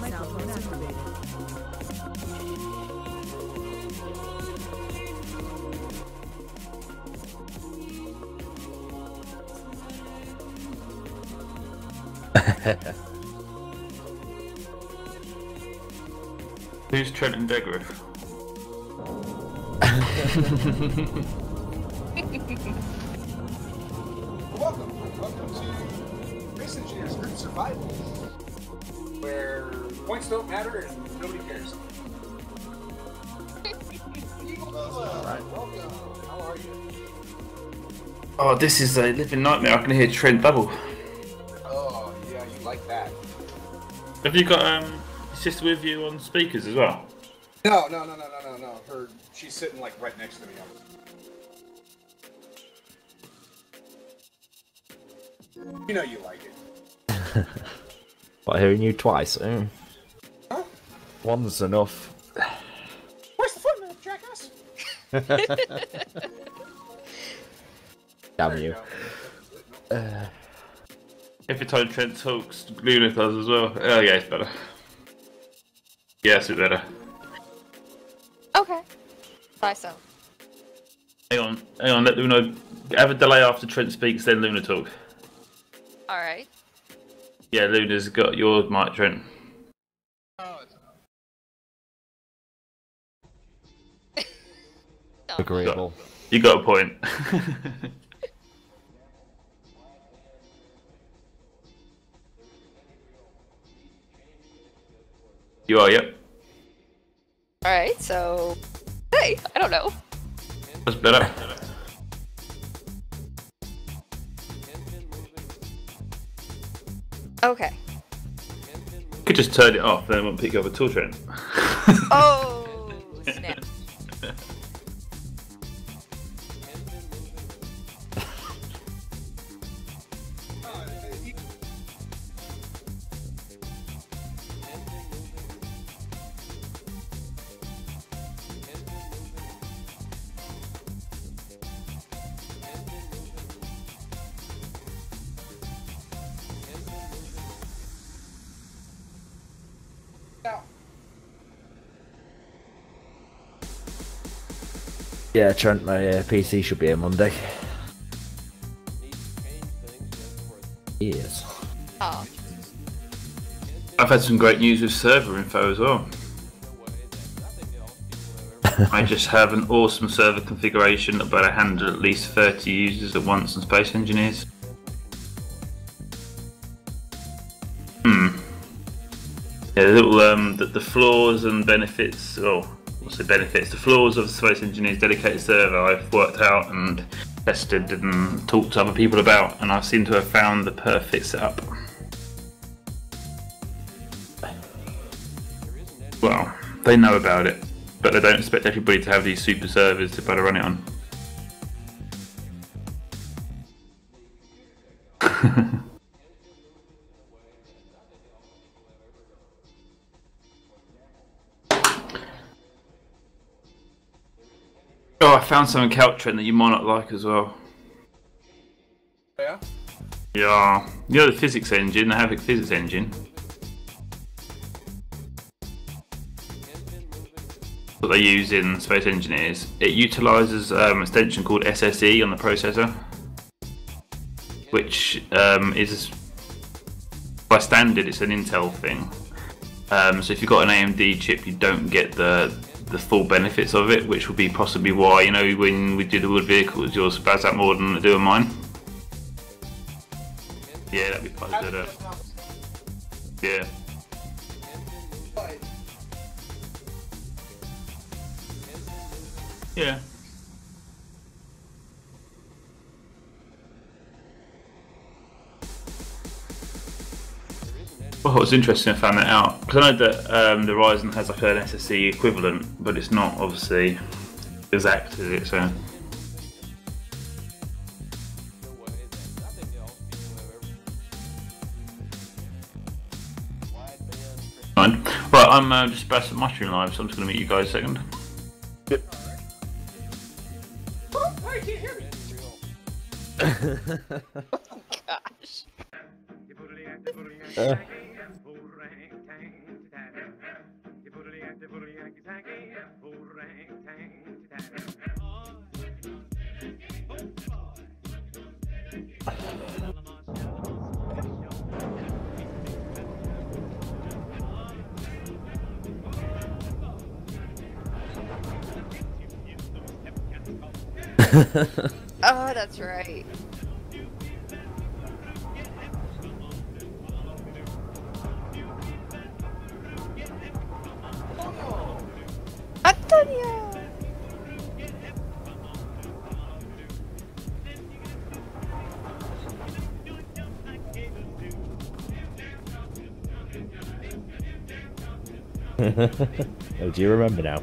Microphone activated. Who's Trent and Degraff? Welcome to Race Engineers Group Survival, where points don't matter and nobody cares. Right. Welcome. How are you? Oh, this is a living nightmare. I can hear Trent double. Oh, yeah, you like that. Have you got sister with you on speakers as well? No. She's sitting like right next to me. You know you like it. What, hearing you twice? Huh? One's enough. Where's the footman, jackass? Damn you. Every time Trent talks, Luna does as well. Oh yeah, it's better. Yes, it's better. Okay. Bye, so. Hang on, let Luna have a delay after Trent speaks, then Luna talk. Alright. Yeah, Luna's got your mic, Trent. Agreeable. You got a point. You are, yep. Alright, so. Hey, I don't know. That's better. Okay. You could just turn it off, then it won't pick you up at all, Trent. Oh, snap. Yeah, Trent, my PC should be here Monday. Yes. Oh. I've had some great news with server info as well. I just have an awesome server configuration about to handle at least 30 users at once and space engineers. Yeah, the little the flaws and benefits, or what's the benefits? The flaws of the space engineers dedicated server I've worked out and tested and talked to other people about, and I seem to have found the perfect setup. Well, they know about it, but they don't expect everybody to have these super servers to be able to run it on. Oh, I found something out, Trent, that you might not like as well. Yeah? Yeah. You know the physics engine, the Havoc physics engine? What they use in Space Engineers. It utilises an extension called SSE on the processor, which is, by standard, it's an Intel thing. So if you've got an AMD chip, you don't get the full benefits of it, which would be possibly why, you know, when we do the wood vehicles, yours spaz out more than I do on mine. Yeah, that'd be part of it. Yeah. Yeah. Well, it's interesting I found that out, because I know that the Ryzen has like an SSE equivalent, but it's not obviously exact, is it? So. Fine. Right, I'm just about to mushroom live, so I'm just going to meet you guys a second. Yep. Oh, I can't hear me. Gosh. Oh, that's right. Antonio! Oh, do you remember now?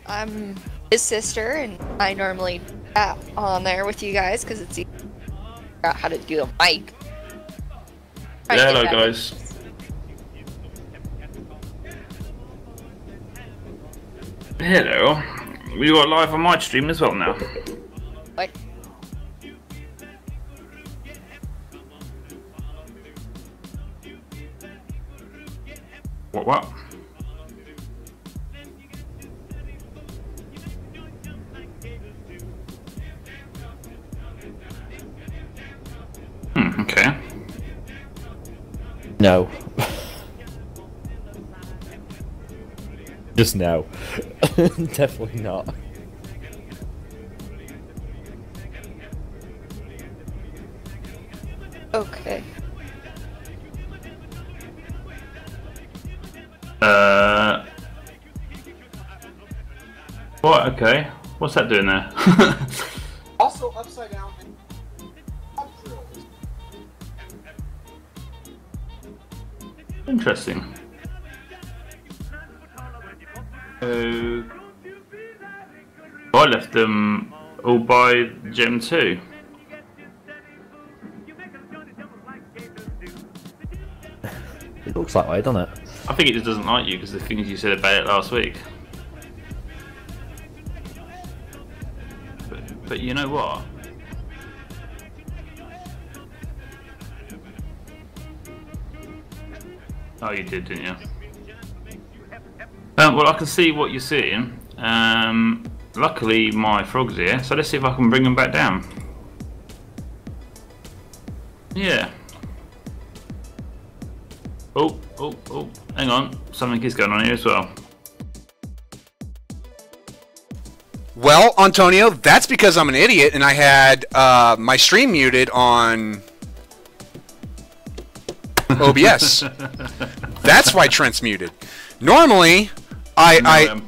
I'm his sister, and I normally chat on there with you guys because it's easy to figure out how to do the mic. Yeah, hello guys. Hello. We are live on my stream as well now. What? What? Okay. No. Just no. Definitely not. Okay. What? Okay. What's that doing there? Also upside down. Interesting. I left them all by Gem 2. It looks that way, doesn't it? I think it just doesn't like you because the things you said about it last week. But you know what? Oh, you did, didn't you? Well, I can see what you're seeing. Luckily, my frog's here, so let's see if I can bring them back down. Yeah. Oh, hang on. Something is going on here as well. Well, Antonio, that's because I'm an idiot and I had my stream muted on OBS. That's why Trent's muted. Normally, I'm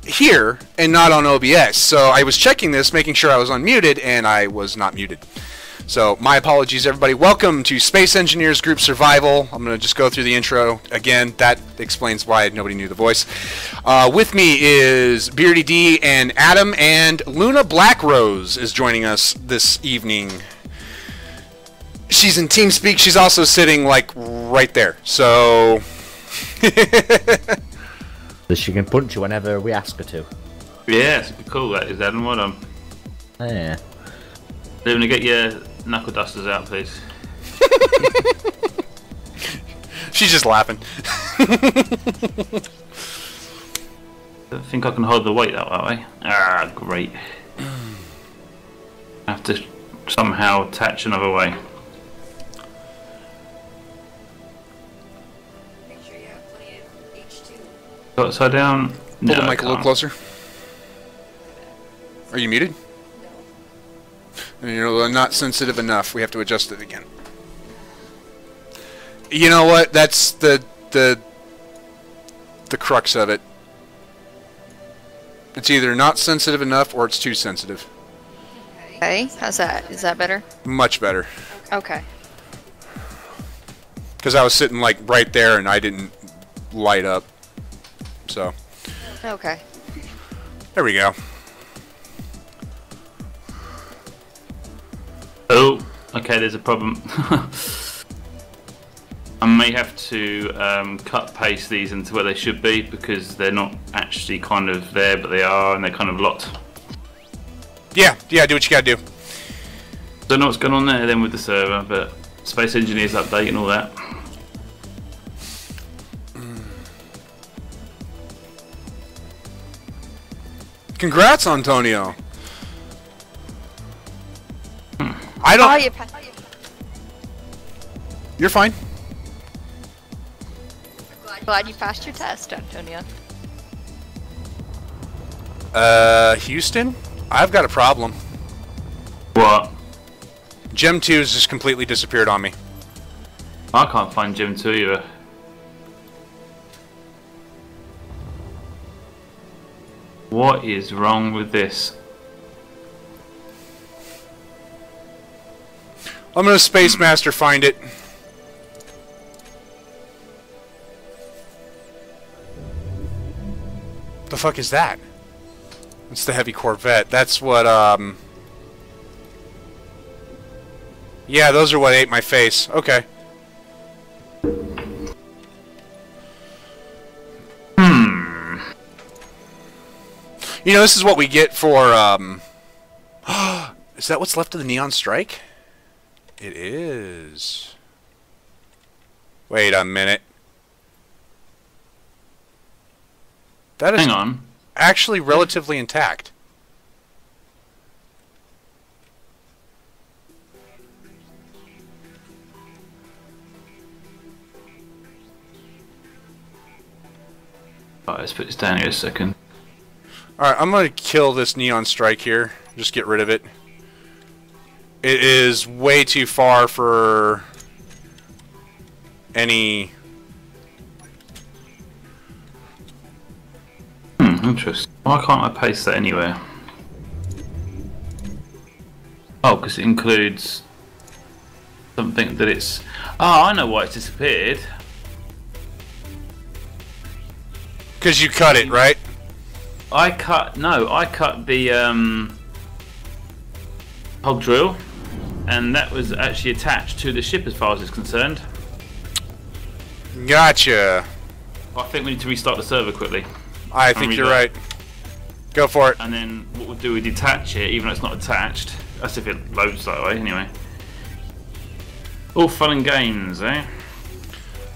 here and not on OBS, so I was checking this, making sure I was unmuted, and I was not muted. So my apologies, everybody. Welcome to Space Engineers Group Survival. I'm going to just go through the intro again. That explains why nobody knew the voice. With me is BeardieD and Adam, and Luna Blackrose is joining us this evening. She's in TeamSpeak. She's also sitting like right there. So She can punch you whenever we ask her to. Yeah, it's cool. That is, Adam. Well done. Yeah. Luna, get your knuckle dusters out, please. she's just laughing. Don't think I can hold the weight that way. Ah, great. I have to somehow attach another way. Make sure you have plenty of H2. Go upside down. Pull the mic a little closer. Are you muted? You're not sensitive enough. We have to adjust it again. You know what? That's the crux of it. It's either not sensitive enough or it's too sensitive. Okay, how's that? Is that better? Much better. Okay. Because I was sitting like right there and I didn't light up. So. Okay. There we go. Oh, okay, there's a problem. I may have to cut paste these into where they should be because they're not actually kind of there, but they are, and they're kind of locked. Yeah, do what you gotta do. Don't know what's going on there then with the server, but Space Engineers update and all that. Congrats, Antonio. I don't. Oh, you passed. You're fine. Glad you passed your test, Antonio. Houston? I've got a problem. What? Gem 2 has just completely disappeared on me. I can't find Gem 2 either. What is wrong with this? I'm gonna Space Master find it. The fuck is that? It's the heavy Corvette. That's what, yeah, those are what ate my face. Okay. You know, this is what we get for, is that what's left of the Neon Strike? It is. Wait a minute. That is Hang on. actually relatively intact. Alright, let's put this down here a second. Alright, I'm going to kill this Neon Strike here. Just get rid of it. It is way too far for any... Interesting. Why can't I paste that anywhere? Oh, because it includes something that it's... Oh, I know why it's disappeared. Because you cut it, right? I cut the hog drill, and that was actually attached to the ship as far as it's concerned. Gotcha. I think we need to restart the server quickly. I think you're right. Go for it. And then what we'll do, we detach it, even though it's not attached. That's if it loads that way, anyway. All fun and games, eh?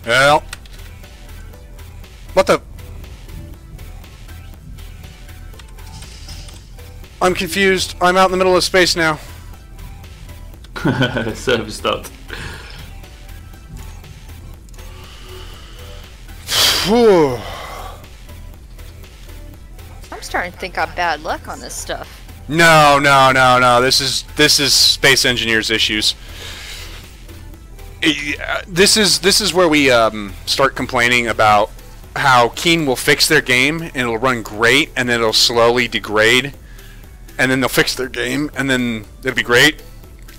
Well. What the... I'm confused. I'm out in the middle of space now. Server stopped. Whew. I'm starting to think I've bad luck on this stuff. No. This is Space Engineers issues. This is where we start complaining about how Keen will fix their game and it'll run great, and then it'll slowly degrade, and then they'll fix their game and then it'll be great,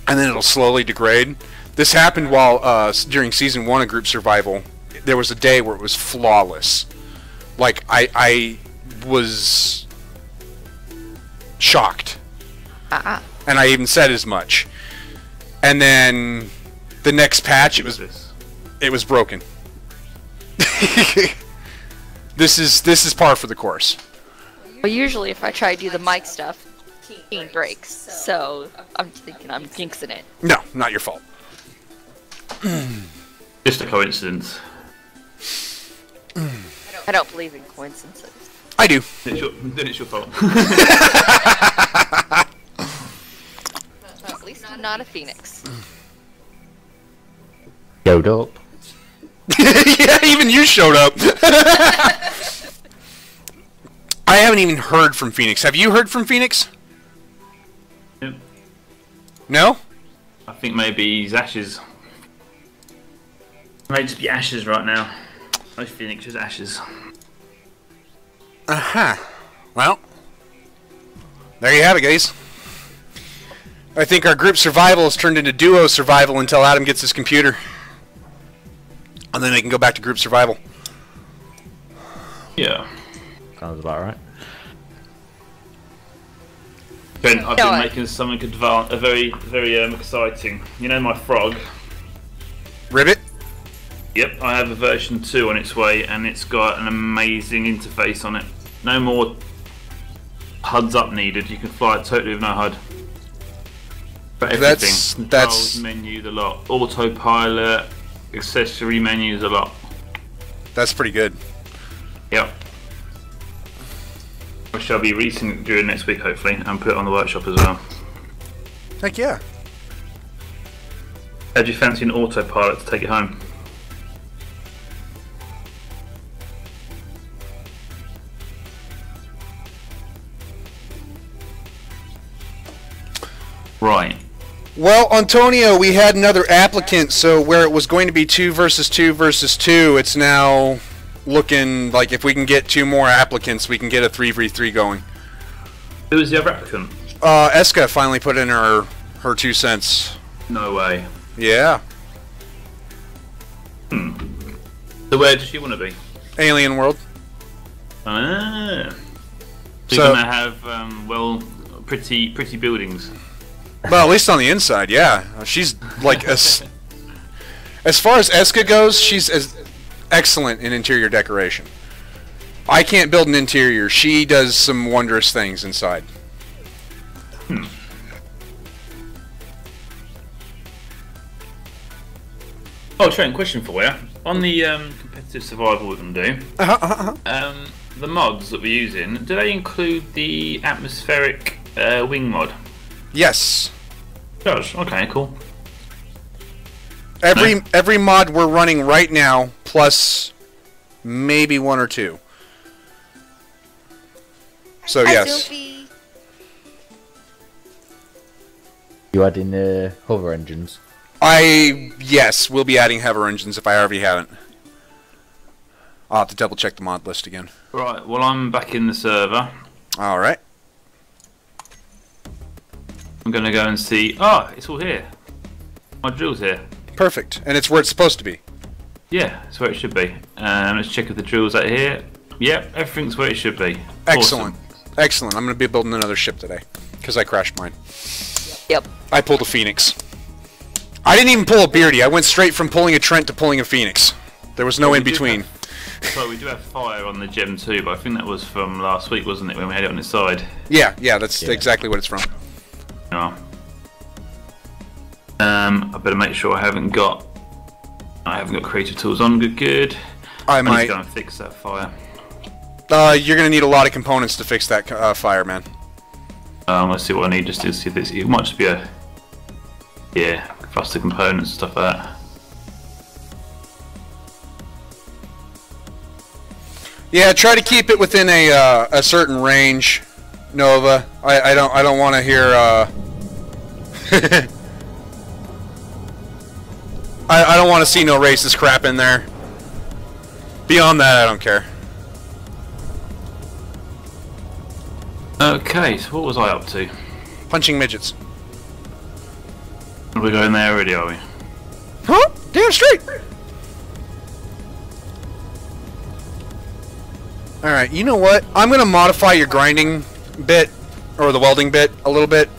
and then it'll slowly degrade. This happened while during Season 1 of Group Survival. There was a day where it was flawless. Like, I was shocked. And I even said as much. And then the next patch, it was broken. This is par for the course. Well, usually if I try to do the mic stuff, Keen breaks. So I'm thinking I'm jinxing it. No, not your fault. Just a coincidence. I don't believe in coincidences. I do. Then it's your fault. At least I'm not a Pheonix. Showed up. Yeah, even you showed up. I haven't even heard from Pheonix. Have you heard from Pheonix? Yep. No? I think maybe he's ashes. Might just be ashes right now. Most Phoenix is ashes. Well, there you have it, guys. I think our group survival has turned into duo survival until Adam gets his computer. And then they can go back to group survival. Yeah. Sounds about right. Ben, I've been making something very exciting. You know my frog? Ribbit? Yep, I have a version 2 on its way, and it's got an amazing interface on it. No more HUDs up needed. You can fly it totally with no HUD. But everything. Controls, menus, a lot. Autopilot, accessory menus, a lot. That's pretty good. Yep. I shall be releasing it during next week, hopefully, and put it on the workshop as well. Heck yeah. How do you fancy an autopilot to take it home? Right. Well, Antonio, we had another applicant, so where it was going to be 2 versus 2 versus 2, it's now looking like if we can get 2 more applicants, we can get a 3v3 going. Who was the other applicant? Eska finally put in her 2 cents. No way. Yeah. So where does she want to be? Alien world. Ah. So you're gonna have well, pretty buildings. Well, at least on the inside, yeah. She's like as far as Eska goes, she's excellent in interior decoration. I can't build an interior. She does some wondrous things inside. Oh, Trent, question for you. On the competitive survival we're going to do, the mods that we're using, do they include the atmospheric wing mod? Yes. It does. Okay, cool. Every mod we're running right now, plus maybe 1 or 2. So yes. You adding hover engines? Yes, we'll be adding hover engines if I already haven't. I'll have to double check the mod list again. Right, well I'm back in the server. Alright. I'm going to go and see... Oh, it's all here. My drill's here. Perfect, and it's where it's supposed to be. Yeah, it's where it should be. Let's check if the drill's out here. Yep, everything's where it should be. Excellent. Awesome. Excellent. I'm going to be building another ship today, because I crashed mine. Yep. I pulled a Pheonix. I didn't even pull a BeardieD. I went straight from pulling a Trent to pulling a Pheonix. There was no in between. So we do have fire on the Gem 2, but I think that was from last week, wasn't it, when we had it on its side? Yeah, that's exactly what it's from. Oh. I better make sure I haven't got creative tools on. Good. I need might to go and fix that fire. You're gonna need a lot of components to fix that fire, man. Let's see what I need just to see if this. It might just be a cluster components and stuff like that. Yeah, try to keep it within a certain range, Nova. I don't want to hear. I don't want to see no racist crap in there. Beyond that, I don't care. Okay, so what was I up to? Punching midgets. We're going there already, are we? Huh? Damn straight! Alright, you know what? I'm going to modify your grinding bit, or the welding bit, a little bit.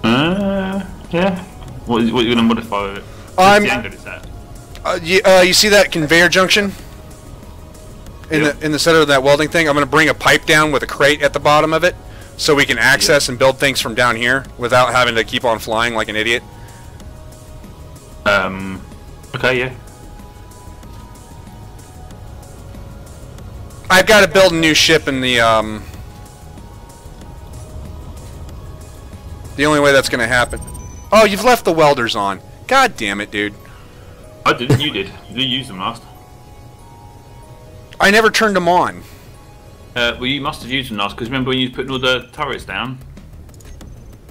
Yeah. What are you going to modify with it? I'm... The angle it's at? You see that conveyor junction? In the center of that welding thing? I'm going to bring a pipe down with a crate at the bottom of it, so we can access and build things from down here without having to keep on flying like an idiot. Okay, yeah. I've got to build a new ship in the only way that's going to happen. Oh, you've left the welders on. God damn it, dude. I didn't, you did. You did use them last. I never turned them on. Well, you must have used them last, because remember when you were putting all the turrets down?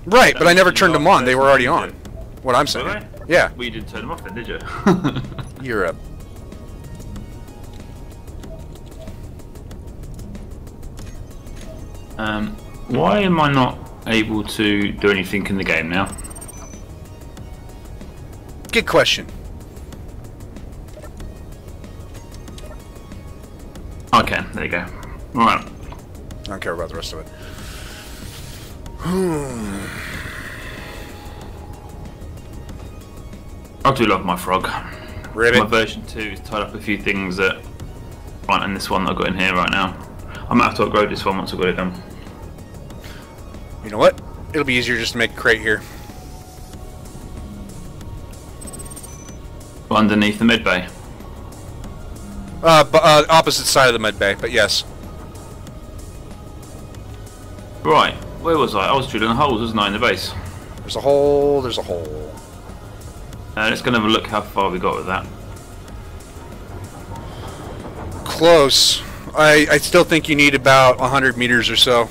Right, but I never turned them on. They were already on. What I'm saying. Were they? Yeah. Well, you didn't turn them off then, did you? You're a... Why am I not able to do anything in the game now? Good question. Okay, there you go. Alright. I don't care about the rest of it. I do love my frog. Ribbit. My version 2 is tied up a few things that aren't in this one that I've got in here right now. I might have to upgrade this one once I've got it done. You know what? It'll be easier just to make a crate here. Underneath the med bay. Opposite side of the med bay, but yes. Right, where was I? I was drilling holes, wasn't I, in the base? There's a hole, there's a hole. Let's go and have a look how far we got with that. Close. I still think you need about 100 meters or so.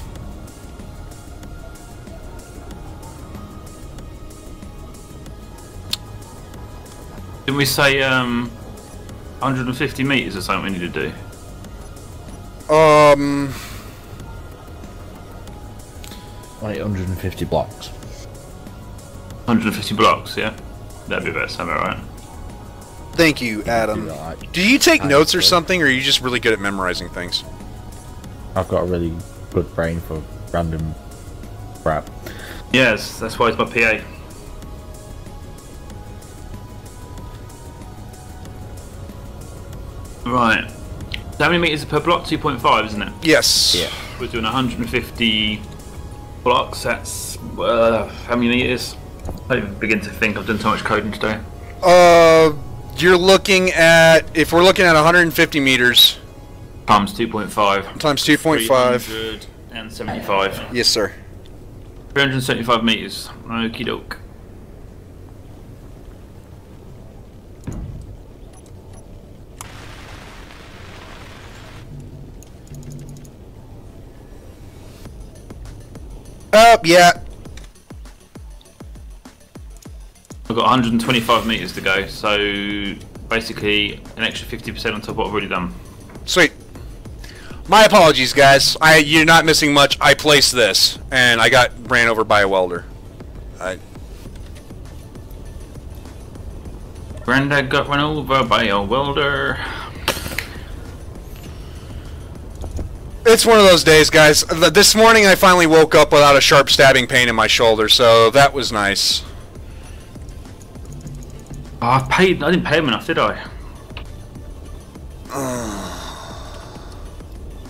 Didn't we say 150 meters or something we need to do? 150 blocks. 150 blocks, yeah? That'd be about somewhere, right? Thank you, Adam. Do you take notes or something, or are you just really good at memorizing things? I've got a really good brain for random crap. Yes, that's why it's my PA. Right. So how many meters per block? 2.5, isn't it? Yes. Yeah. We're doing 150 blocks. That's how many meters? I don't even begin to think. I've done so much coding today. You're looking at, if we're looking at 150 meters Times 2.5. times 2.5. 375. Yes, sir. 375 meters. Okie doke. Yeah. I've got 125 meters to go, so basically an extra 50% on top of what I've already done. Sweet. My apologies, guys. You're not missing much. I placed this, and I got ran over by a welder. Granddad got run over by a welder. It's one of those days, guys. This morning I finally woke up without a sharp stabbing pain in my shoulder, so that was nice. Oh, I didn't pay him enough, did I?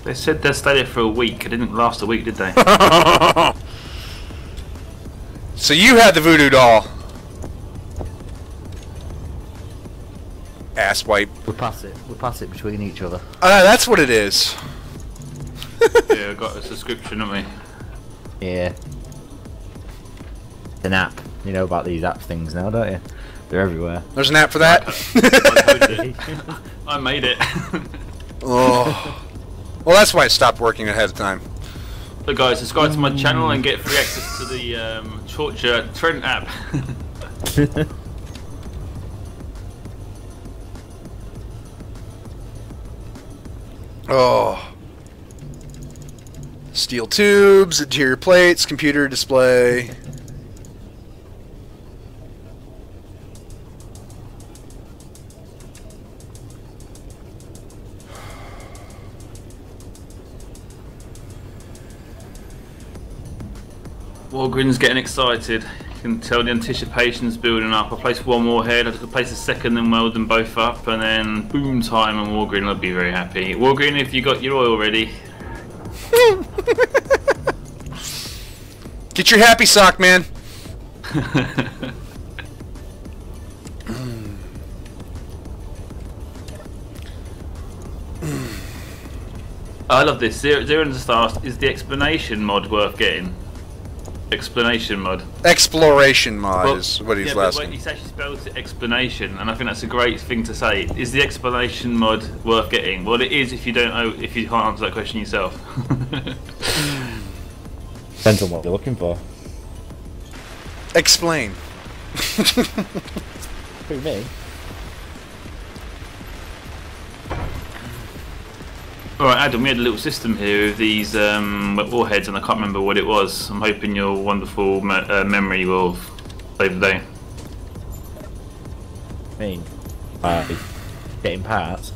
They said they'd stay there for a week. It didn't last a week, did they? So you had the voodoo doll. Asswipe. We pass it between each other. That's what it is. Yeah, I got a subscription, haven't we? Yeah. It's an app. You know about these app things now, don't you? They're everywhere. There's an app for that? I made it. Oh. Well, that's why it stopped working ahead of time. So guys, subscribe to my channel and get free access to the Torture Trent app. Oh. Steel tubes, interior plates, computer display. Walgreens getting excited. You can tell the anticipation's building up. I place one more head, I place a second, then weld them both up, and then boom time, and Walgreen will be very happy. Walgreen, if you got your oil ready. Get your happy sock, man. I love this. Zero and Star, is the explanation mod worth getting? Explanation mod. Exploration mod is what he's yeah, last but name. he actually spells it explanation, and I think that's a great thing to say. Is the explanation mod worth getting? Well, it is if you don't know, if you can't answer that question yourself. Depends on what you're looking for. Explain. Who, me? Alright, Adam, we had a little system here with these warheads, and I can't remember what it was. I'm hoping your wonderful memory will save the day. Me? Getting parts?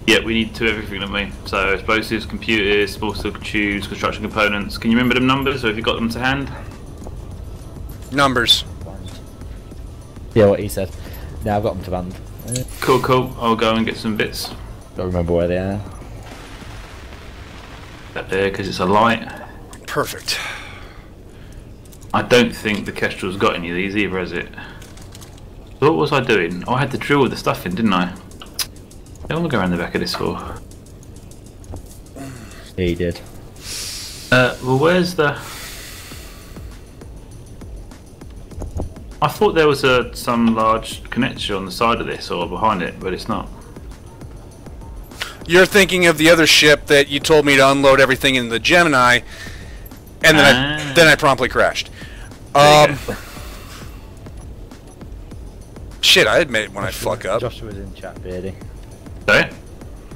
Yeah, we need to do everything, don't we? So, explosives, computers, small steel tubes, construction components. Can you remember them numbers, or have you got them to hand? Numbers. Yeah, what he said. Now I've got them to hand. Cool, cool. I'll go and get some bits. Don't remember where they are. Up there, because it's a light. Perfect. I don't think the Kestrel's got any of these either, has it? So what was I doing? Oh, I had to drill with the stuff in, didn't I? I want to go around the back of this for. Yeah, you did. Well, where's the... I thought there was some large connector on the side of this or behind it, but it's not. You're thinking of the other ship that you told me to unload everything in the Gemini, and then I promptly crashed. Shit, I admit it when I fuck up. Joshua's in chat, Beardy. Sorry?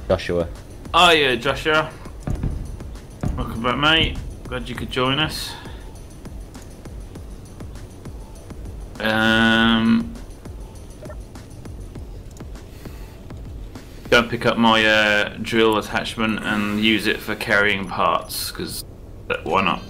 Joshua. Oh yeah, Joshua. Welcome back, mate. Glad you could join us. Go and pick up my drill attachment and use it for carrying parts, because why not?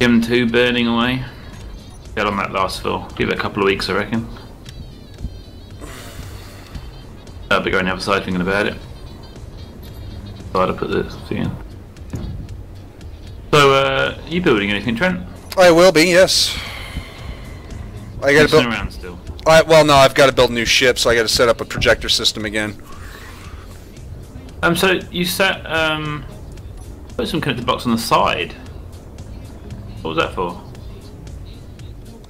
Him 2 burning away. Get on that last fill. Give it a couple of weeks, I reckon. I'll be going the other side thinking about it. So I'd put this thing in. So, are you building anything, Trent? I will be, yes. I gotta build. Around still. Well, no, I've got to build a new ship, so I got to set up a projector system again. So you set put some connected blocks on the side. What was that for?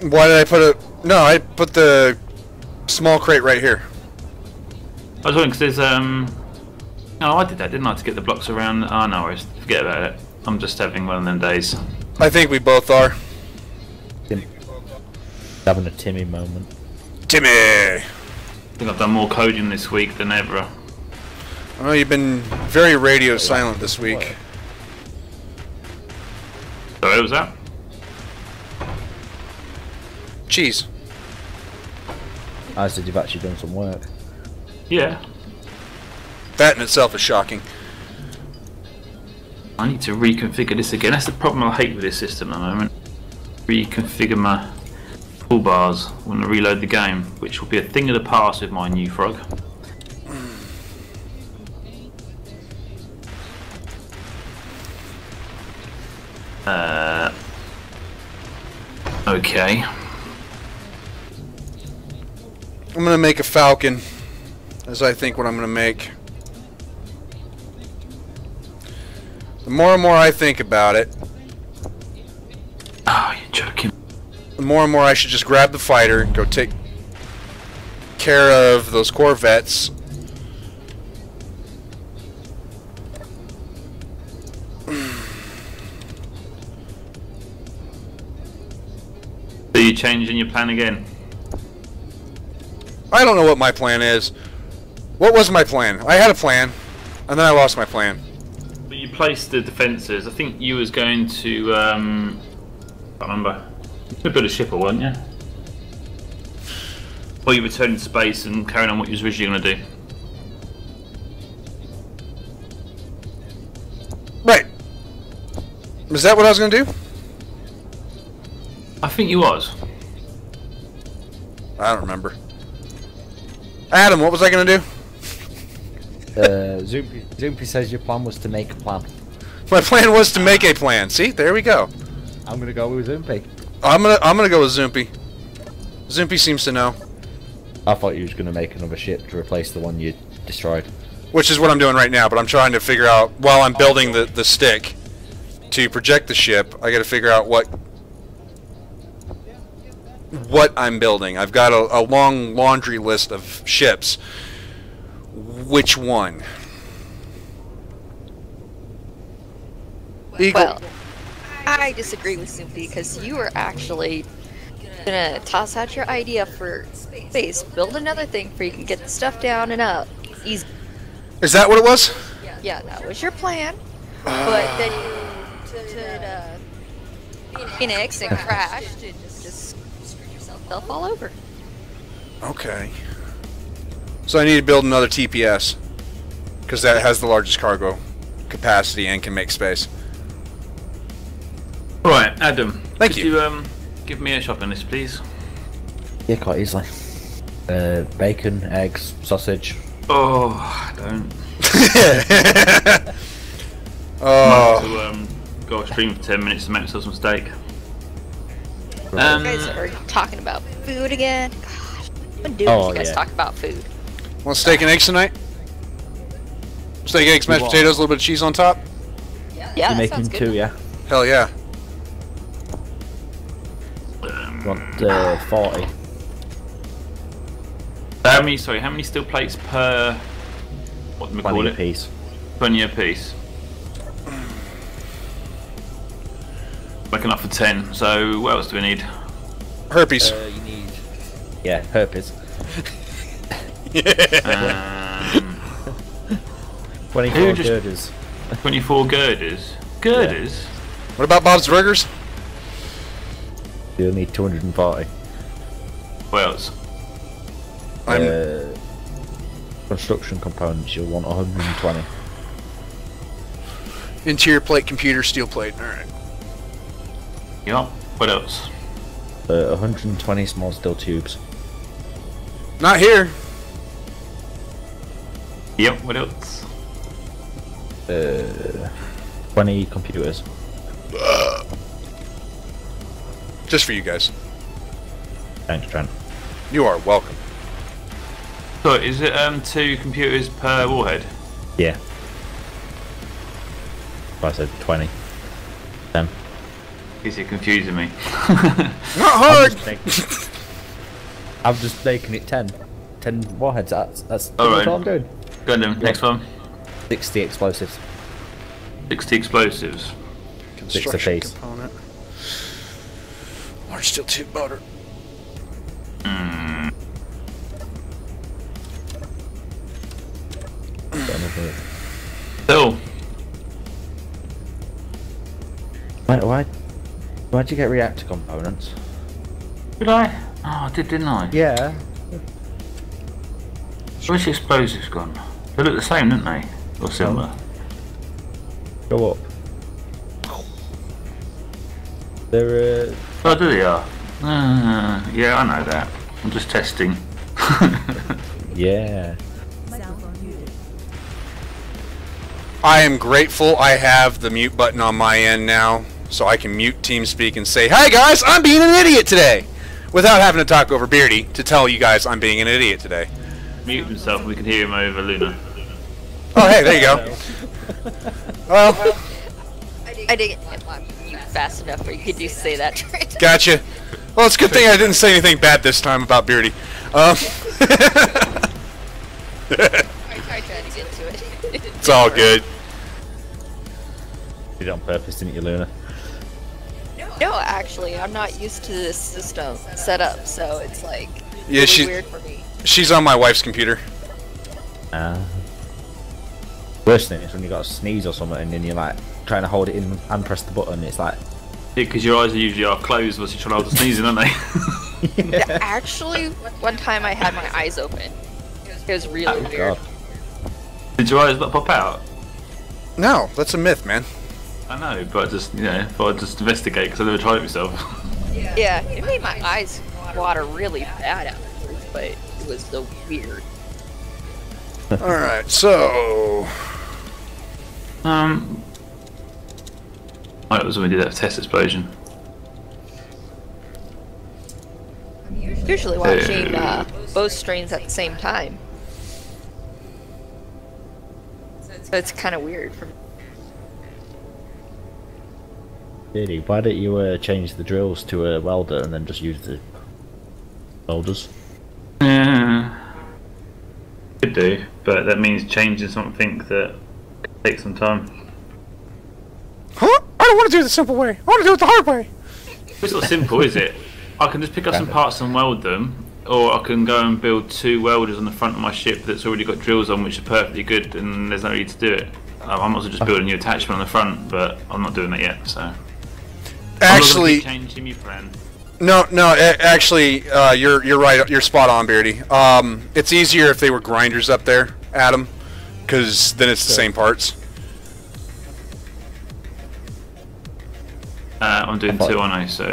Why did I put it? No, I put the small crate right here. I was wondering because there's Oh, I did that, didn't I, to get the blocks around? Oh no, worries. Forget about it. I'm just having one of them days. I think we both are. Having a Timmy moment. Timmy! I think I've done more coding this week than ever. Oh, you've been very radio silent this week. So what was that? Cheese. I said you've actually done some work. Yeah. That in itself is shocking. I need to reconfigure this again. That's the problem I hate with this system at the moment. Reconfigure my toolbars when I reload the game, which will be a thing of the past with my new frog. Okay. I'm gonna make a Falcon, as I think what I'm gonna make. The more and more I think about it, Oh, you're joking. the more and more I should just grab the fighter, go take care of those Corvettes. So you changing your plan again? I don't know what my plan is. What was my plan? I had a plan, and then I lost my plan. But you placed the defences. I think you was going to, I can't remember. You build a ship, or weren't you? Or you returned to space and carrying on what you was originally going to do. Right. Was that what I was going to do? I think you was. I don't remember. Adam, what was I going to do? Zoopy says your plan was to make a plan. My plan was to make a plan. See, there we go. I'm gonna go with Zoopy. I'm gonna go with Zoopy. Zoopy seems to know. I thought you was gonna make another ship to replace the one you destroyed. Which is what I'm doing right now, but I'm trying to figure out, while I'm building the stick to project the ship, I gotta figure out what I'm building. I've got a long laundry list of ships. Which one? Eagle. Well, I disagree with Soupy because you were actually gonna toss out your idea for space, build another thing for you can get the stuff down and up. Easy. Is that what it was? Yeah, that was your plan. But then you did Pheonix and crashed and just screwed yourself all over. Okay. So I need to build another TPS because that has the largest cargo capacity and can make space. Right, Adam. Thank could you. Give me a shopping list, please? Yeah, quite easily. Bacon, eggs, sausage. Oh, I don't. Oh. To go stream for 10 minutes to make myself some steak. You guys are talking about food again. Gosh, what do you guys talk about food? Want steak and eggs tonight? Steak, eggs, mashed potatoes, a little bit of cheese on top? Yeah, You're that making sounds 2, good. yeah? Hell yeah. Want 40. How many steel plates per... What do we call 20 it? a piece. 20 a piece. Making up for 10, so what else do we need? Herpes. You need... Yeah, herpes. 24 girders. 24 girders. Girders? What about Bob's Burgers? You'll need 240. What else? Construction components, you'll want 120. Interior plate, computer, steel plate. Alright. Yup. What else? 120 small steel tubes. Not here. Yep. What else? 20 computers. Just for you guys. Thanks, Trent. You are welcome. So is it 2 computers per warhead? Yeah. I said 20. 10. Is it confusing me? Not hard! I'm just making it 10. 10 warheads, that's Alright. all I'm doing. Go on then, next one. 60 explosives. 60 explosives. Construction piece. component. Large steel tube motor. So, Why'd you get reactor components? did I? Oh, I did, didn't I? Yeah. Where's the explosives gone? They look the same, don't they? Or similar? Go up. They're Oh, do they are? Yeah, I know that. I'm just testing. yeah. I am grateful I have the mute button on my end now, so I can mute TeamSpeak and say, "Hi guys, I'm being an idiot today," without having to talk over BeardieD to tell you guys I'm being an idiot today. Mute himself, we can hear him over Luna. Oh, hey, there you go. Well, I didn't get my mute fast enough where you could just say that. gotcha. Well, it's a good thing I didn't say anything bad this time about BeardieD. I tried to get to it. It's all good. Did it on purpose, didn't you, Luna? No, actually, I'm not used to this system setup, so it's like Yeah, really weird for me. she's on my wife's computer. Worst thing is when you got a sneeze or something and then you're like trying to hold it in and press the button, it's like... Yeah, because your eyes are usually closed whilst you're trying to hold the sneezing, aren't they? Yeah, actually, one time I had my eyes open. It was really weird. God. Did your eyes not pop out? No, that's a myth, man. I know, but I just, thought I'd just investigate because I never tried it myself. Yeah, it made my eyes water really bad afterwards, but it was so weird. Alright, so... Oh, it was when we did that test explosion. Usually watching both streams at the same time. So it's kind of weird for me. Really? Why don't you change the drills to a welder and then just use the welders? Yeah. Could do, but that means changing something that could take some time. Huh? I don't want to do it the simple way. I want to do it the hard way. It's not simple, is it? I can just pick up some parts and weld them, or I can go and build 2 welders on the front of my ship that's already got drills on, which are perfectly good, and there's no need to do it. I'm also just building a new attachment on the front, but I'm not doing that yet. So Actually, I'm changing my plan. no. Actually, you're right. You're spot on, BeardieD. It's easier if they were grinders up there, Adam, because then it's the same parts. I'm doing 2, aren't I? So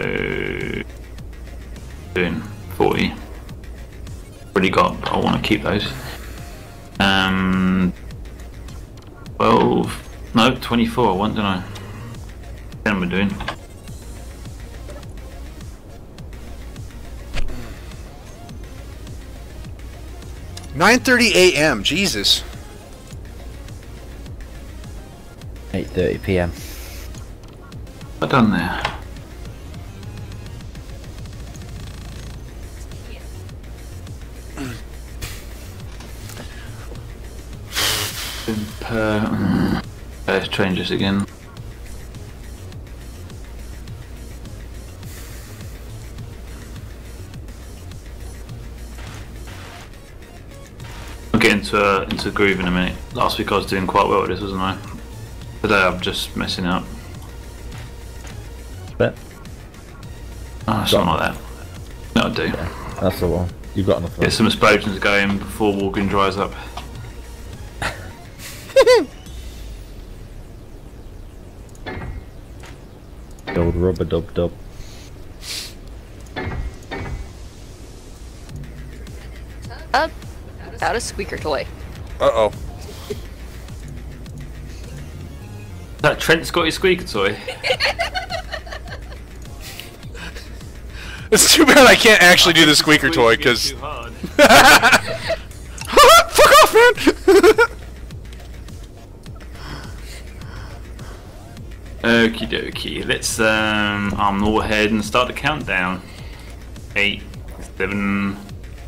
doing 40. already got, but I want to keep those. 12, no, 24 I want, don't I? 10 we're doing. $9:30 a.m. Jesus. 8:30 p.m. What done there? Let's change this again. I'll get into a groove in a minute. Last week I was doing quite well with this, wasn't I? Today I'm just messing up. Bet. Oh, something like that. That'll do. Yeah, that's the one. You've got enough. Get some explosions going before walking dries up. The old rubber dub dub. Out a squeaker toy. Uh-oh. That Trent's got his squeaker toy. It's too bad I can't actually do the squeaker toy, because... hard. Fuck off, man! Okie dokie. Let's arm all ahead and start the countdown. 8, 7,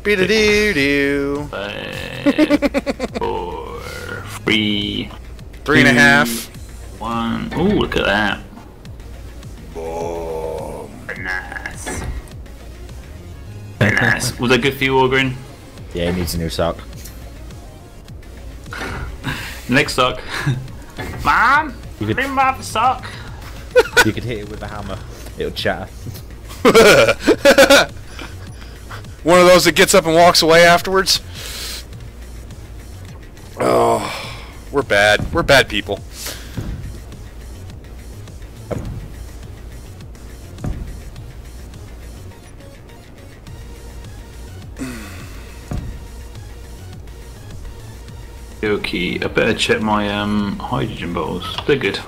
BeardieD. 5, 4, 3, 3.5. 1. Ooh, look at that. Boom. Very nice. Very nice. Was that good for you, Orgrin? Yeah, he needs a new sock. Next sock. Mom! You could- Bring my sock! You could hit it with a hammer. It'll chatter. One of those that gets up and walks away afterwards. Oh, we're bad. We're bad people. Okay, I better check my hydrogen bottles. They're good.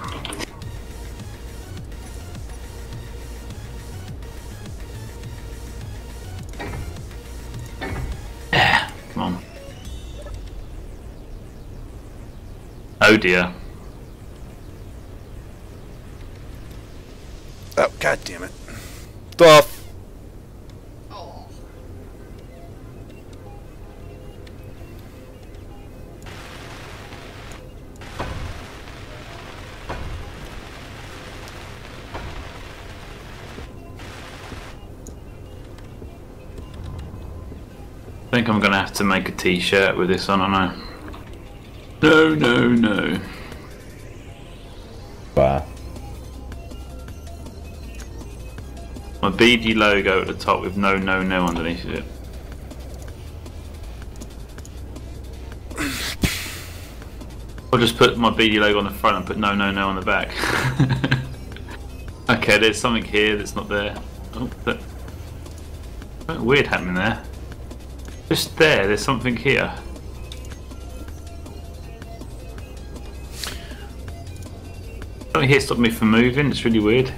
Yeah, come on. Oh dear. Oh, god damn it. The I think I'm gonna have to make a t-shirt with this on, I know. No, no, no. Wow. My BeardieD logo at the top with no, no, no underneath it. I'll just put my BeardieD logo on the front and put no, no, no on the back. Okay, there's something here that's not there. Oh, something weird happening there. Just there's something here. Something here stopped me from moving, it's really weird.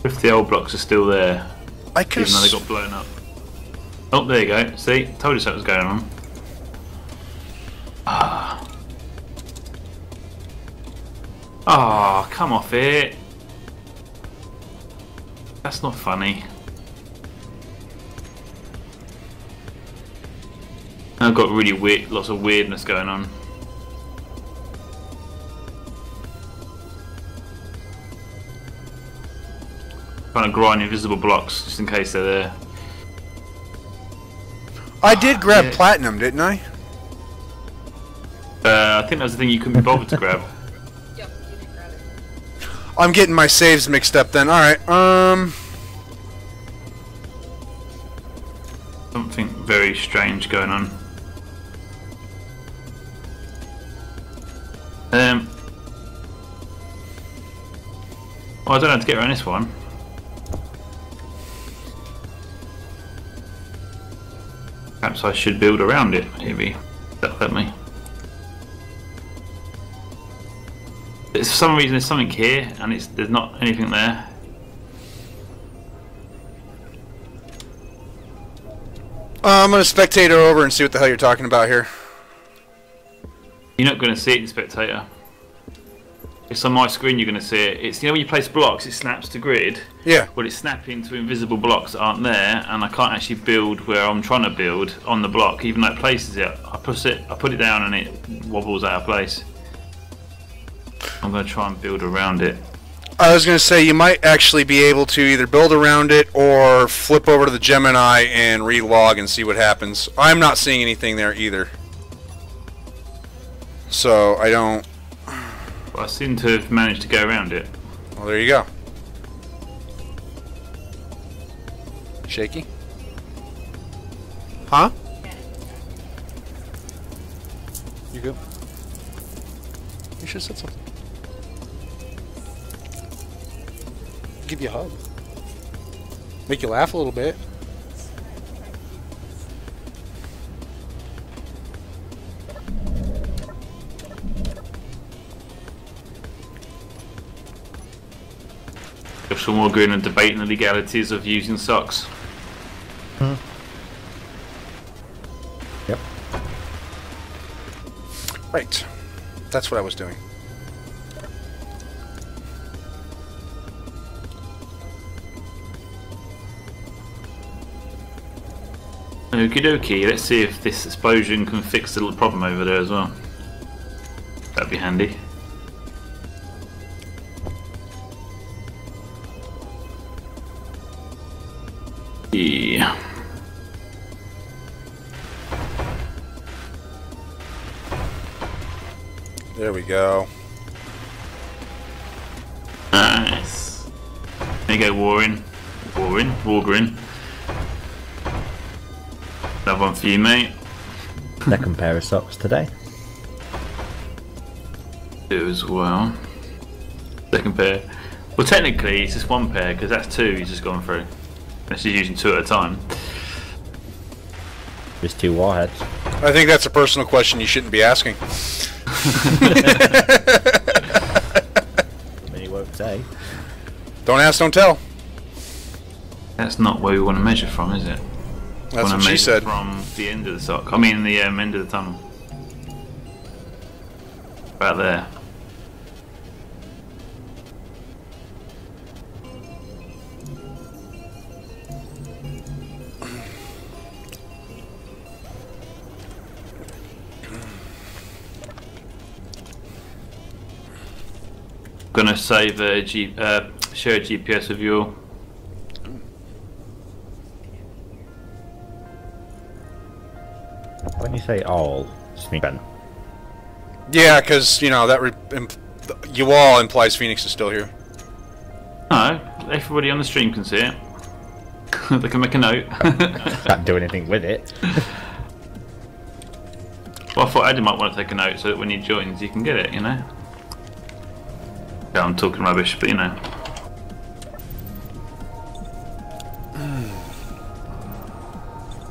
If the old blocks are still there, I could even though they got blown up. Oh, there you go. See, told you something was going on. Ah. Oh, come off it. That's not funny. I've got really weird, lots of weirdness going on. Trying to grind invisible blocks just in case they're there. I did grab Yeah. platinum, didn't I? I think that was the thing you couldn't be bothered to grab. Yep, you didn't grab it. I'm getting my saves mixed up then. Alright, Something very strange going on. Oh, I don't know how to get around this one. perhaps I should build around it, maybe. That'll let me. For some reason there's something here and there's not anything there. I'm gonna spectator over and see what the hell you're talking about here. You're not going to see it in spectator. It's on my screen. You're going to see it. It's, you know, when you place blocks, it snaps to grid. Yeah. Well, it's snapping to invisible blocks that aren't there, and I can't actually build where I'm trying to build on the block, even though it places it. I put it down, and it wobbles out of place. I'm going to try and build around it. I was going to say you might actually be able to either build around it or flip over to the Gemini and relog and see what happens. I'm not seeing anything there either. So I don't... Well, I seem to have managed to go around it. Well, there you go. Shaky? Huh? You good? You should have said something. Give you a hug. Make you laugh a little bit. Joshua Morgan and debating the legalities of using socks. Yep. Right. That's what I was doing. Okie dokie, let's see if this explosion can fix the little problem over there as well. That'd be handy. Yeah. There we go. Nice. There you go, Warren. Wargrin. Another one for you, mate. Second pair of socks today. Do as well. Second pair. Well, technically, it's just one pair because that's two he's just gone through. Unless he's using two at a time. Just two warheads. I think that's a personal question you shouldn't be asking. I mean, he won't say. Don't ask, don't tell. That's not where we want to measure from, is it? That's what she said. From the end of the sock. I mean, the end of the tunnel. About there. Gonna save a share a GPS with you all. When you say all, just mean Ben. Yeah, because, you know, that you all implies Pheonix is still here. No, everybody on the stream can see it. They can make a note. Can't do anything with it. Well, I thought Adam might want to take a note so that when he joins, he can get it, you know? Yeah, I'm talking rubbish, but you know.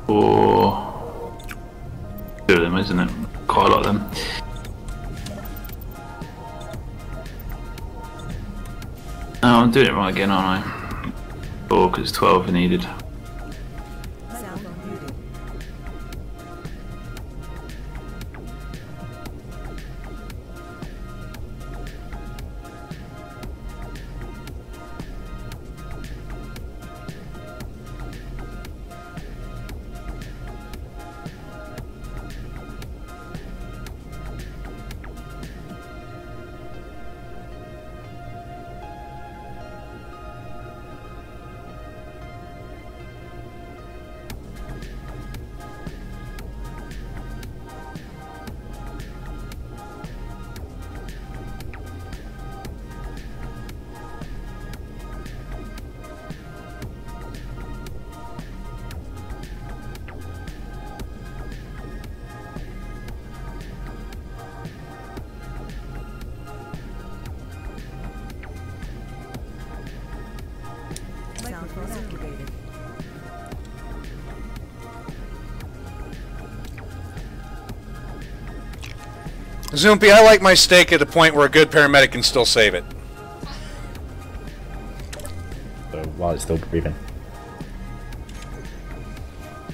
Or two of them, isn't it? Quite a lot of them. Oh, I'm doing it wrong again, aren't I? 4 because 12 are needed. Sound muted. Zoompy, I like my steak at a point where a good paramedic can still save it. So while it's still breathing.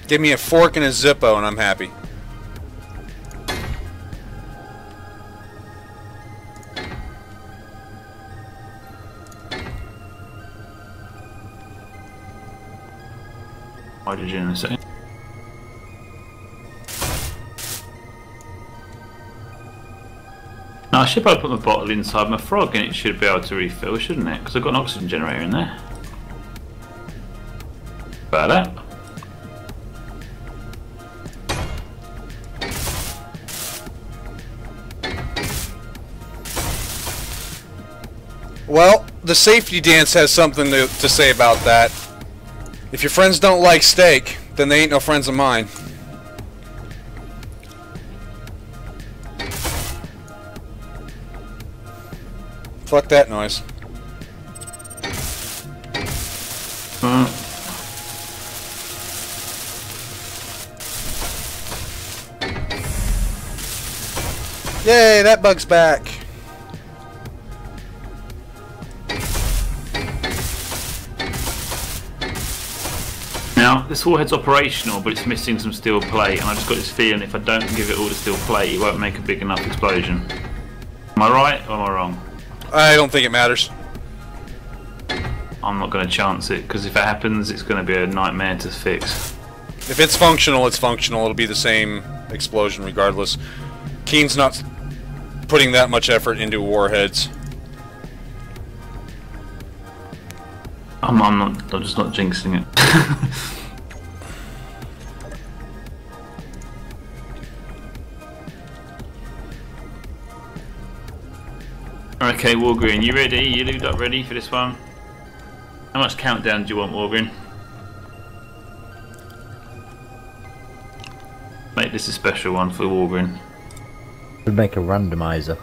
Give me a fork and a Zippo and I'm happy. Hydrogen in a second. Now I should probably put my bottle inside my frog and it should be able to refill, shouldn't it? Because I've got an oxygen generator in there. About that. Well, the safety dance has something to say about that. If your friends don't like steak, then they ain't no friends of mine. Fuck that noise. Yay, that bug's back. Now, this warhead's operational, but it's missing some steel plate, and I just got this feeling if I don't give it all the steel plate, it won't make a big enough explosion. Am I right or am I wrong? I don't think it matters. I'm not going to chance it, because if it happens, it's going to be a nightmare to fix. If it's functional, it's functional. It'll be the same explosion regardless. Keen's not putting that much effort into warheads. I'm just not jinxing it. Okay, Wargreen, you ready? You lubed up ready for this one? How much countdown do you want, Wargreen? Make this a special one for Wargreen. We'd make a randomizer.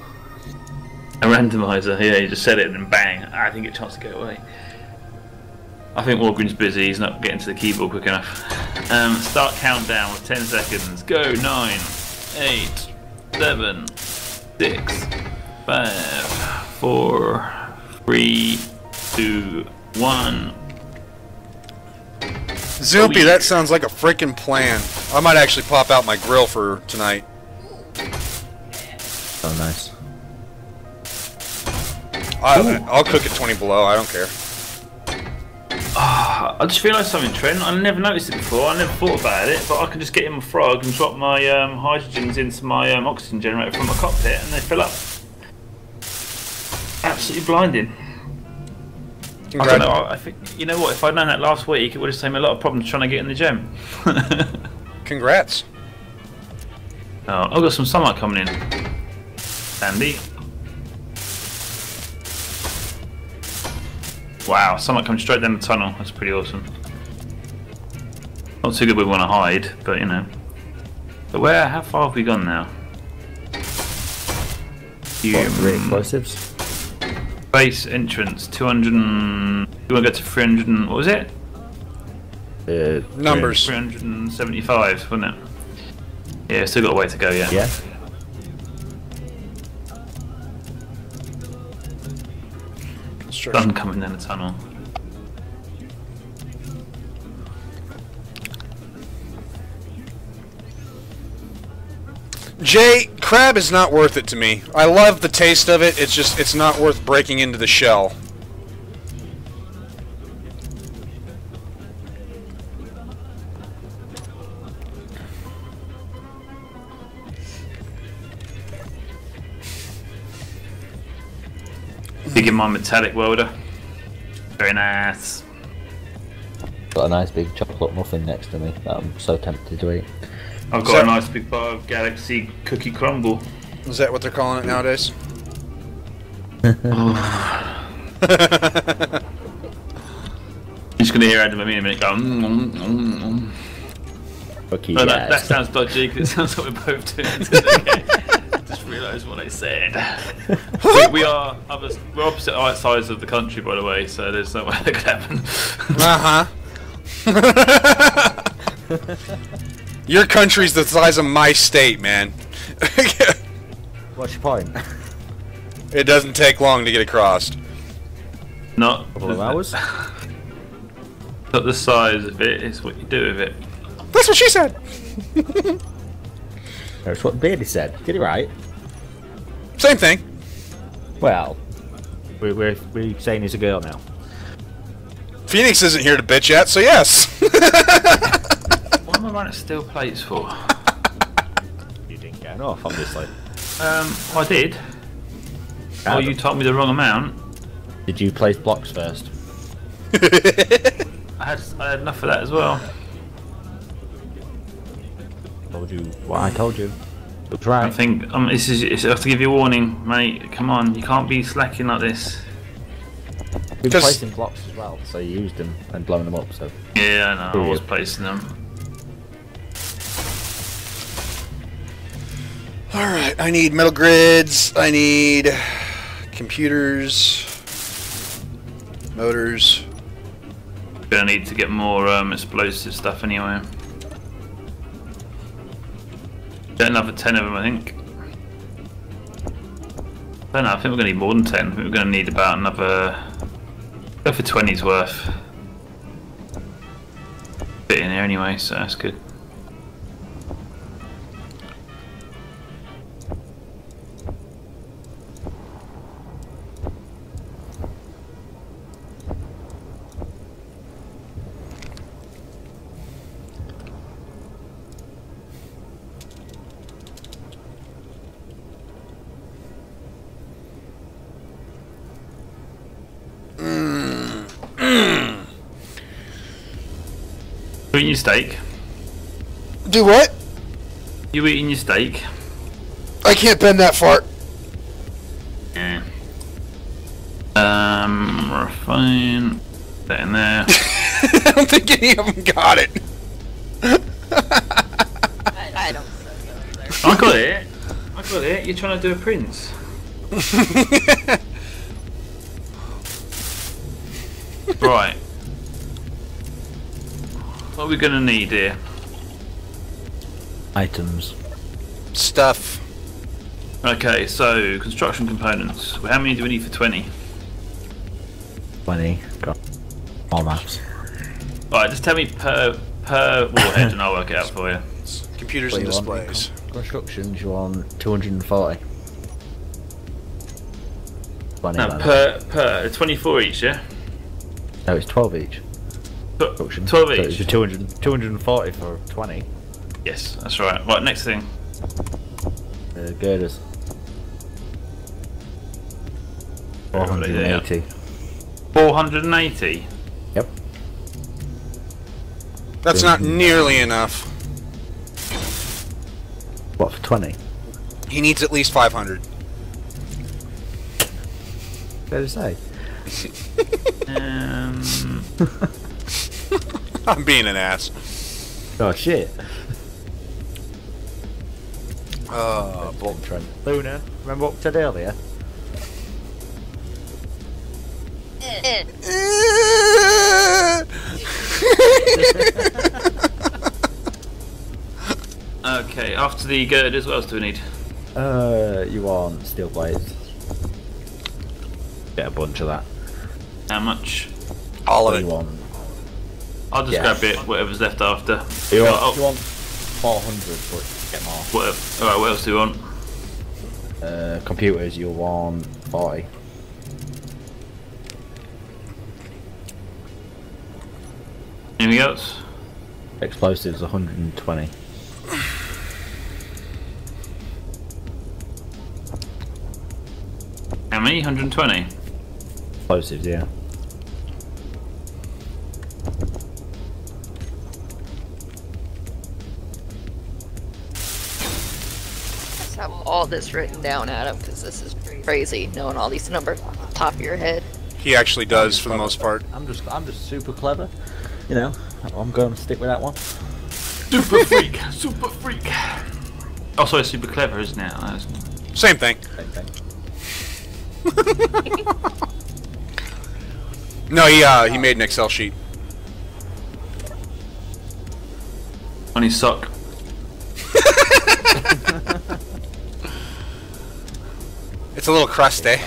A randomizer, yeah, you just said it and then bang, I didn't get a chance to get away. I think Wargreen's busy, he's not getting to the keyboard quick enough. Start countdown with 10 seconds. Go, 9, 8, 7, 6, 5, 4, 3, 2, 1. Zoopy, that sounds like a frickin' plan. I might actually pop out my grill for tonight. Oh, nice. I'll cook at 20 below, I don't care. I just realised something, Trent. I never noticed it before. I never thought about it, but I can just get in my frog and drop my hydrogens into my oxygen generator from my cockpit, and they fill up. Absolutely blinding. I don't know. I think, you know what? If I'd known that last week, it would have saved me a lot of problems trying to get in the gem. Congrats. Oh, I've got some sunlight coming in. Andy. Wow, sunlight coming straight down the tunnel. That's pretty awesome. Not too good we want to hide, but you know. But how far have we gone now? What, 3 explosives? Base entrance, 200 and... You want to go to 300 and... What was it? Numbers. 375, wasn't it? Yeah, still got a way to go, yeah. Yeah. Sun coming down the tunnel. Jay, crab is not worth it to me. I love the taste of it, it's not worth breaking into the shell. Digging my metallic welder. Very nice. Got a nice big chocolate muffin next to me that I'm so tempted to eat. I've got a nice big bar of Galaxy cookie crumble. Is that what they're calling it nowadays? You're just gonna hear Adam in a minute go. Cookie, Oh, yes. that sounds dodgy because it sounds like we're both doing it. Just realised what I said. we're opposite sides of the country, by the way, so there's no way that could happen. Your country's the size of my state, man. What's your point? It doesn't take long to get across. Not A couple of hours? Not the size of it, it's what you do with it. That's what she said. That's what BeardieD said. Get it right. Same thing. Well, we're saying he's a girl now. Pheonix isn't here to bitch yet, so yes. What am I running steel plates for? You didn't get enough, obviously. I did. Oh, you told me the wrong amount. Did you place blocks first? I had enough of that as well. Told you what I told you. Looks right. I think I have to give you a warning, mate. Come on, you can't be slacking like this. We've been placing blocks as well, so you used them and blown them up. So Yeah, I know. I was placing them. All right, I need metal grids. I need computers, motors. Gonna need to get more explosive stuff anyway. Get another 10 of them, I think. I don't know. I think we're gonna need more than 10. I think we're gonna need about another. Go for 20's worth. Bit in there anyway, so that's good. You eating your steak? Do what? You eating your steak? I can't bend that far. Yeah. Refine. That in there. I don't think any of them got it. I don't think so. I got it. I got it. You're trying to do a prince. Right. What are we gonna need here? items. Stuff. Okay, so construction components. How many do we need for 20? 20. Got all maps. Alright, just tell me per warhead and I'll work it out for you. Computers What and do you want? displays. Constructions, you want 240. 20 No, by per 24 each, yeah? No, it's 12 each. Construction. 12 So each. it's 240 for 20. Yes, that's right. Right, next thing. Girders. Where are they there? 480. 480? Yep. That's not nearly enough. What, for 20? He needs at least 500. Fair to say. I'm being an ass. Oh shit. Bolton Trent. Luna, remember what we said earlier? Okay, after the girders, what else do we need? You want steel plates. Get a bunch of that. How much? All What of do you it. want? I'll just Yeah. grab it, whatever's left after. You want, Oh, you want 400, but get more. Alright, what else do we want? Computers, you'll want 40. Anything else? Explosives, 120. How many? 120? Explosives, yeah. Let's have all this written down, Adam, because this is crazy, knowing all these numbers off the top of your head. He actually does for the most part. I'm just super clever. You know, I'm going to stick with that one. Super freak! Super freak! Oh, sorry, super clever, isn't it? That's- Same thing. Same thing. No, he made an Excel sheet. On his sock. It's a little crusty.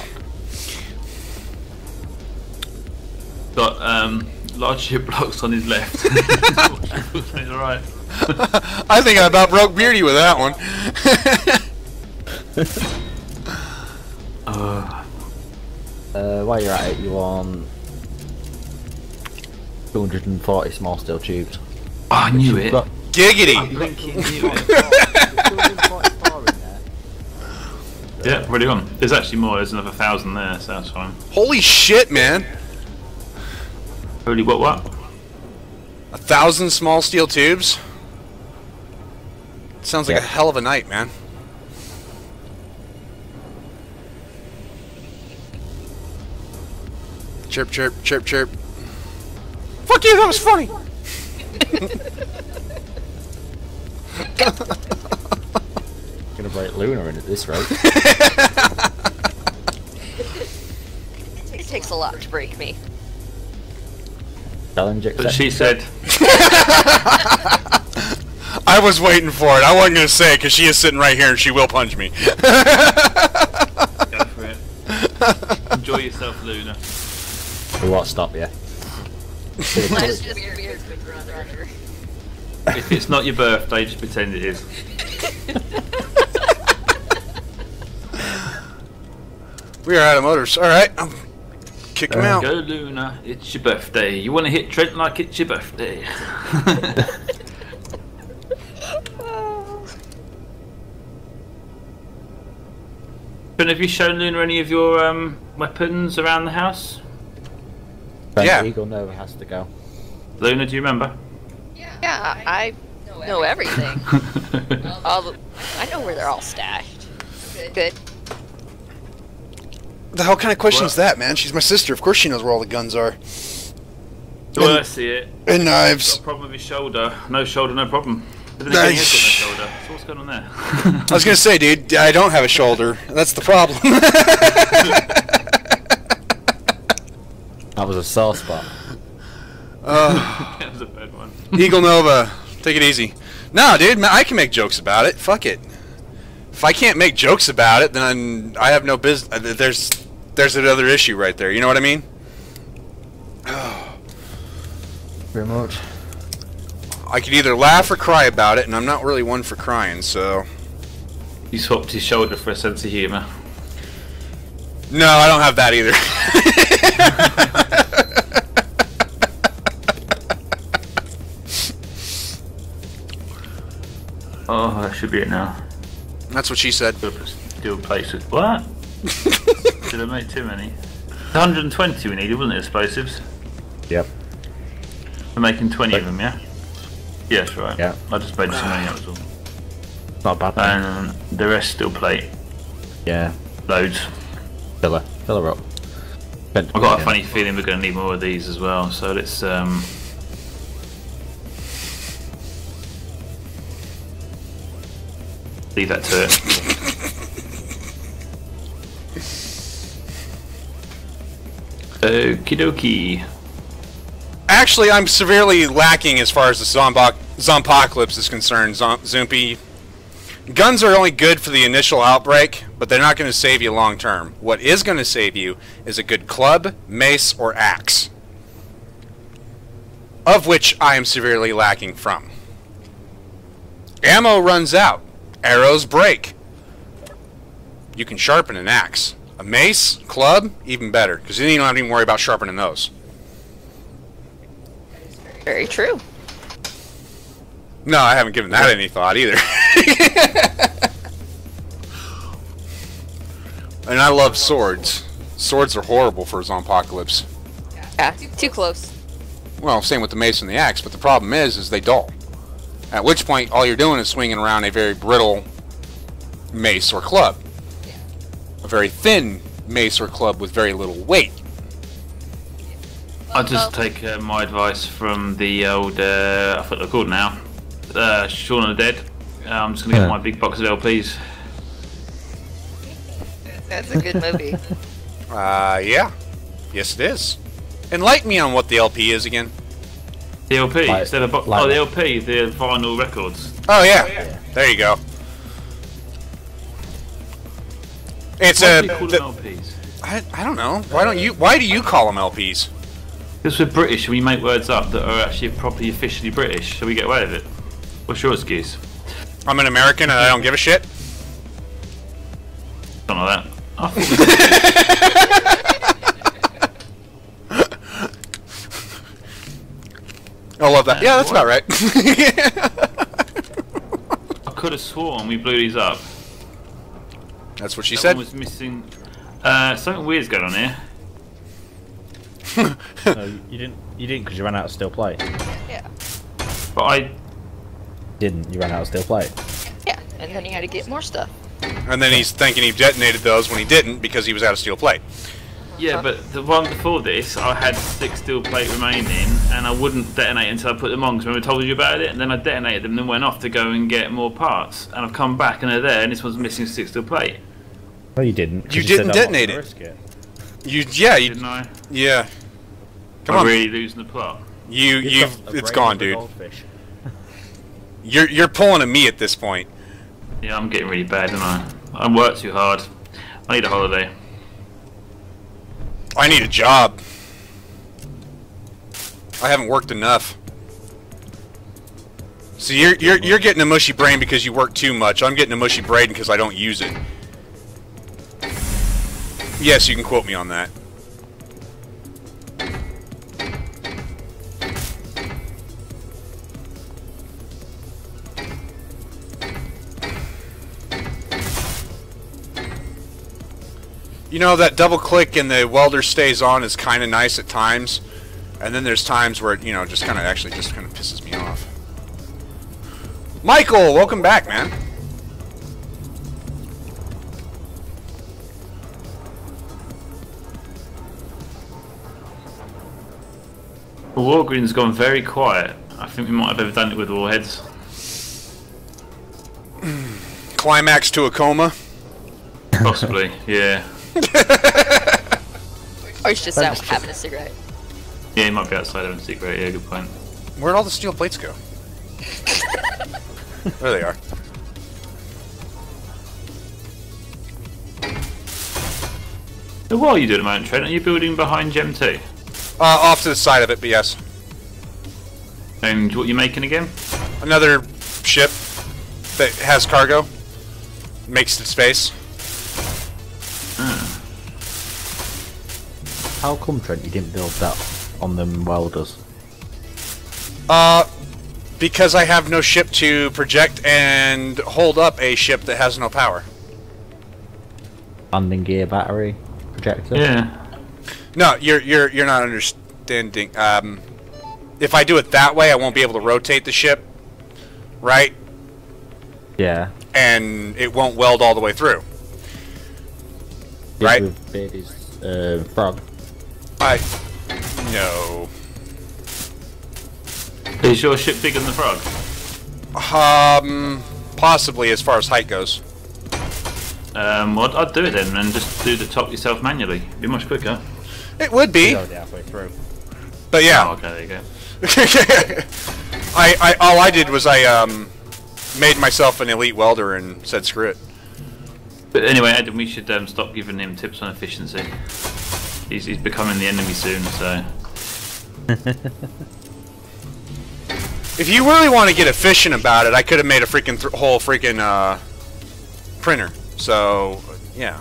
Got large ship blocks on his left. Alright. I think I about broke BeardieD with that one. While you're at it, you want 240 small steel tubes. Oh, I knew it. Giggity! I think he knew it. 244 in there. Yeah, ready on. There's actually more. There's another 1,000 there, so that's fine. Holy shit, man! Holy what? 1,000 small steel tubes? Sounds like a hell of a night, man. Chirp, chirp, chirp, chirp. Fuck you, that was funny! Gonna break Luna in at this rate. It takes a lot to break me. Challenge But accepted. she said, I was waiting for it. I wasn't gonna say it because she is sitting right here and she will punch me. go for it. Enjoy yourself, Luna. We won't stop you. Mine's just weird, brother. If it's not your birthday, just pretend it is. We are out of motors. Alright. Kick him out. Go, Luna. It's your birthday. You want to hit Trent like it's your birthday. But have you shown Luna any of your weapons around the house? Yeah. Eagle Nova has to go. Luna, do you remember? Yeah, I know everything. I know where they're all stashed. Good. What the hell kind of question is that, man? She's my sister. Of course she knows where all the guns are. Well, I see it. And knives. Got a problem with his shoulder. No shoulder, no problem. But then again, he has got no shoulder. So what's going on there? I was gonna say, dude, I don't have a shoulder. That's the problem. That was a sore spot. That was a bad one. Eagle Nova, take it easy. No, dude, I can make jokes about it. Fuck it. If I can't make jokes about it, then I have no business. There's another issue right there. You know what I mean? Very much. I could either laugh or cry about it, and I'm not really one for crying, so... He swapped his shoulder for a sense of humour. No, I don't have that either. Oh, that should be it now. That's what she said. Do a place with what? Did I make too many? 120 we needed, wasn't it, explosives? Yep. We're making 20 of them, yeah? Yes, right. Yeah. I just made so many, that was all. Not a bad thing. And the rest still plate. Yeah. Loads. Fill her up. I've got a funny feeling we're going to need more of these as well, so let's leave that to it. Okie dokie. Actually, I'm severely lacking as far as the Zompocalypse is concerned, Zoompy. Guns are only good for the initial outbreak, but they're not going to save you long term. What is going to save you is a good club, mace, or axe. Of which I am severely lacking from. Ammo runs out. Arrows break. You can sharpen an axe. A mace, club, even better, because then you don't have to even worry about sharpening those. Very true. No, I haven't given that any thought either. And I love swords. Swords are horrible for Zompocalypse. Yeah, too close. Well, same with the mace and the axe, but the problem is they dull. At which point, all you're doing is swinging around a very brittle mace or club. A very thin mace or club with very little weight. I'll just take my advice from the old, I forgot what they're called now, Shaun of the Dead. I'm just going to get my big box of LPs. That's a good movie. Yeah. Yes, it is. Enlighten me on what the LP is again. The LP, Like- instead of like- oh, the LP, the vinyl records. Oh, yeah. There you go. It's Why do you call them LPs? I don't know. Why do you call them LPs? Because we're British and we make words up that are actually properly officially British, so we get away with it. What's your excuse? I'm an American and I don't give a shit. Something like that. I I love that. Yeah, that's about right. could have sworn we blew these up. That's what she That said. one was missing. Something weird's going on here. No, you didn't. You didn't because you ran out of steel plate. Yeah. But I. You ran out of steel plate. Yeah, and then he had to get more stuff. And then he's thinking he detonated those when he didn't because he was out of steel plate. Yeah, but the one before this, I had 6 steel plate remaining, and I wouldn't detonate until I put them on. Because remember I told you about it, and then I detonated them, and then went off to go and get more parts. And I've come back, and they're there, and this one's missing 6 steel plate. No, you didn't. 'cause You said didn't I'm not detonate gonna it. risk it. Didn't I? Yeah. Come I'm on. really losing the plot. It's brain gone, of a dude. goldfish. You're pulling a me at this point. Yeah, I'm getting really bad, and I work too hard. I need a holiday. I need a job. I haven't worked enough. So you're getting a mushy brain because you work too much. I'm getting a mushy brain because I don't use it. Yes, you can quote me on that. You know, that double click and the welder stays on is kind of nice at times. And then there's times where it, you know, just kind of pisses me off. Michael, welcome back, man. Well, Walgreen's gone very quiet. I think we might have overdone it with warheads. Climax to a coma. Possibly, yeah. Or he's just out having a cigarette. Yeah, he might be outside having a cigarette, yeah, good point. Where'd all the steel plates go? There they are. So what are you doing at the moment, Trent? Are you building behind Gem 2? Off to the side of it, but yes. And what are you making again? Another ship that has cargo. Makes it space. How come, Trent, you didn't build that on them welders? Because I have no ship to project and hold up a ship that has no power. Landing gear battery projector? Yeah. No, you're not understanding. If I do it that way, I won't be able to rotate the ship, right? Yeah. And it won't weld all the way through. Right? With BeardieD's frog. No. Is your ship bigger than the frog? Possibly as far as height goes. Well, I'd do it then and just do the top yourself manually. It'd be much quicker. It would be, He's already halfway through. but Oh, yeah. okay, there you go. All I did was I made myself an elite welder and said screw it. But anyway, Adam, we should stop giving him tips on efficiency. He's becoming the enemy soon, so... If you really want to get efficient about it, I could have made a freaking whole freaking printer. So yeah.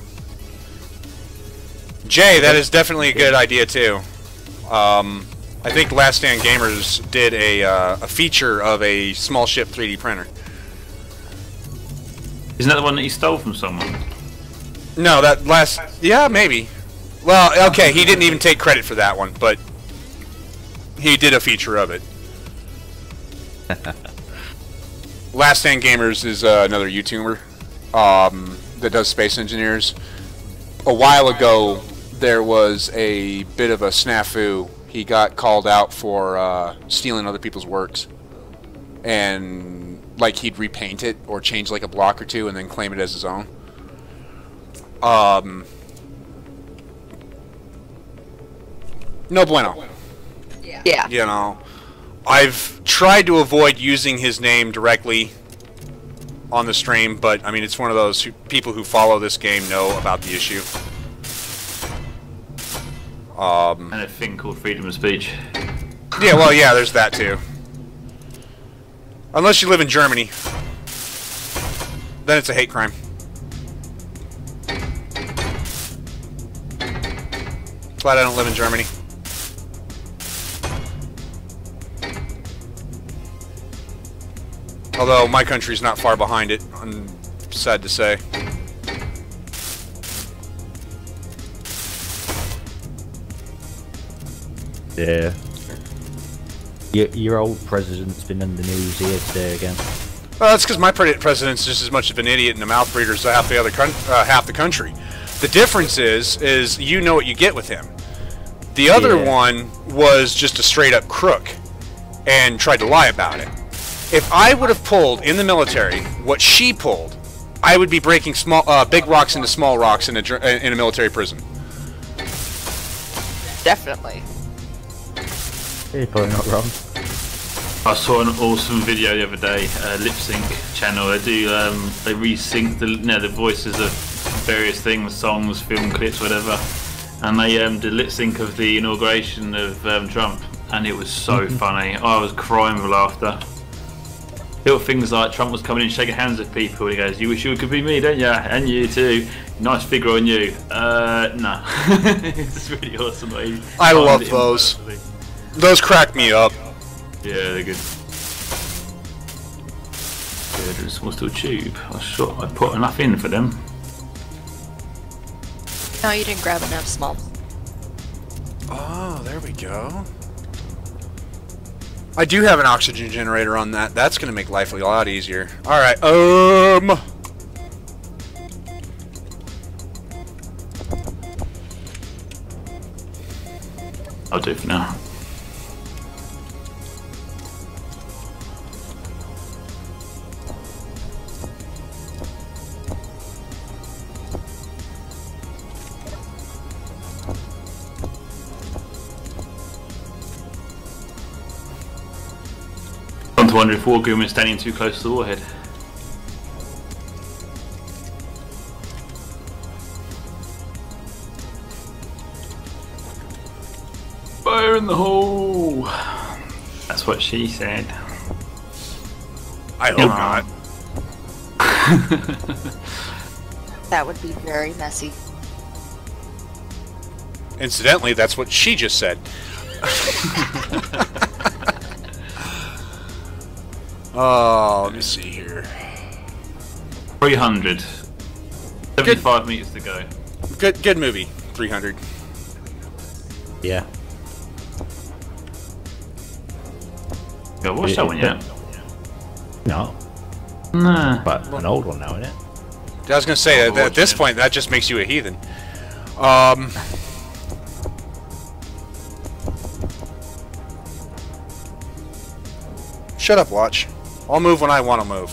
Jay, that is definitely a good idea too. I think Last Stand Gamers did a feature of a small ship 3D printer. Isn't that the one that you stole from someone? No, that last... Yeah, maybe. Well, okay, he didn't even take credit for that one, but he did a feature of it. Last Stand Gamers is another YouTuber that does space engineers. A while ago, there was a bit of a snafu. He got called out for stealing other people's works. And, like, he'd repaint it or change, like, a block or two and then claim it as his own. No bueno. Yeah. You know, I've tried to avoid using his name directly on the stream, but I mean, it's one of those people who follow this game know about the issue. And a thing called freedom of speech. Yeah, well, yeah, there's that too. Unless you live in Germany, then it's a hate crime. Glad I don't live in Germany. Although my country's not far behind it, I'm sad to say. Yeah. Your old president's been in the news here today again. Well, that's because my president's just as much of an idiot and a mouth breeder as half the other half the country. The difference is you know what you get with him. The other one was just a straight up crook and tried to lie about it. If I would have pulled in the military what she pulled, I would be breaking big rocks into small rocks in a military prison. Definitely. You're probably not wrong. I saw an awesome video the other day, lip sync channel. They do they resync the voices of various things, songs, film clips, whatever, and they did lip sync of the inauguration of Trump, and it was so funny. I was crying with laughter. Little things like Trump was coming in shaking hands with people, and he goes, "You wish you could be me, don't you? And you too. Nice figure on you." No. It's really awesome. I love those. Those crack me up. Yeah, they're good. Yeah, there's one still tube. I put enough in for them. No, you didn't grab enough small. Oh, there we go. I do have an oxygen generator on that. That's going to make life a lot easier. Alright, I'll do it for now. I'm to wonder if Wargoon is standing too close to the warhead. Fire in the hole! That's what she said. I hope not. That would be very messy. Incidentally, that's what she just said. Oh, let me see here. 300. 75 meters to go. Good movie. 300. Yeah. Yeah, watch that one yet? No. Nah. But an old one now, isn't it? I was gonna say that at this point that just makes you a heathen. Shut up, watch. I'll move when I want to move.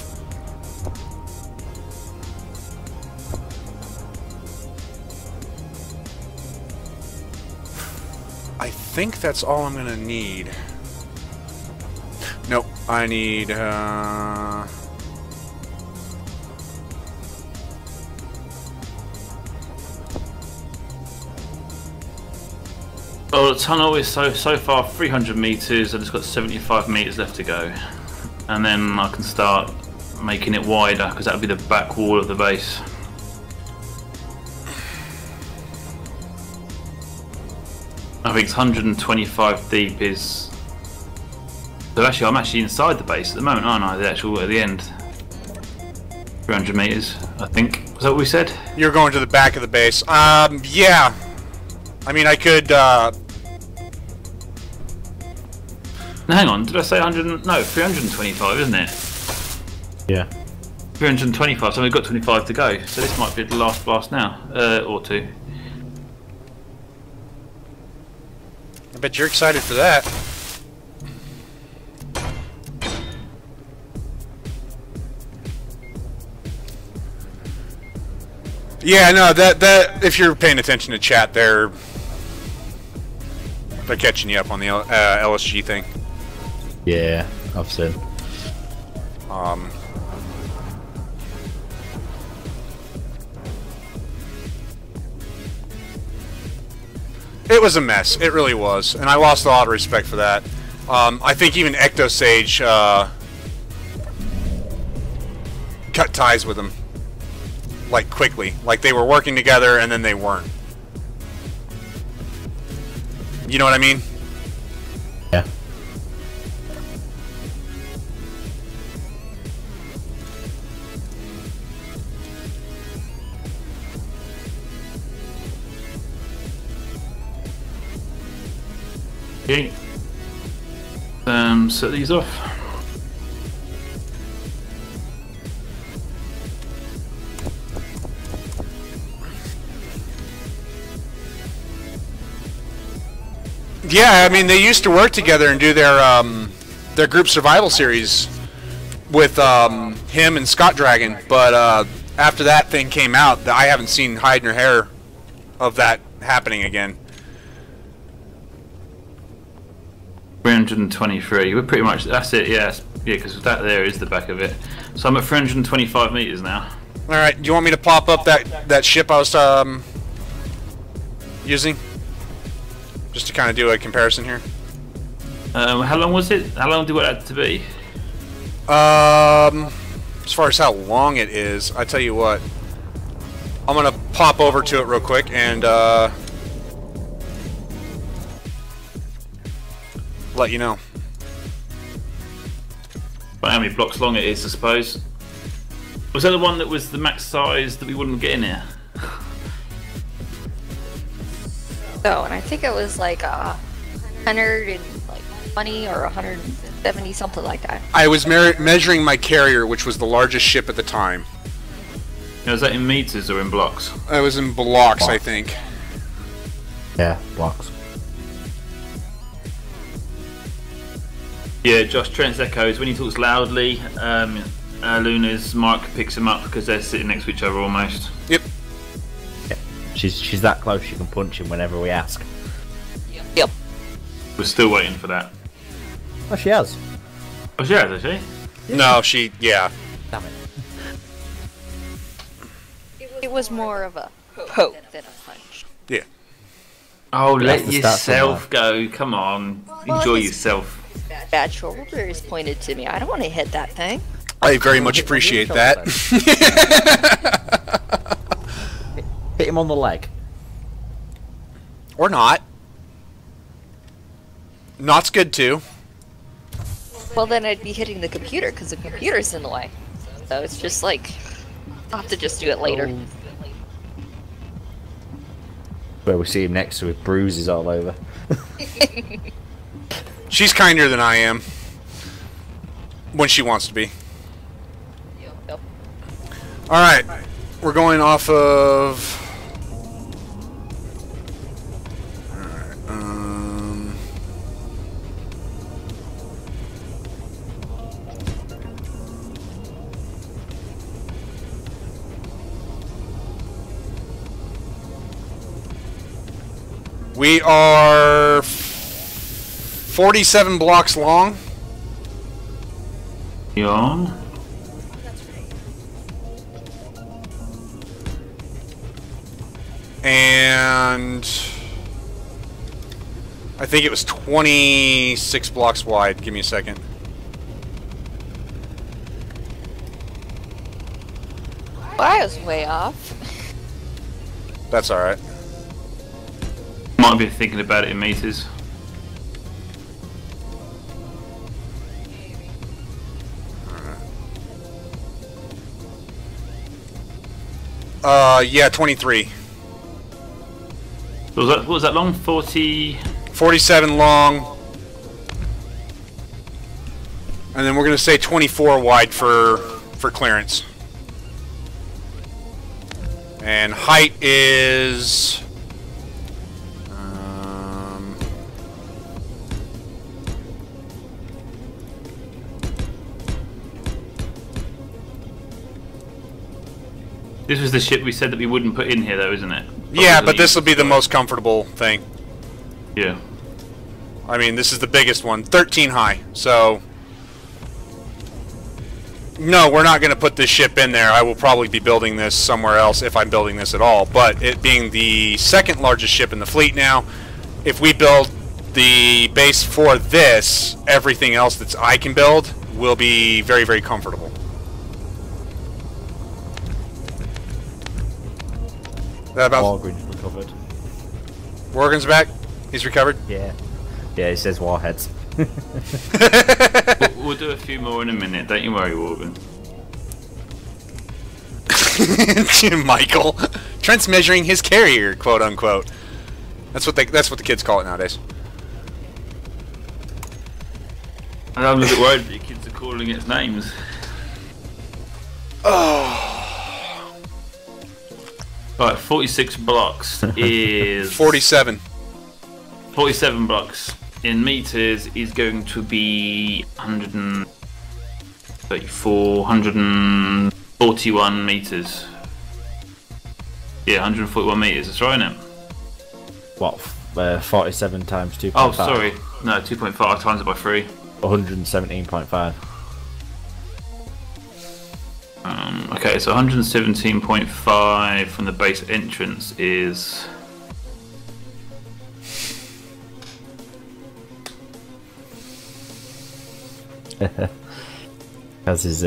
I think that's all I'm gonna need. Nope, I need Well, the tunnel is so far 300 meters. I've just got 75 meters left to go, and then I can start making it wider because that would be the back wall of the base. I think it's 125 deep is. So actually, I'm actually inside the base at the moment, aren't I? The actual at the end. 300 meters, I think. Is that what we said? You're going to the back of the base. Yeah. I mean, I could, Hang on, did I say 100? No, 325, isn't it? Yeah. 325, so we've got 25 to go. So this might be the last blast now, or two. I bet you're excited for that. Yeah, no, that if you're paying attention to chat, they're catching you up on the LSG thing. Yeah, I've seen. It was a mess. It really was, and I lost a lot of respect for that. I think even Ectosage cut ties with them, like, quickly. Like, they were working together, and then they weren't. You know what I mean? Yeah. Okay. Set these off. Yeah, I mean, they used to work together and do their group survival series with him and Scott Dragon, but after that thing came out, I haven't seen hide nor hair of that happening again. 323. We're pretty much. That's it. Yeah, yeah. Because that there is the back of it. So I'm at 325 meters now. All right. Do you want me to pop up that ship I was using, just to kind of do a comparison here? How long was it? How long do you want that to be? As far as how long it is, I tell you what. I'm gonna pop over to it real quick and let you know. But how many blocks long it is, I suppose. Was that the one that was the max size that we wouldn't get in here? So, and I think it was like 120 or 170, something like that. I was measuring my carrier, which was the largest ship at the time. Now, is that in meters or in blocks? I was in blocks, I think. Yeah, blocks. Yeah, Josh Trent's echoes. When he talks loudly, Luna's mic picks him up because they're sitting next to each other almost. Yep. Yeah. She's that close she can punch him whenever we ask. Yep. We're still waiting for that. Oh, she has. Oh, she has, has she? No, yeah. Damn it. It was more of a poke than a punch. Yeah. Oh, You let have to start yourself go. Come on. Enjoy yourself. Bad shoulders pointed to me. I don't want to hit that thing. I very much appreciate that. Hit him on the leg. Or not. Not's good too. Well, then I'd be hitting the computer because the computer's in the way. So it's just like, I'll have to just do it later. Where we see him next to with bruises all over. She's kinder than I am. When she wants to be. Yep. Alright. We're going off of... Alright, we are 47 blocks long. Yeah. And I think it was 26 blocks wide. Give me a second. Well, I was way off. That's alright. Might be thinking about it in meters. Yeah, 23. What was that long? 40... 47 long. And then we're going to say 24 wide for clearance. And height is... This was the ship we said that we wouldn't put in here, though, isn't it? yeah, but this will be the most comfortable thing. Yeah. I mean, this is the biggest one. 13 high, so... No, we're not going to put this ship in there. I will probably be building this somewhere else if I'm building this at all. But it being the second largest ship in the fleet now, if we build the base for this, everything else that I can build will be very, very comfortable. That about Wargren's recovered. Morgan's back? He's recovered? Yeah. Yeah, it says warheads. We'll do a few more in a minute. Don't you worry, Morgan. Michael. Trent's measuring his carrier, quote unquote. That's what the kids call it nowadays. And I'm a bit worried that your kids are calling its names. Oh. Right, 46 blocks is 47. 47 blocks in meters is going to be 134, 141 meters. Yeah, 141 meters. That's right, isn't it? What? 47 times 2.5. Oh, sorry. No, 2.5 times it by 3. 117.5. Okay, so 117.5 from the base entrance is... As is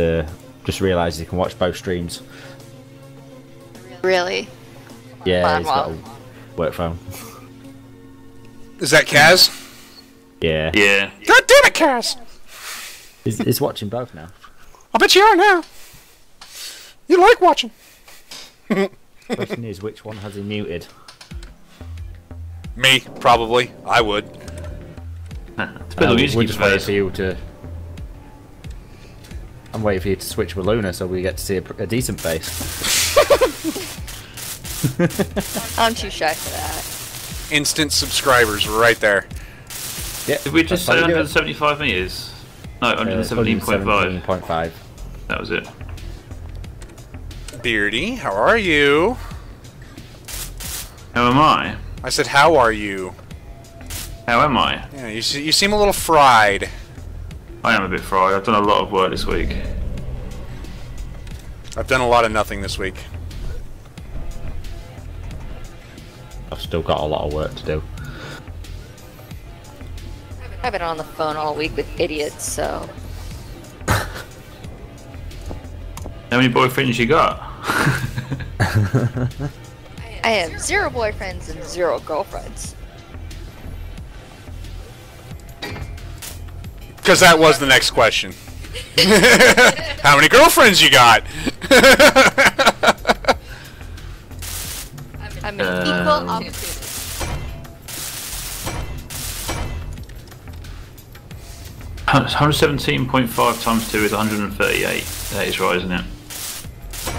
just realised he can watch both streams. Really? Yeah, Fun, he's got a work phone. Is that Kaz? Yeah. Yeah. God damn it, Kaz! He's watching both now. I bet you are now. You like watching. Question is, which one has he muted? Me, probably. I would. It's better music We're you just play. waiting for you to... I'm waiting for you to switch with Luna so we get to see a decent face. I'm too shy for that. Instant subscribers right there. Yeah, Did we just say that's how you do it. 175 meters? No, 117.5. 117.5. That was it. BeardieD, how are you? How am I? I said, how are you? How am I? Yeah, you seem a little fried. I am a bit fried. I've done a lot of work this week. I've done a lot of nothing this week. I've still got a lot of work to do. I've been on the phone all week with idiots, so... How many boyfriends you got? I have 0 boyfriends and 0 girlfriends. Because that was the next question. How many girlfriends you got? I'm an equal opportunity. Uh, 117.5 times 2 is 138. That is right, isn't it?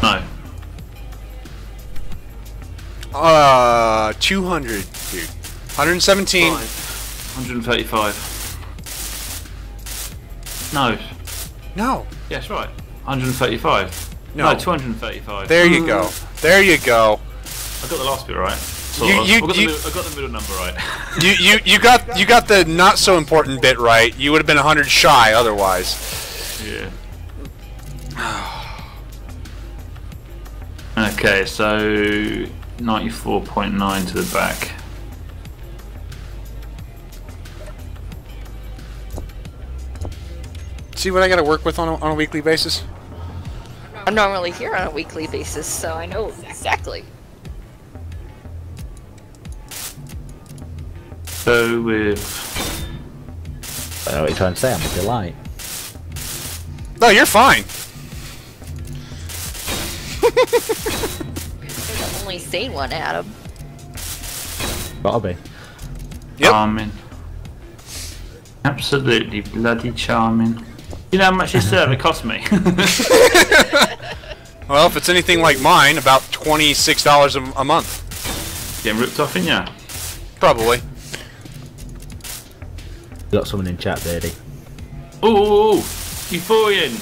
No. 200, dude. 117. 135. No. No. Yeah, that's right. 135. No. No, 235. There you go. There you go. I got the last bit right. Sort You- of. you- I got you- I got the middle number right. You got the not so important bit right. You would have been 100 shy otherwise. Yeah. Okay, so 94.9 to the back. See what I got to work with on a weekly basis? I'm normally here on a weekly basis, so I know exactly. So with I don't know what you're trying to say, I'm a delight. No, you're fine. You're the only sane one, Adam. Gotta be. Yep. charming. Absolutely bloody charming. You know how much this server cost me? Well, if it's anything like mine, about $26 a month. Getting ripped off, ain't ya? Probably. You got someone in chat, BeardieD. Ooh, Euphorian.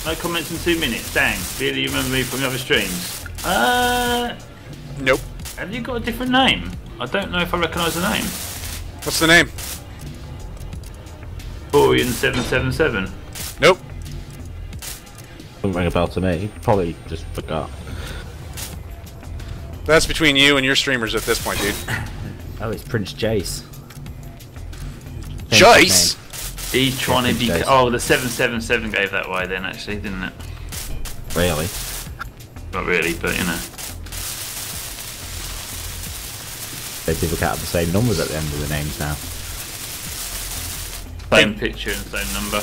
No comments in 2 minutes. Dang. Really, you remember me from the other streams? Nope. Have you got a different name? I don't know if I recognise the name. What's the name? Euphorian 777. Nope. Doesn't ring a bell to me. Probably just forgot. That's between you and your streamers at this point, dude. Oh, it's Prince Jace. Joyce. He's trying to be. Jason. Oh, the 777 gave that away then, actually, didn't it? Really? Not really, but you know. People can't have the same numbers at the end of the names now. Same picture and same number.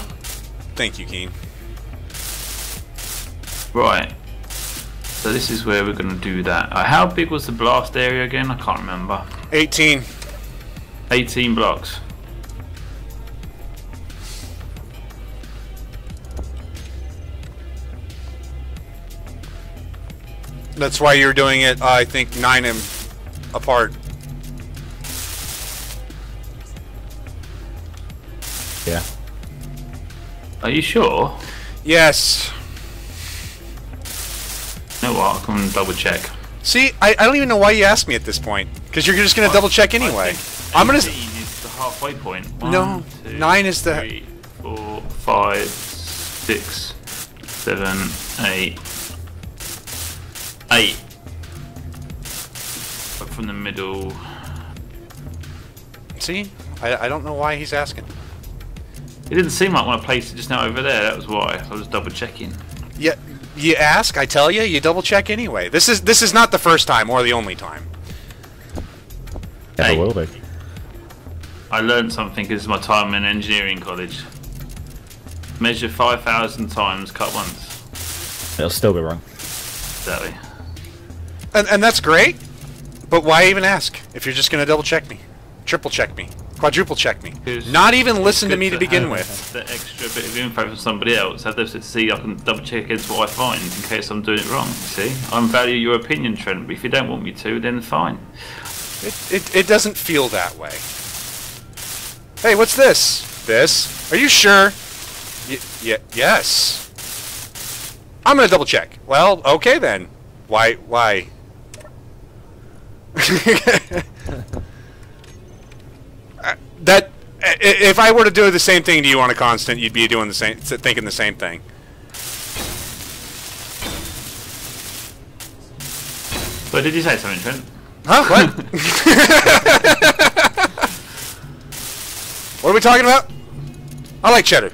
Thank you, Keen. Right. So this is where we're going to do that. How big was the blast area again? I can't remember. 18. 18 blocks. That's why you're doing it, I think, 9 apart. Yeah. Are you sure? Yes. You know what? I can double check. See, I don't even know why you asked me at this point. Because you're just going to double check anyway. I'm going to... 18 is the halfway point. One, No, two, 9 is the... 3, 4, 5, 6, 7, 8. 8. Up from the middle. See? I don't know why he's asking. It didn't seem like when I placed it just now over there. That was why. I was double checking. Yeah, you ask, I tell you, you double check anyway. This is not the first time or the only time. Never Hey. will be. I learned something. This is my time in engineering college. Measure 5,000 times, cut once. It'll still be wrong. Exactly. And that's great, but why even ask if you're just going to double check me? Triple check me? Quadruple check me? Not even listen to me to begin with. The extra bit of info from somebody else. Have this to see I can double check against what I find in case I'm doing it wrong. You see, I value your opinion, Trent. But if you don't want me to, then fine. It doesn't feel that way. Hey, what's this? This? Are you sure? Yes. I'm gonna double check. Well, okay then. Why? That if I were to do the same thing to you on a constant, you'd be doing the same, thinking the same thing. But did you say something, Trent? Huh? What? What are we talking about? I like cheddar.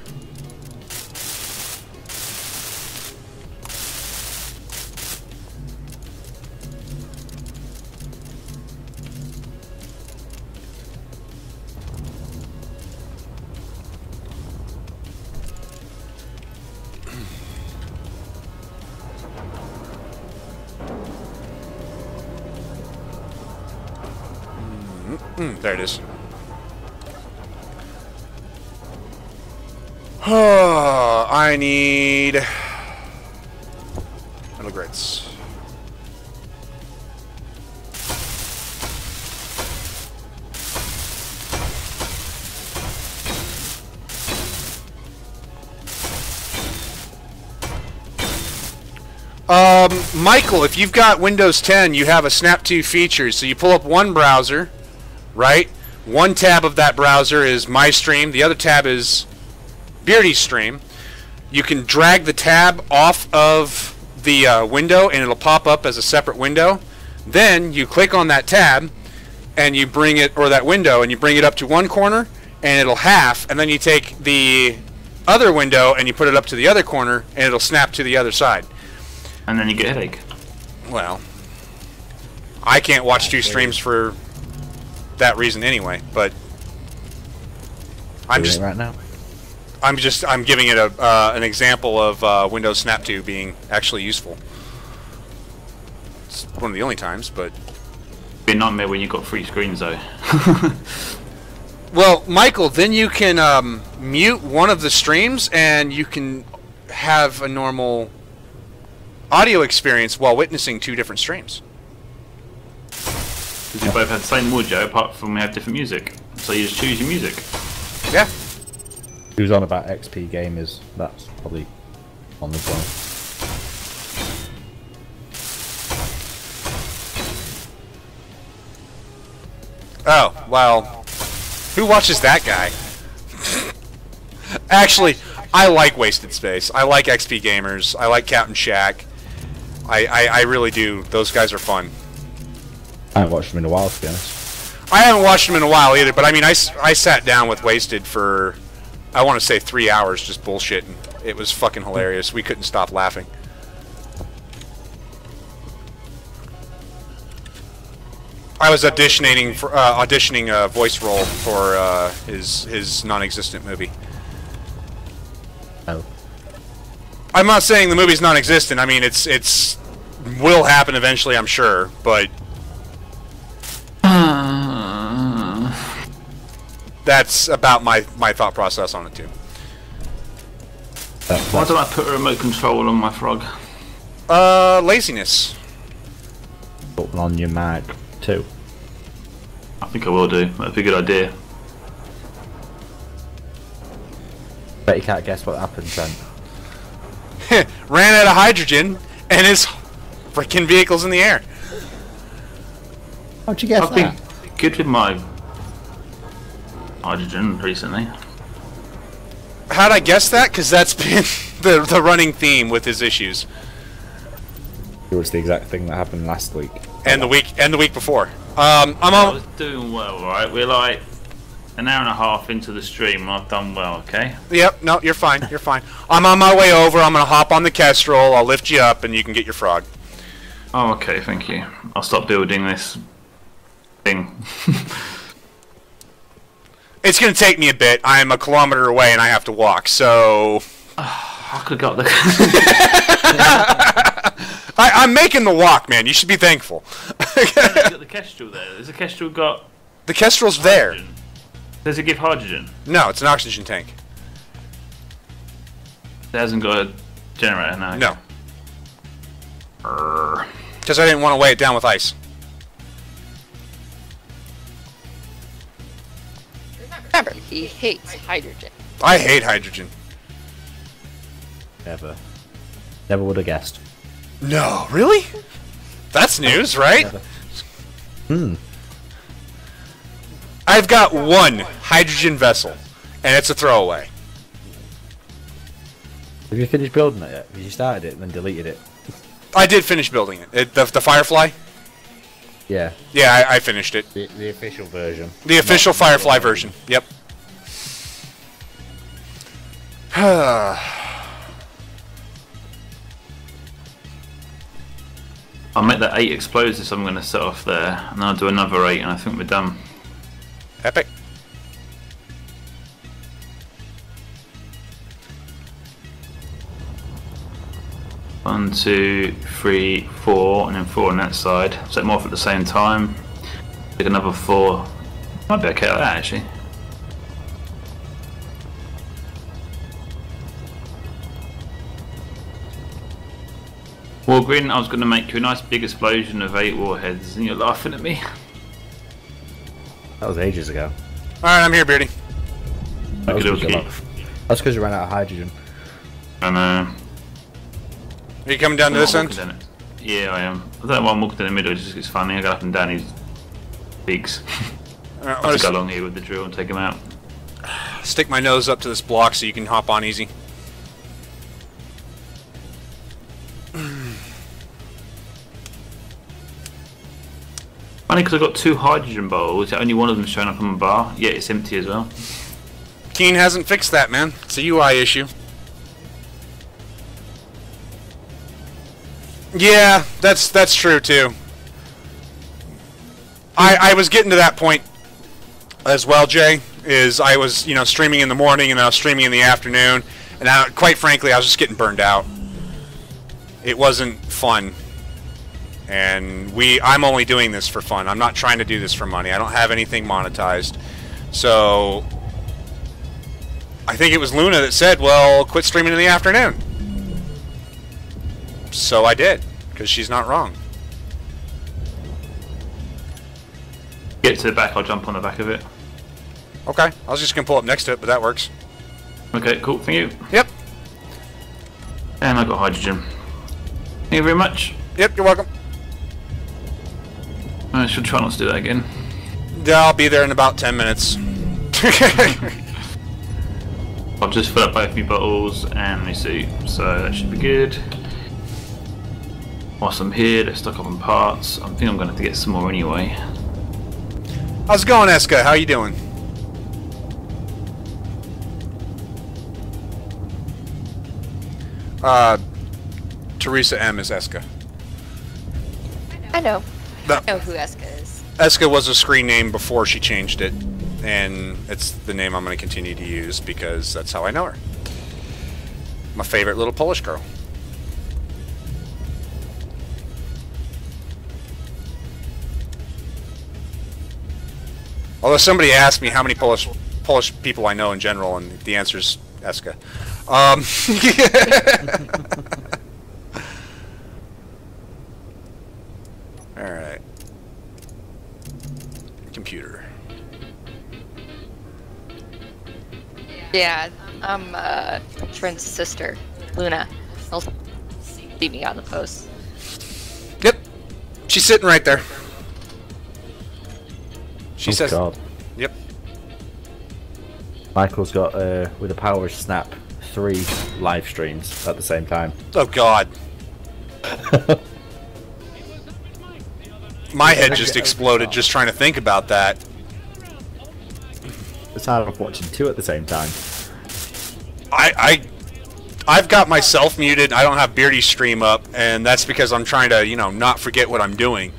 There it is. Oh, I need metal grits. Michael, if you've got Windows 10, you have a Snap to feature. So you pull up one browser, right? One tab of that browser is My Stream. The other tab is BeardieD's Stream. You can drag the tab off of the window, and it'll pop up as a separate window. Then you click on that tab, and you bring it, or that window, and you bring it up to one corner, and it'll half. And then you take the other window, and you put it up to the other corner, and it'll snap to the other side. And then you get a headache. Well, I can't watch two streams for that reason anyway, but I'm just right now. I'm giving it an example of Windows Snap to being actually useful. It's one of the only times, but It'd be a nightmare when you've got three screens though. well, Michael, then you can mute one of the streams and you can have a normal audio experience while witnessing two different streams. Because we both have the same audio, apart from we have different music. So you just choose your music. Yeah. Who's on about XP gamers? That's probably on as well. Oh, well, who watches that guy? Actually, I like Wasted Space. I like XP Gamers. I like Captain Shack. I really do. Those guys are fun. I haven't watched them in a while, to be honest. I haven't watched them in a while either, but I mean, I sat down with Wasted for, I want to say 3 hours just bullshitting. It was fucking hilarious. We couldn't stop laughing. I was auditioning for a voice role for his non-existent movie. Oh. I'm not saying the movie's non-existent. I mean, it's will happen eventually, I'm sure, but that's about my thought process on it too. Why don't I put a remote control on my frog? Laziness. Put one on your Mac too. I think I will do. That'd be a good idea. Bet you can't guess what happened, Trent. Ran out of hydrogen, and his freaking vehicle's in the air. How'd you guess I've that? been good with my hydrogen recently. How'd I guess that? Because that's been the running theme with his issues, It was the exact thing that happened last week. and the week before. I'm I on. was doing well, right? We're like an hour and a half into the stream, and I've done well. Okay. Yep. No, you're fine. You're fine. I'm on my way over. I'm gonna hop on the Kestrel. I'll lift you up, and you can get your frog. Oh, okay. Thank you. I'll stop building this thing. It's gonna take me a bit. I'm a kilometer away, and I have to walk. So I could have got the. I'm making the walk, man. You should be thankful. You got the Kestrel there. Has the Kestrel got The Kestrel's there. hydrogen? Does it give hydrogen? No, it's an oxygen tank. It hasn't got a generator now. No, Brrr. because I didn't want to weigh it down with ice. Remember, he hates hydrogen. I hate hydrogen. Never would have guessed. No, really? That's news, right? Hmm. I've got one hydrogen vessel, and it's a throwaway. Have you finished building it yet? Because you started it and then deleted it. I did finish building it. The Firefly? Yeah. Yeah, I finished it. The official version. The official Firefly version. Yep. I'll make that 8 explosives I'm going to set off there, and then I'll do another 8, and I think we're done. Epic. One, 2, 3, 4, and then 4 on that side. Set them off at the same time. Take another 4. Might be okay like that actually. Wargreen, I was going to make you a nice big explosion of 8 warheads, and you're laughing at me. That was ages ago. Alright, I'm here, Beardy. That was 'cause Okey-dokey. That's because you ran out of hydrogen. And Are you coming down to this end? Yeah, I am. I don't know why I'm walking down the middle, it just gets funny. I go up and down these peaks. Alright, I'll I'll just go just along here with the drill and take them out. stick my nose up to this block so you can hop on easy. Funny because I've got 2 hydrogen bowls, only one of them's showing up on my bar, yet it's empty as well. Keen hasn't fixed that, man. It's a UI issue. Yeah, that's true too. I was getting to that point as well, Jay. Is I was streaming in the morning and then I was streaming in the afternoon, and quite frankly I was just getting burned out. It wasn't fun, and I'm only doing this for fun. I'm not trying to do this for money. I don't have anything monetized, so I think it was Luna that said, "Well, quit streaming in the afternoon." So I did, because she's not wrong. Get to the back, I'll jump on the back of it. Okay, I was just gonna pull up next to it, but that works. Okay, cool, thank you. Yep, And I got hydrogen. Thank you very much. yep, you're welcome. I should try not to do that again. Yeah, I'll be there in about 10 minutes. I've just filled up both my bottles and my suit, so that should be good. Whilst I'm here, let's stock up on parts. I think I'm going to have to get some more anyway. How's it going, Eska? How you doing? Teresa M is Eska. I know. No. I know who Eska is. Eska was a screen name before she changed it, and it's the name I'm going to continue to use because that's how I know her. My favorite little Polish girl. Although somebody asked me how many Polish people I know in general, and the answer is Eska. Alright. Computer. Yeah, I'm Trent's sister, Luna. I'll see me on the post. Yep. She's sitting right there. She says... God. Yep. Michael's got, with a power snap, 3 live streams at the same time. Oh, God. My head just exploded just trying to think about that. It's hard enough watching 2 at the same time. I've got myself muted. I don't have BeardieD's stream up, and that's because I'm trying to, you know, not forget what I'm doing.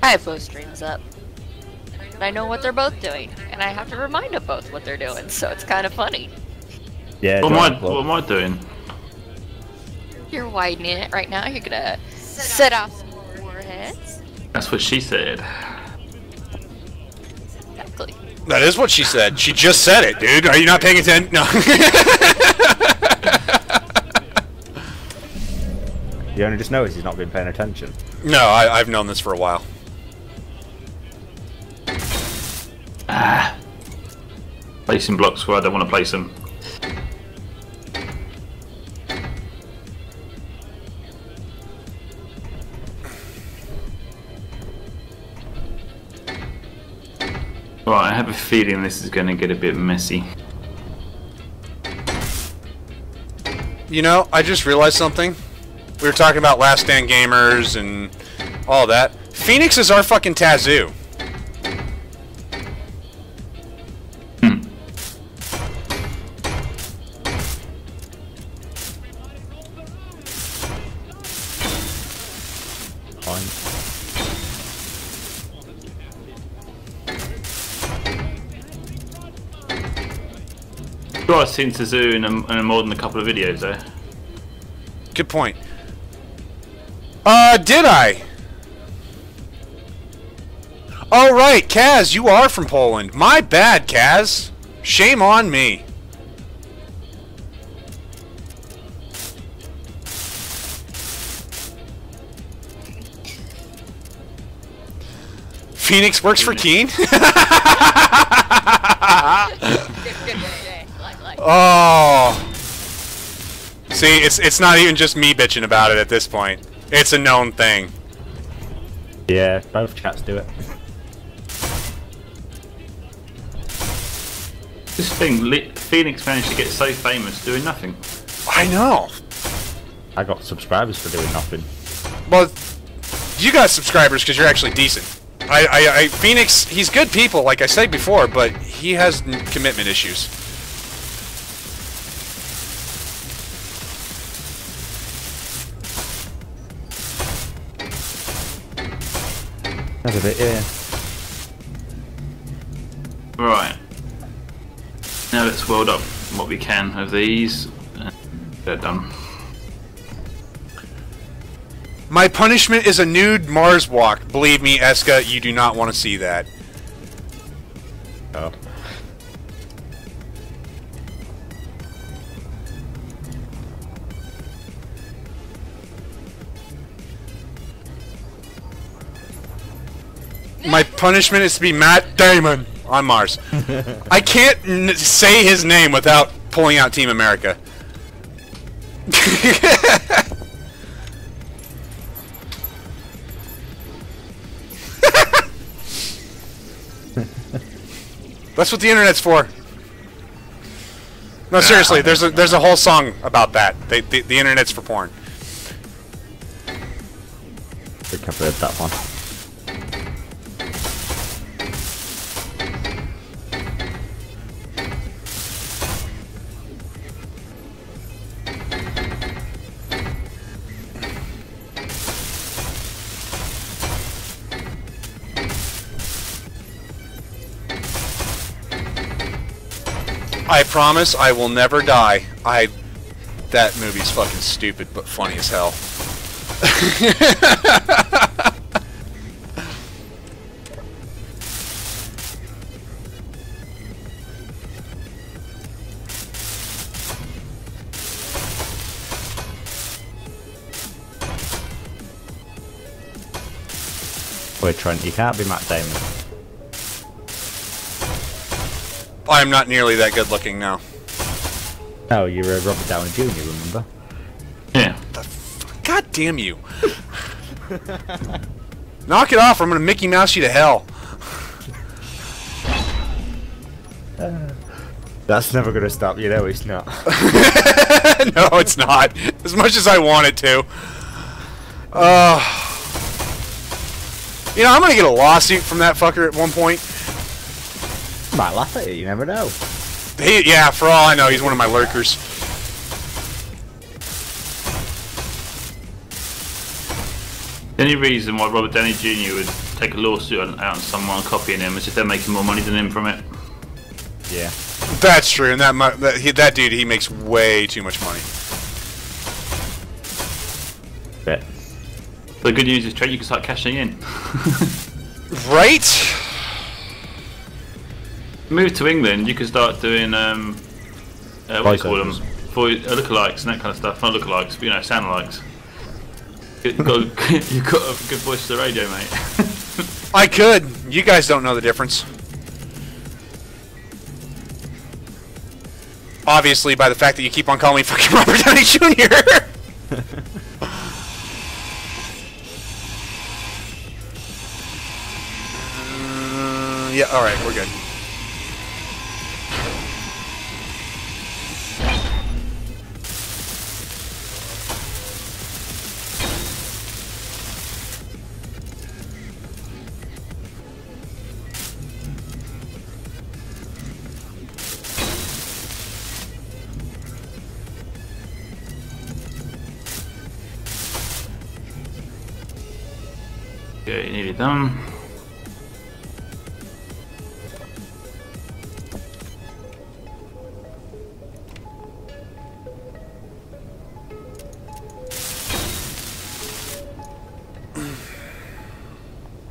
I have both streams up. And I know what they're both doing. And I have to remind them both what they're doing, so it's kind of funny. Yeah. What am I doing? You're widening it right now. You're gonna set off some warheads. That's what she said. Exactly. That is what she said. She just said it, dude. Are you not paying attention? No. You only just noticed he's not been paying attention. No, I've known this for a while. Placing blocks where I don't want to place them. Right, I have a feeling this is going to get a bit messy. You know, I just realized something. We were talking about Last Stand Gamers and all that. Pheonix is our fucking Tazoo. Sure, I've seen Tazoo in more than a couple of videos though. Good point. Did I? Oh, right, Kaz, you are from Poland. My bad, Kaz. Shame on me. Pheonix works for Keen? Oh. See, it's not even just me bitching about it at this point. It's a known thing. Yeah, both chats do it. This thing, Pheonix managed to get so famous doing nothing. I know. I got subscribers for doing nothing. Well, you got subscribers because you're actually decent. Pheonix, he's good people, like I said before, but he has commitment issues. That's a bit, yeah. Right. Now let's weld up what we can of these. They're done. My punishment is a nude Mars walk. Believe me, Eska, you do not want to see that. Oh. My punishment is to be Matt Damon on Mars. I can't say his name without pulling out Team America. That's what the internet's for. No, seriously, there's a whole song about that. The internet's for porn. I think I've heard that one. I promise I will never die. That movie's fucking stupid, but funny as hell. Wait, Trent, you can't be Matt Damon. I'm not nearly that good looking now. Oh, you're Robert Downey Jr., remember? Yeah. God damn you. Knock it off or I'm gonna Mickey Mouse you to hell. That's never gonna stop, you know it's not. No, it's not. As much as I want it to. You know, I'm gonna get a lawsuit from that fucker at one point. Might laugh at it, you never know. Yeah, for all I know, he's one of my lurkers. The only reason why Robert Downey Jr. would take a lawsuit out on someone copying him is if they're making more money than him from it. Yeah. That's true, and that dude, he makes way too much money. Bet. The good news is, Trent, you can start cashing in. Right? Move to England, you can start doing what do you call them? For lookalikes and that kind of stuff. Not lookalikes, but you know, sound-alikes. You've got a good voice to the radio, mate. I could. You guys don't know the difference. Obviously, by the fact that you keep on calling me fucking Robert Downey Jr. Yeah, alright, we're good. Okay, nearly done.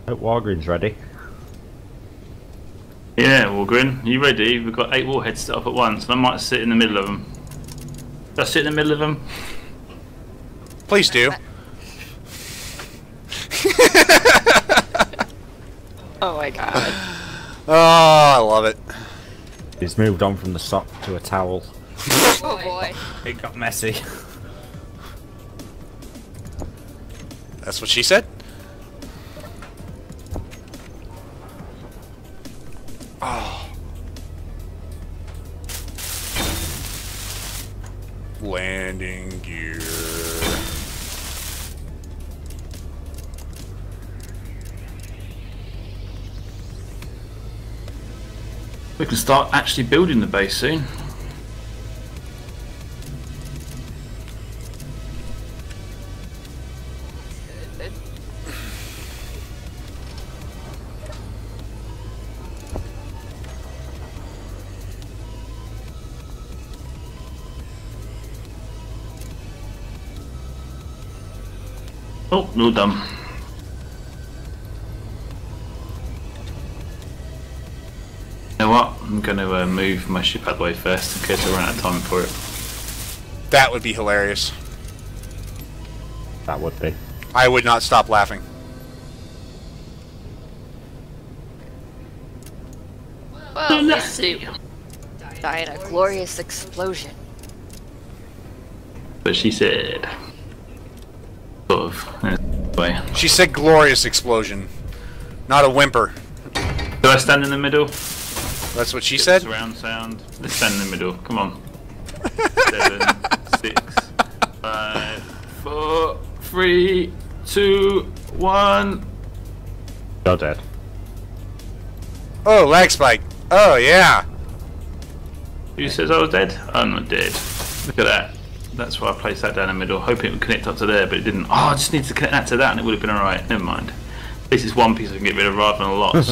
Hope Wargren's ready. Yeah, Walgren, you ready? We've got 8 warheads set up at once, and I might sit in the middle of them. Should I sit in the middle of them? Please do. Oh my god. Oh, I love it. He's moved on from the sock to a towel. Oh boy. It got messy. That's what she said? Oh. Landing gear. We can start actually building the base soon. Oh, we're all done. You know what? I'm going to move my ship out of the way first in case I run out of time for it. That would be hilarious. That would be. I would not stop laughing. Well, let's see. Die in a glorious explosion. But she said, sort of, way. She said glorious explosion, not a whimper. Do I stand in the middle? That's what she said? Surround sound. Let's stand in the middle. Come on. 7, 6, 5, 4, 3, 2, 1. You're dead. Oh, lag spike. Oh, yeah. Who says I was dead? I'm not dead. Look at that. That's why I placed that down the middle, hoping it would connect up to there, but it didn't. Oh, I just need to connect that to that and it would have been alright. Never mind. At least it's one piece I can get rid of rather than lots.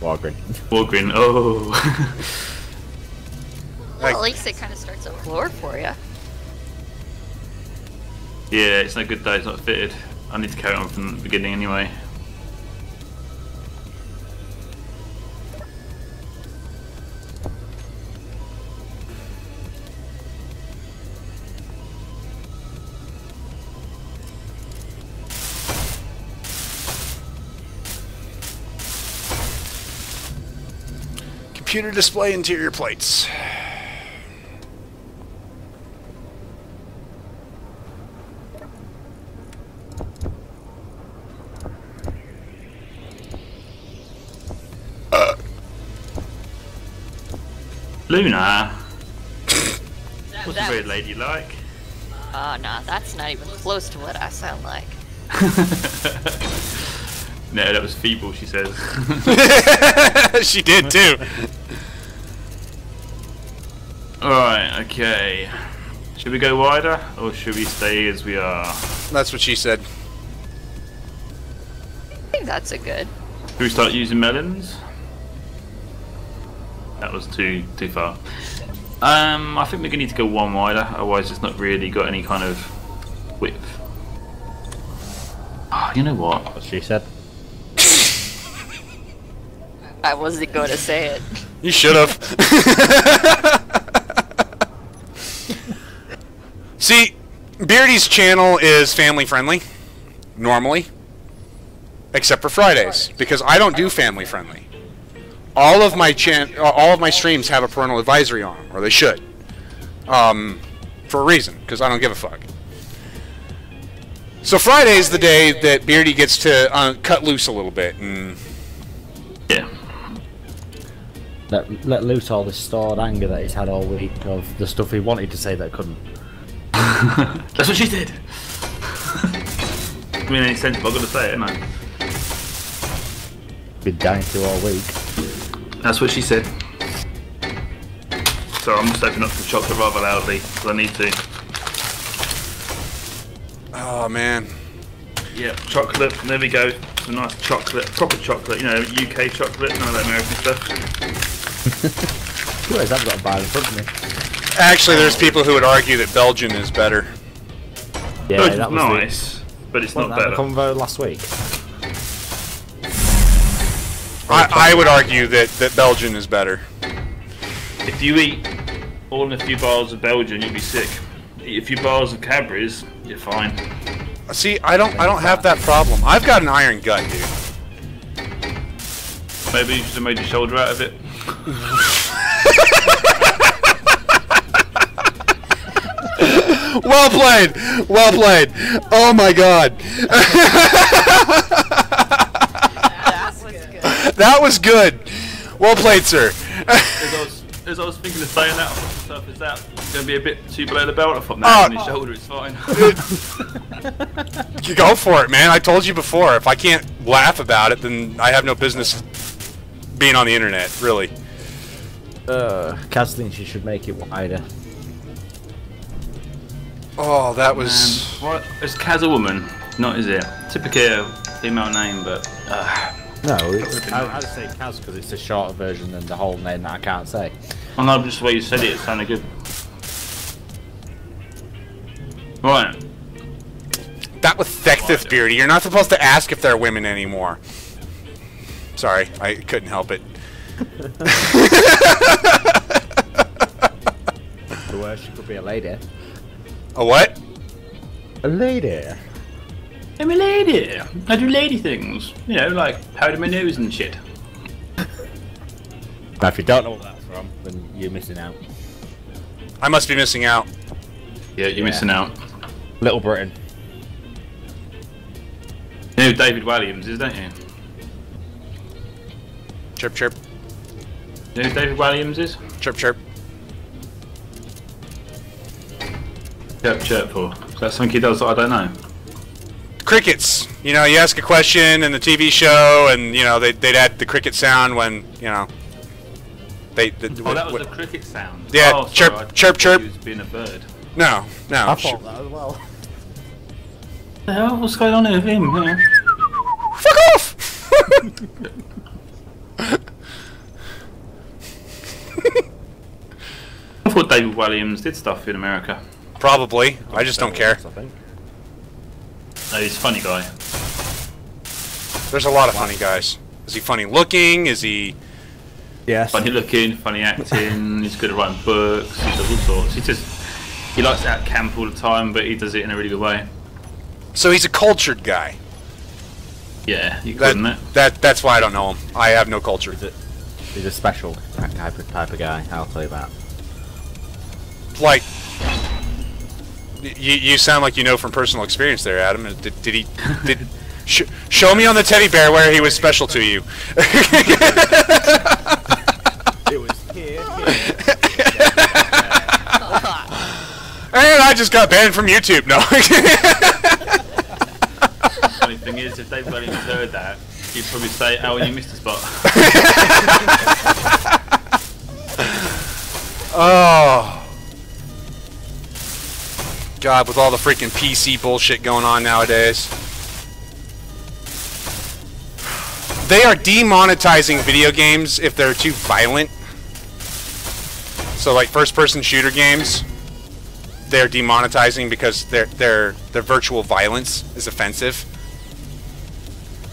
Wargrin. Wargrin, oh. Well, at least it kind of starts a floor for you. Yeah, it's no good though, it's not fitted. I need to carry on from the beginning anyway. Computer display interior plates. Luna! What's a very ladylike? Oh, nah, that's not even close to what I sound like. No, that was feeble, she says. She did too. Alright, okay. Should we go wider, or should we stay as we are? That's what she said. I think that's a good. Should we start using melons? That was too far. I think we're gonna need to go one wider, otherwise it's not really got any kind of width. Oh, you know what? What she said. I wasn't going to say it. You should have. See, BeardieD's channel is family friendly, normally, except for Fridays, because I don't do family friendly. All of my streams have a parental advisory on, or they should, for a reason, because I don't give a fuck. So Friday's the day that BeardieD gets to cut loose a little bit, and yeah. Let loose all this stored anger that he's had all week of the stuff he wanted to say that couldn't. That's what she did. I mean, any sense, but I've got to say it, ain't I? Been dying to all week. That's what she said. Sorry, I'm just opening up some chocolate rather loudly, because I need to. oh man. Yeah, chocolate, there we go. Some nice chocolate, proper chocolate, you know, UK chocolate, none of that American stuff. Where's that got a bar in front of me? Actually, there's people who would argue that Belgian is better. Yeah, Belgium's that was nice, but it's not Wasn't that better. the convo last week? I would argue that Belgian is better. If you eat all in a few bars of Belgian, you'll be sick. Eat a few bars of Cadbury's, you're fine. See, I don't have that problem. I've got an iron gut, dude. Maybe you should have made your shoulder out of it. Well played! Well played! Oh my god! That was good! Well played, sir. As I was thinking of saying that, I thought to myself, is that going to be a bit too below the belt? I thought, no, on his shoulder, it's fine. You go for it, man. I told you before, if I can't laugh about it, then I have no business being on the internet, really. Kaz thinks you should make it wider. Oh, that was... What? Is Kaz a woman? Not, is it? Typically a female name, but... No, I'd say Kaz because it's a shorter version than the whole name that I can't say. I know, just the way you said it, it sounded good. Right. That was sexist, BeardieD. You're not supposed to ask if they're women anymore. Sorry, I couldn't help it. The worst, she could be a lady. A what? A lady? I'm a lady. I do lady things. You know, like powder my nose and shit. Now, if you don't know what that's from, then you're missing out. I must be missing out. Yeah, you're missing out. Little Britain. You know who David Williams is, don't you? Chirp, chirp. You know who David Williams is? Chirp, chirp. Chirp, chirp for. Is that something he does that I don't know? Crickets. You know, you ask a question in the TV show, and you know they'd add the cricket sound when you know they. Oh, that was the cricket sound. Yeah, oh, chirp, sorry, chirp, chirp. He was being a bird. No, no. I thought that as well. What the hell? What's going on with him? Yeah. Fuck off! thought David Williams did stuff in America. Probably. I just don't care. I think. No, he's a funny guy. There's a lot of funny guys. Is he funny looking? Is he... Yes. Funny looking, funny acting, he's good at writing books, he does all sorts. He likes to act camp all the time, but he does it in a really good way. So he's a cultured guy. Yeah, you couldn't it? That's why I don't know him. I have no culture. He's a special type of guy, I'll tell you that. Like, you sound like you know from personal experience there, Adam. Did he... show me on the teddy bear where he was special to you. It was here. And I just got banned from YouTube. No. Funny thing is, if Dave Williams heard that, he'd probably say, "Oh, you missed a spot." Oh. God, with all the freaking PC bullshit going on nowadays. They are demonetizing video games if they're too violent. So like first-person shooter games, they're demonetizing because their virtual violence is offensive.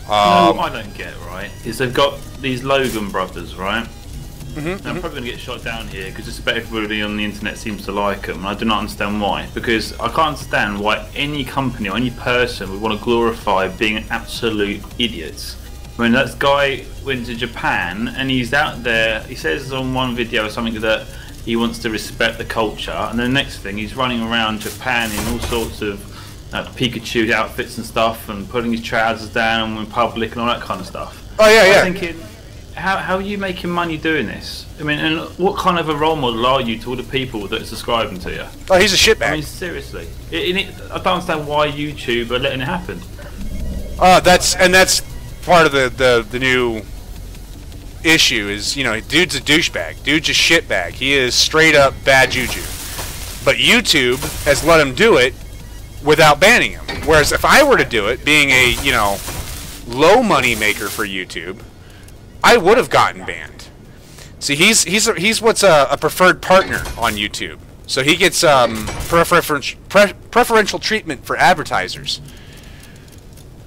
No, what I don't get, right, is they've got these Logan brothers, right? And I'm probably going to get shot down here because just about everybody on the internet seems to like them, and I do not understand why. Because I can't understand why any company or any person would want to glorify being absolute idiots. I mean, that guy went to Japan and he's out there, he says on one video or something that he wants to respect the culture, and the next thing he's running around Japan in all sorts of Pikachu outfits and stuff and putting his trousers down in public and all that kind of stuff. Oh yeah, yeah. I'm thinking, how are you making money doing this? I mean, and what kind of a role model are you to all the people that are subscribing to you? Oh, he's a shitbag. I mean, seriously. I don't understand why YouTube are letting it happen. That's part of the new issue is, you know, dude's a douchebag. Dude's a shitbag. He is straight up bad juju. But YouTube has let him do it without banning him. Whereas if I were to do it, being a, you know, low money maker for YouTube, I would have gotten banned. See, he's what's a preferred partner on YouTube. So he gets preferential treatment for advertisers.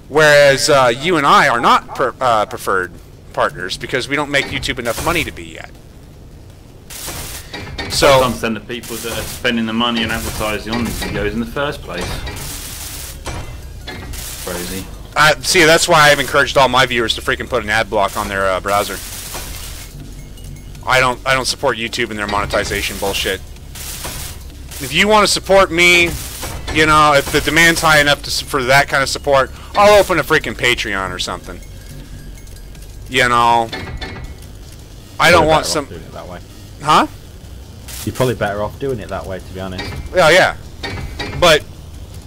Whereas you and I are not preferred partners because we don't make YouTube enough money to be yet. So I don't understand the people that are spending the money on advertising on these videos in the first place. Crazy. see, that's why I've encouraged all my viewers to freaking put an ad block on their browser. I don't support YouTube and their monetization bullshit. If you want to support me, you know, if the demand's high enough for that kind of support, I'll open a freaking Patreon or something. You know, I don't want some. Doing it that way. Huh? You're probably better off doing it that way, to be honest. Yeah, yeah. But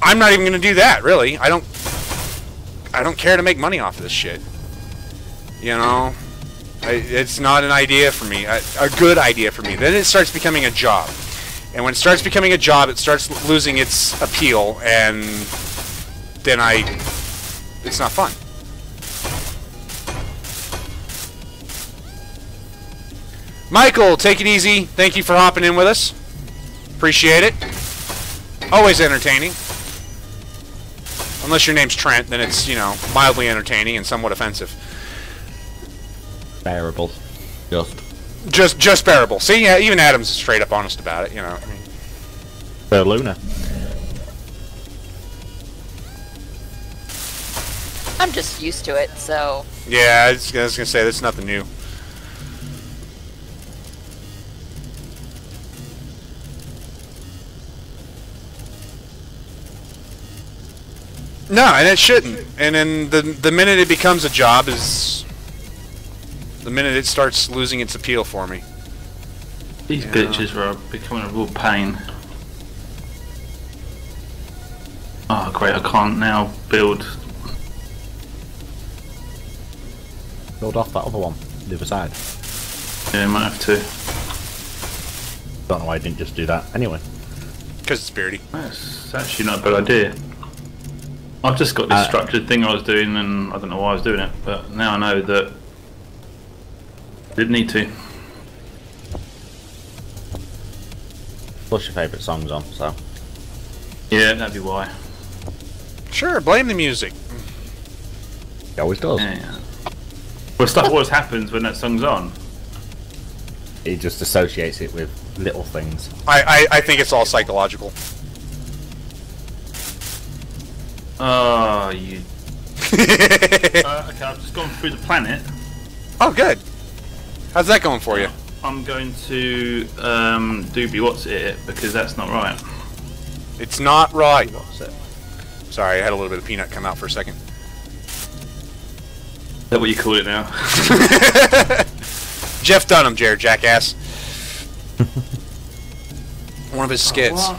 I'm not even gonna do that, really. I don't care to make money off of this shit. You know, it's not an idea for me, a good idea for me. Then it starts becoming a job, and when it starts becoming a job, it starts losing its appeal, and then it's not fun. Michael, take it easy. Thank you for hopping in with us. Appreciate it. Always entertaining. Unless your name's Trent, then it's, you know, mildly entertaining and somewhat offensive. Bearable. Just bearable. See, yeah, even Adam's straight up honest about it, you know. So, Luna. I'm just used to it, so... Yeah, I was gonna say, that's nothing new. No, and it shouldn't. And then the minute it becomes a job is the minute it starts losing its appeal for me. These glitches are becoming a real pain. Oh great, I can't now build. Build off that other one, the other side. Yeah, I might have to. Don't know why I didn't just do that. Anyway. Because it's beardy. That's actually not a bad idea. I've just got this structured thing I was doing, and I don't know why I was doing it, but now I know that I didn't need to. plus your favourite songs on, so. Yeah, that'd be why. Sure, blame the music. It always does. Yeah. Well, stuff always happens when that song's on. He just associates it with little things. I think it's all psychological. Oh, you. Okay, I've just gone through the planet. Oh, good. How's that going for you? I'm going to doobie what's it because that's not right. It's not right. What's it? Sorry, I had a little bit of peanut come out for a second. Is that what you call it now? Jeff Dunham, Jared Jackass. One of his skits.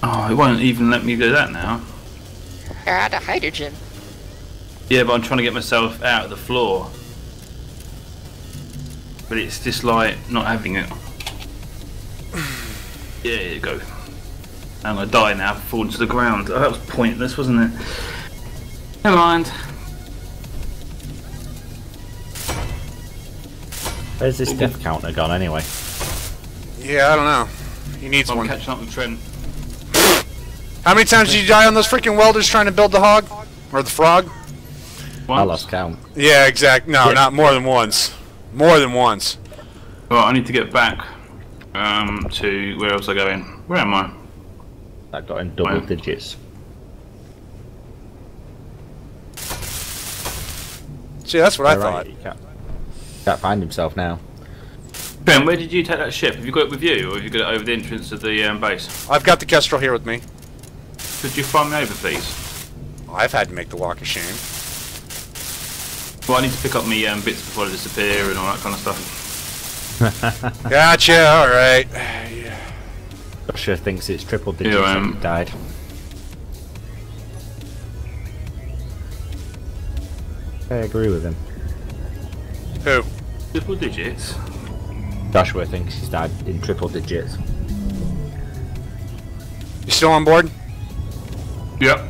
Oh, it won't even let me do that now. You're out of hydrogen. Yeah, but I'm trying to get myself out of the floor. But it's just like not having it. Yeah, there you go. I'm gonna die now, falling to the ground. Oh, that was pointless, wasn't it? Never mind. Where's this death counter gone anyway? Yeah, I don't know. He needs I'm one. catching up with Trent. How many times did you die on those freaking welders trying to build the hog? Or the frog? I lost count. Yeah, exact. No, not more than once. More than once. Well, I need to get back to where else I going? Where am I? That got in double Wow. digits. See, that's what I Alright, thought. he can't find himself now. Ben, where did you take that ship? Have you got it with you, or have you got it over the entrance of the base? I've got the Kestrel here with me. Could you find me over, please? I've had to make the walk of shame. Well, I need to pick up me bits before I disappear and all that kind of stuff. Gotcha, alright. Joshua thinks it's triple digits Yeah, and he died. I agree with him. Who? Triple digits? Joshua thinks he's died in triple digits. You still on board? Yep.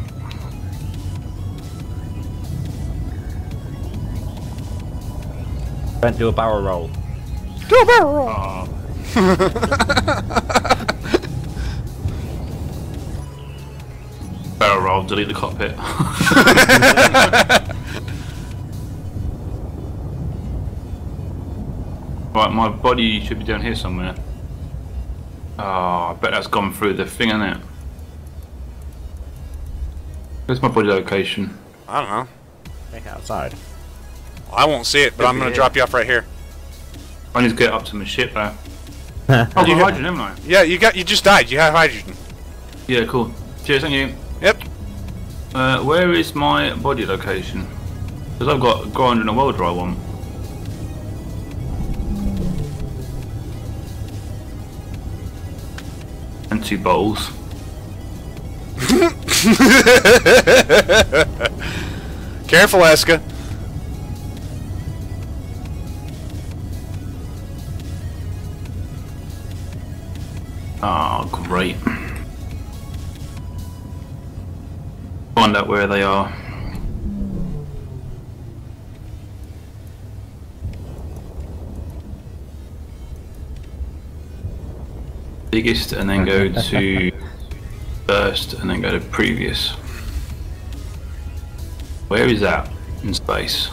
Brent, do a barrel roll. Do a barrel roll! Oh. Barrel roll, delete the cockpit. Right, my body should be down here somewhere. Oh, I bet that's gone through the thing, hasn't it? Where's my body location? I don't know. Take it outside. I won't see it, but I'm gonna drop you off right here. I need to get up to my ship though. Oh, I've got hydrogen, haven't I? Yeah, you just died. You have hydrogen. Yeah, cool. Cheers, thank you. Yep. Where is my body location? Because I've got a grinder and a welder I want. And 2 bowls. Careful, Eska. Oh, great. Find out where they are. Biggest, and then go to first, and then go to previous. Where is that in space?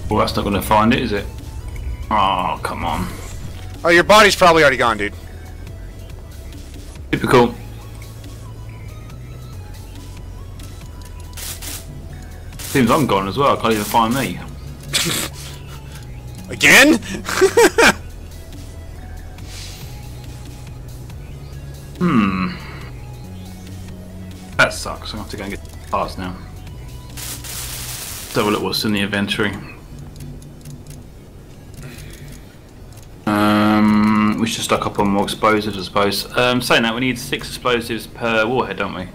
Well, that's not going to find it, is it? Oh, come on. Oh, your body's probably already gone, dude. Typical. Seems I'm gone as well, I can't even find me. Again? That sucks, I have to go and get the parts now. Let's have a look what's in the inventory. We should stock up on more explosives, I suppose. Saying that, we need 6 explosives per warhead, don't we?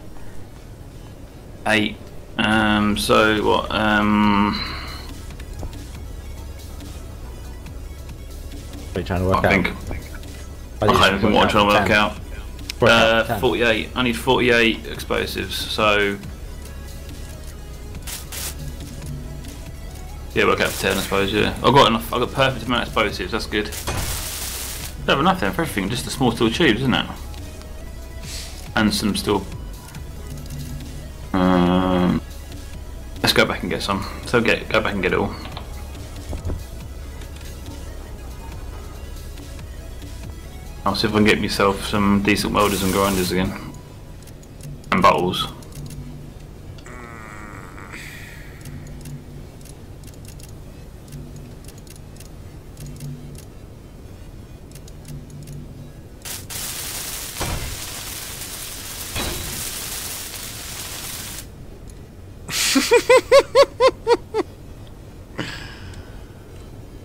8. So what? What are you trying to work I out? think. I don't know what I'm trying to work out. Work out 10. 48. I need 48 explosives, so Yeah, work out for 10, I suppose. Yeah, I've got enough. I've got perfect amount of explosives. That's good. I have enough then for everything. Just the small steel tubes, isn't it? And some steel. Let's go back and get some. So go back and get it all. I'll see if I can get myself some decent welders and grinders again. And bottles.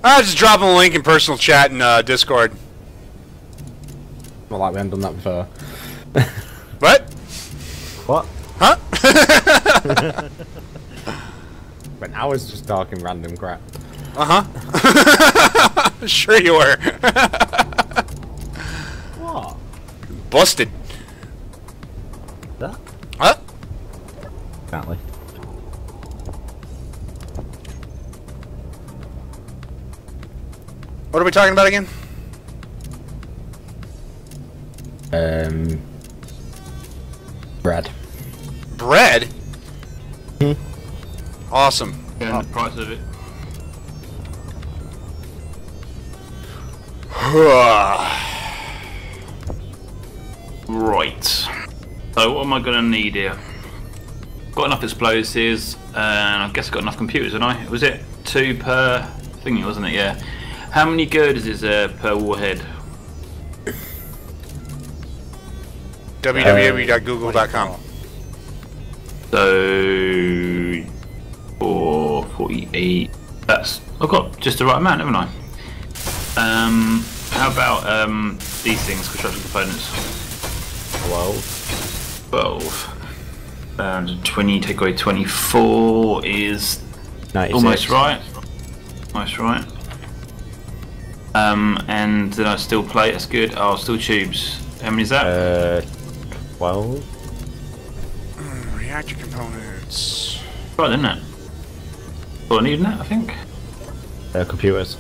I'll just drop him a link in personal chat and Discord. Well, like we haven't done that before. What? What? Huh? But I was just talking random crap. Uh-huh. Sure you were. What? Busted. That? Huh? Apparently. What are we talking about again? Bread. Bread? Awesome. And the price of it. Right. So what am I gonna need here? Got enough explosives, and I guess I've got enough computers, haven't I? Was it 2 per thingy, wasn't it? Yeah. How many girders is there per warhead? www.google.com. So 48. That's I've got just the right amount, haven't I? How about these things, construction components? 12. 20 take away 24 is 96. almost right. Almost right. And then I still plate. That's good. Oh, still tubes. How many is that? 12. Reactor components. Right, isn't it? Well, I need that, I think. Computers.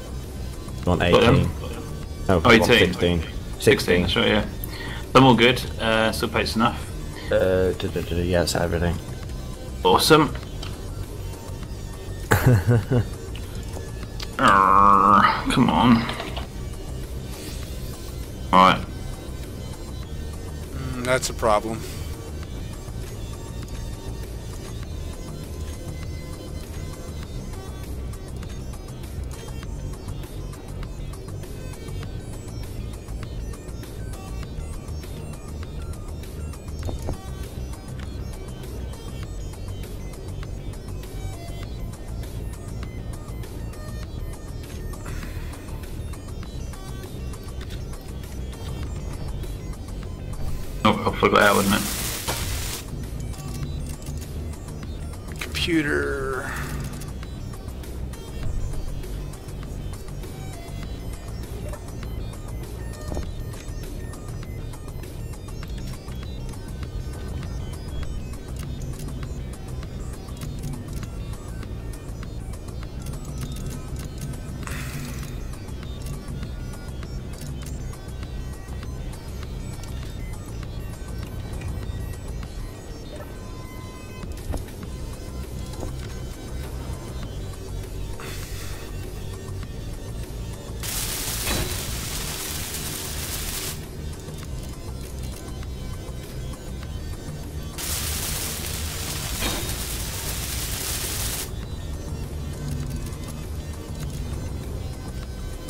You want Got 18? them. No, Oh, you want 18. 16. 16. That's right. Yeah. I'm all good. Still plates enough. Yeah, it's everything. Awesome. Come on. Alright. That's a problem. Oh, I'll plug that out, wouldn't it? Computer.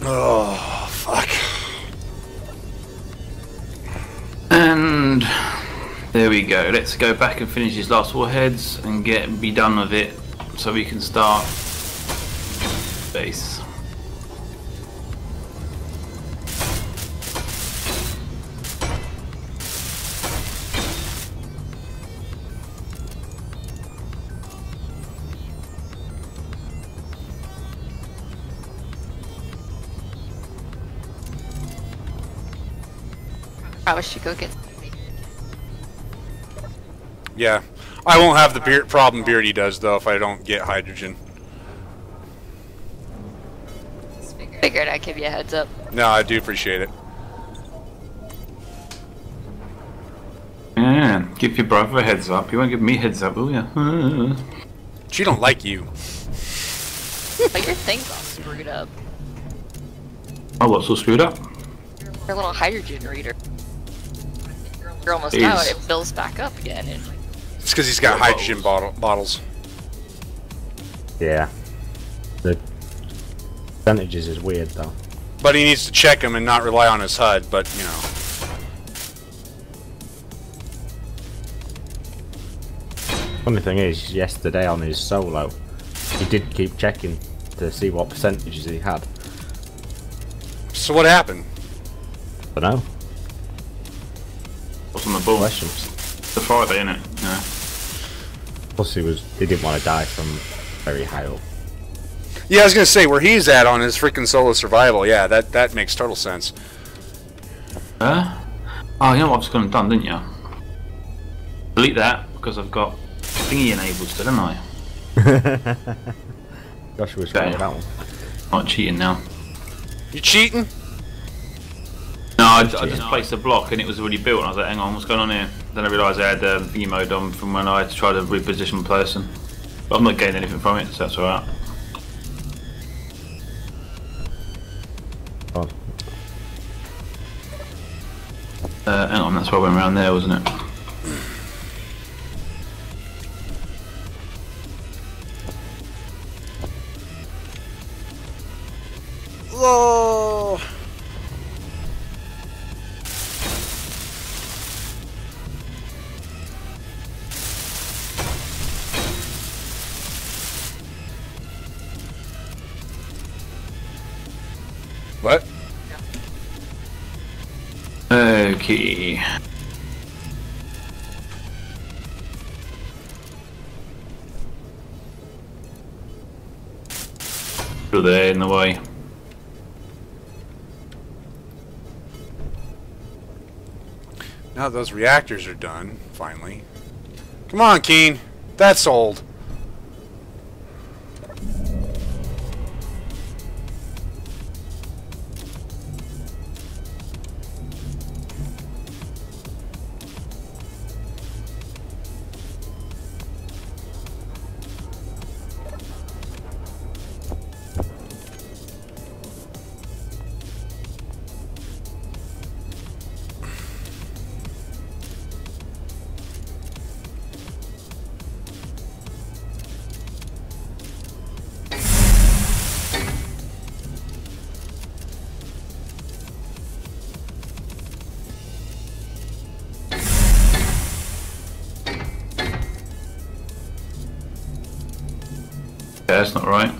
Oh, fuck. And there we go. Let's go back and finish these last warheads and be done with it, so we can start base. Probably should go get. Yeah. I won't have the problem BeardieD does, though, if I don't get hydrogen. Figured I'd give you a heads up. No, I do appreciate it. Yeah, give your brother a heads up. You won't give me heads up, will you? She don't like you. But your thing's all screwed up. Oh, what's all screwed up? Your little hydrogen reader. You're almost Jeez. out. It builds back up again. And It's because he's got hydrogen bottles. Yeah. The percentages is weird though. But he needs to check them and not rely on his HUD, but, you know. Funny thing is, yesterday on his solo, he did keep checking to see what percentages he had. So what happened? But no, What's on the ball? question. It's a Friday, innit? Yeah. Plus he didn't want to die from very high up. Yeah, I was gonna say, where he's at on his freaking solo survival, yeah, that makes total sense. Oh, you know what I've just gone and done, didn't you? Delete that, because I've got thingy enabled still, haven't I? Joshua was right with that one. Not cheating now. You cheating? No, I just placed a block and it was already built and I was like, hang on, what's going on here? Then I realised I had thingy mode on from when I had to try to reposition the person. But I'm not getting anything from it, so that's alright. Oh, Hang on, that's why I went around there, wasn't it? Whoa! What? Okay. Still there in the way. Now those reactors are done, finally. Come on, Keen. That's old. Yeah, that's not right.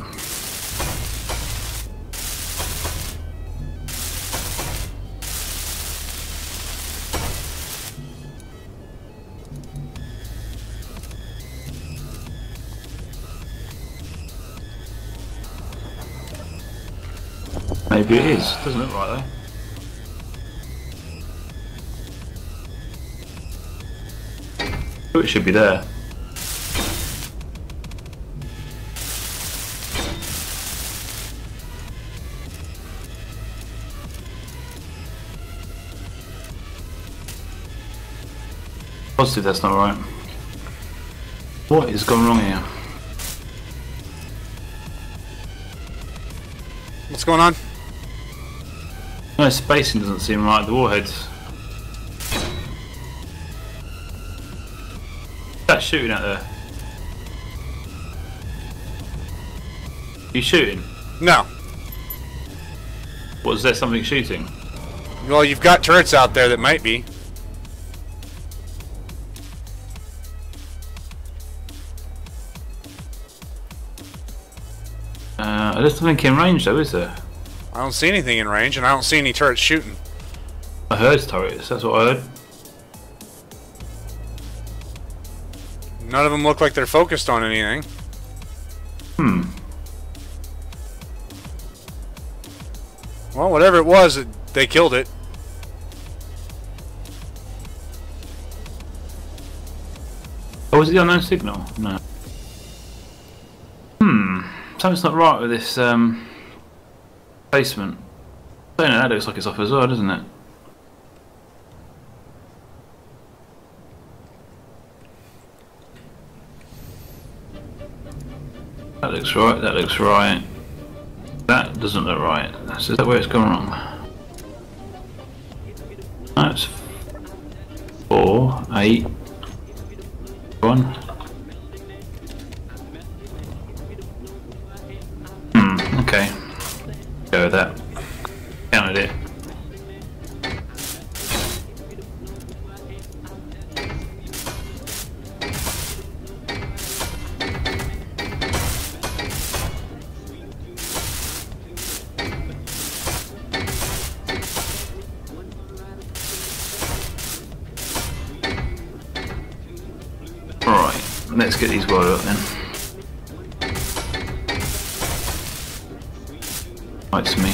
Maybe it is. Doesn't look right though. Oh, it should be there. Positive that's not right. What is gone wrong here? What's going on? No, spacing doesn't seem right. The warheads. That's shooting out there. You shooting? No. Was there something shooting? Well, you've got turrets out there that might be. There's nothing in range though, is there? I don't see anything in range, and I don't see any turrets shooting. I heard turrets, that's what I heard. None of them look like they're focused on anything. Well, whatever it was, they killed it. Oh, was it the unknown signal? No. Something's not right with this basement. I don't know, that looks like it's off as well, doesn't it? That looks right, that looks right. That doesn't look right. So is that where it's gone wrong? That's 4, 8, 1. Okay. Go with that. Counted it. Alright, let's get these wired up then. It's me.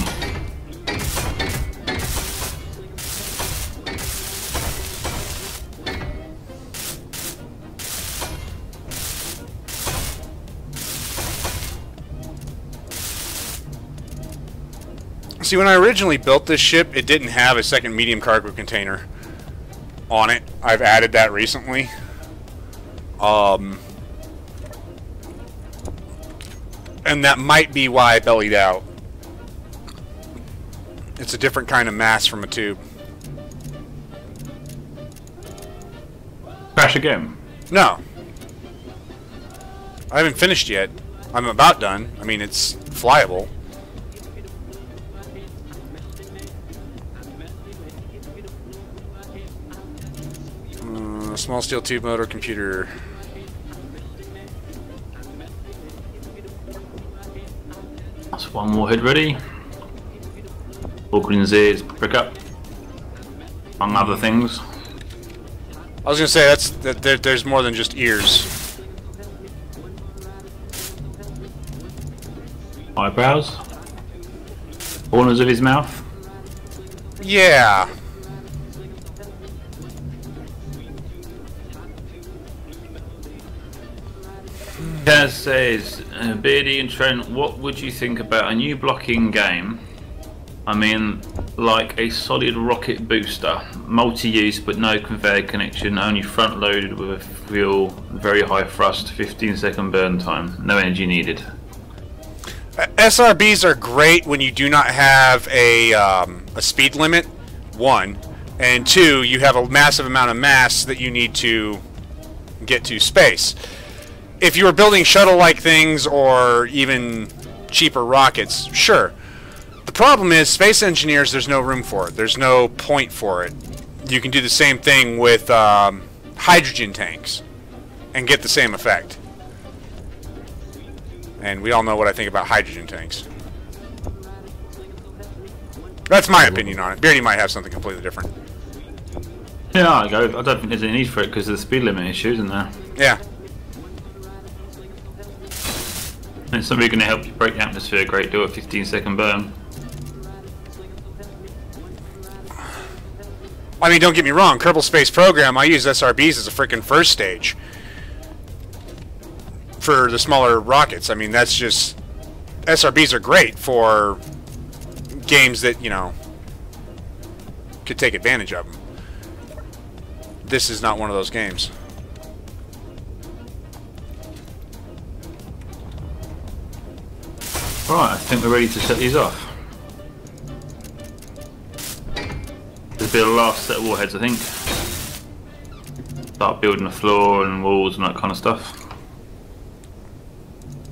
See, when I originally built this ship, it didn't have a second medium cargo container on it. I've added that recently. And that might be why I bellied out. It's a different kind of mass from a tube. Crash again? No. I haven't finished yet. I'm about done. I mean, it's flyable. Small steel tube motor computer. That's one warhead ready. Auckland's ears brick up, among other things. I was gonna say there's more than just ears. Eyebrows. Corners of his mouth. Yeah. Kaz says, BeardieD and Trent, what would you think about a new blocking game? I mean, like a solid rocket booster, multi-use but no conveyor connection, only front-loaded with a real very high thrust, 15-second burn time, no energy needed. SRBs are great when you do not have a speed limit, 1, and 2, you have a massive amount of mass that you need to get to space. If you were building shuttle-like things or even cheaper rockets, sure. The problem is, Space Engineers, there's no room for it. There's no point for it. You can do the same thing with hydrogen tanks and get the same effect. And we all know what I think about hydrogen tanks. That's my opinion on it. BeardieD might have something completely different. Yeah, I don't think there's any need for it because of the speed limit issue, isn't there? Yeah. It's somebody going to help you break the atmosphere a great deal at 15-second burn. I mean, don't get me wrong, Kerbal Space Program, I use SRBs as a frickin' first stage for the smaller rockets. I mean, that's just... SRBs are great for games that, you know, could take advantage of them. This is not one of those games. Right, I think we're ready to set these off. There'll be the last set of warheads, I think. Start building the floor and walls and that kind of stuff.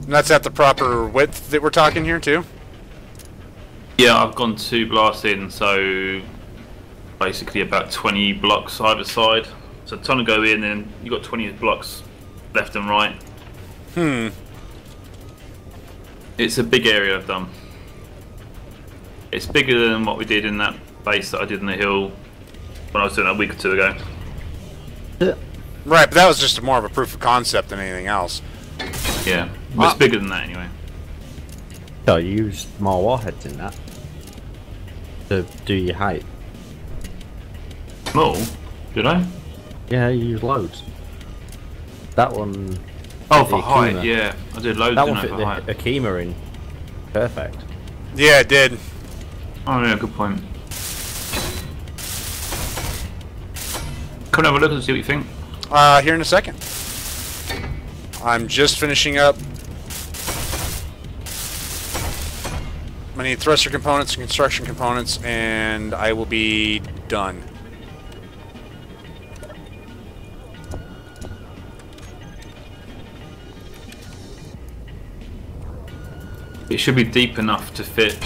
And that's at the proper width that we're talking here, too? Yeah, I've gone 2 blasts in, so basically about 20 blocks either side. So time to go in and you've got 20 blocks left and right. It's a big area I've done. It's bigger than what we did in that base that I did in the hill when I was doing it a week or 2 ago. Right, but that was just more of a proof of concept than anything else. Yeah, but it's bigger than that anyway. So you used more warheads in that to do your height. More? Did I? Yeah, you used loads. That one. Oh, for height, yeah. I did loads That in one that fit for height. the Akima in perfect. Yeah, it did. Oh yeah, good point. Come and have a look and see what you think. Here in a second. I'm just finishing up. I need thruster components and construction components, and I will be done. It should be deep enough to fit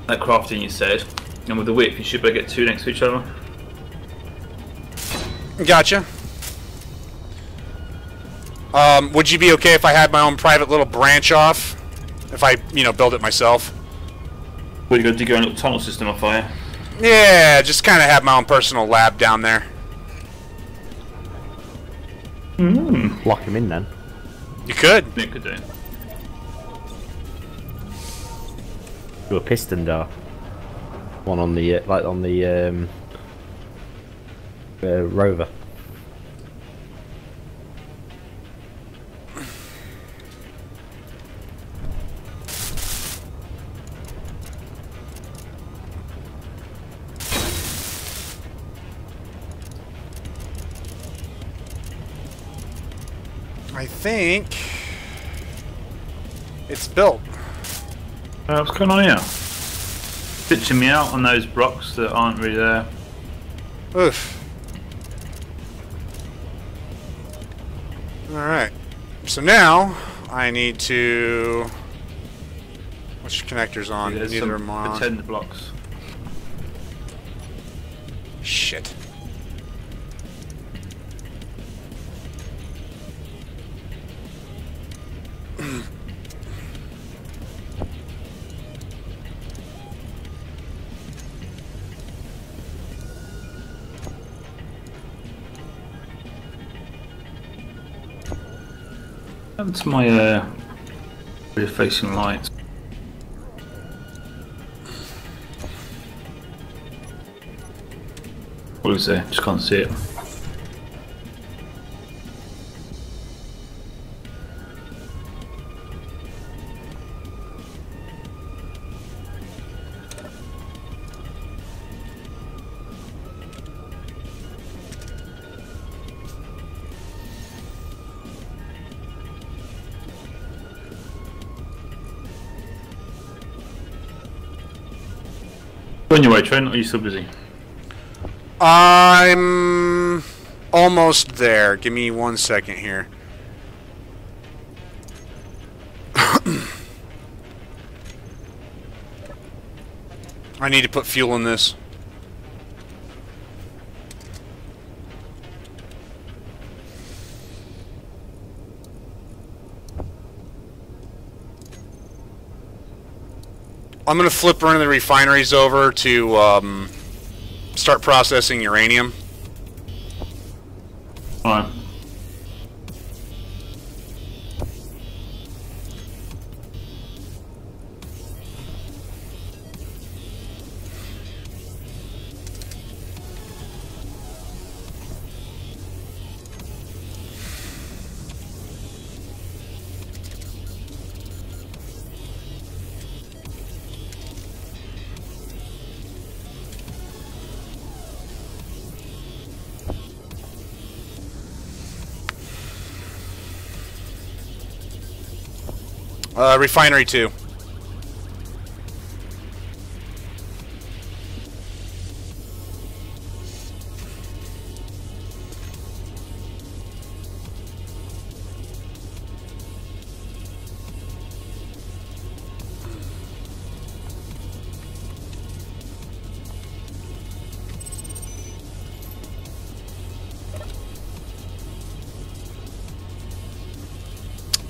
that crafting you said, and with the width you should be able to get two next to each other. Gotcha. Would you be okay if I had my own private little branch off? If I, build it myself? Well, you got to dig your own little tunnel system off fire. Yeah, just kind of have my own personal lab down there. Lock him in then. You could. It could do. Do a piston door. One on the rover. I think it's built. What's going on here? Ditching me out on those blocks that aren't really there. Oof. Alright. So now I need to. Which connectors on? There's Neither of some them on. pretend blocks. Shit. That's my rear facing lights. What is there? Just can't see it. On your way, Trent, or are you still busy? I'm almost there. Give me 1 second here. I need to put fuel in this. I'm going to flip one of the refineries over to start processing uranium. Alright. Refinery 2.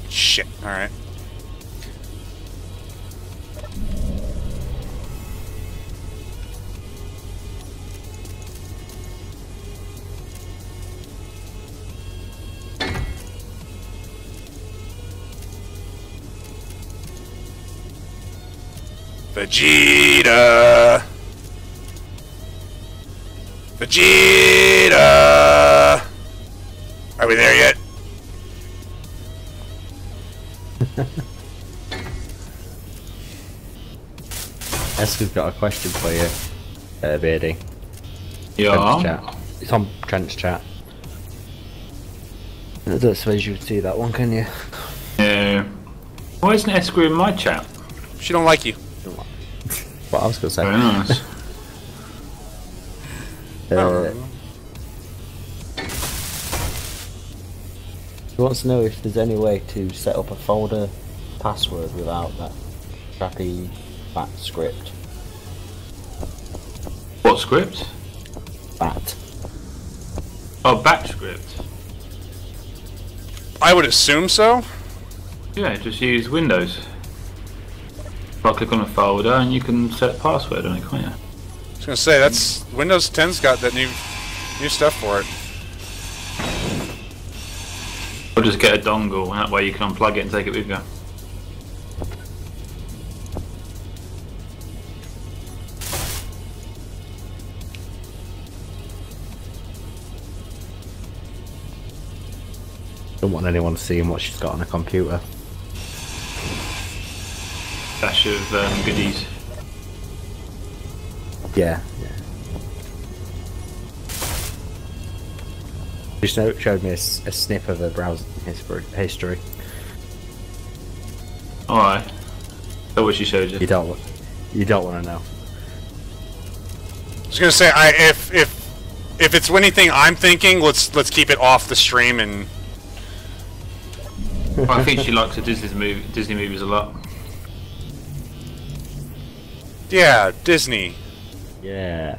Shit, alright. Vegeta! Vegeta! Are we there yet? Eska's got a question for you, BeardieD. Yeah. Trench chat. It's on Trench chat. I don't suppose you would see that one, can you? Yeah. Why isn't Eska in my chat? She don't like you. What I was gonna say. Very nice. He wants to know if there's any way to set up a folder password without that crappy bat script. What script? Bat. Oh, batch script. I would assume so. Yeah, just use Windows. Right click on a folder and you can set password on it, can't you? I was gonna say that's Windows 10's got that new stuff for it. Or just get a dongle and that way you can unplug it and take it with you. Don't want anyone seeing what she's got on a computer. Dash of goodies. Yeah, yeah. Just showed me a snip of her browsing history. Alright. That's what she showed you. You don't want to know. I was gonna say if it's anything I'm thinking, let's keep it off the stream and. I think she likes the Disney movies a lot. Yeah, Disney. Yeah.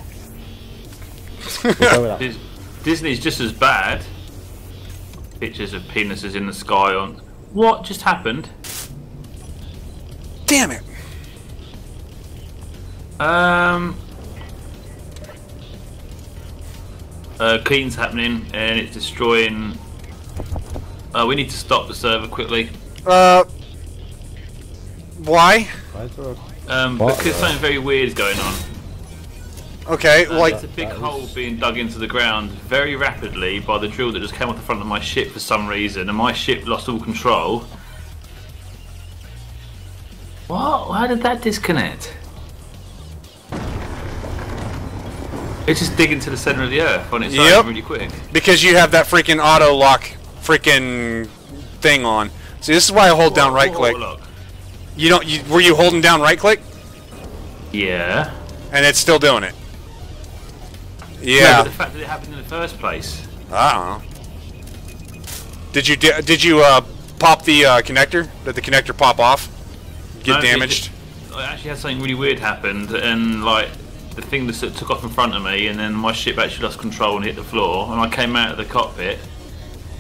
We'll go with that. Disney's just as bad. Pictures of penises in the sky on. What just happened? Damn it. Clean's happening and it's destroying. We need to stop the server quickly. Why? Because something very weird is going on. Okay, like It's a big hole being dug into the ground very rapidly by the drill that just came off the front of my ship for some reason, and my ship lost all control. What? How did that disconnect? It's just digging to the centre of the earth on its own really quick. because you have that freaking auto lock freaking thing on. See, this is why I hold down right click. You don't. Were you holding down right click? Yeah. And it's still doing it. No, Yeah. but the fact that it happened in the first place. I don't know. Did you pop the connector? Did the connector pop off? Get No, damaged? I actually had something really weird happened, and like the thing that took off in front of me, and then my ship actually lost control and hit the floor, and I came out of the cockpit.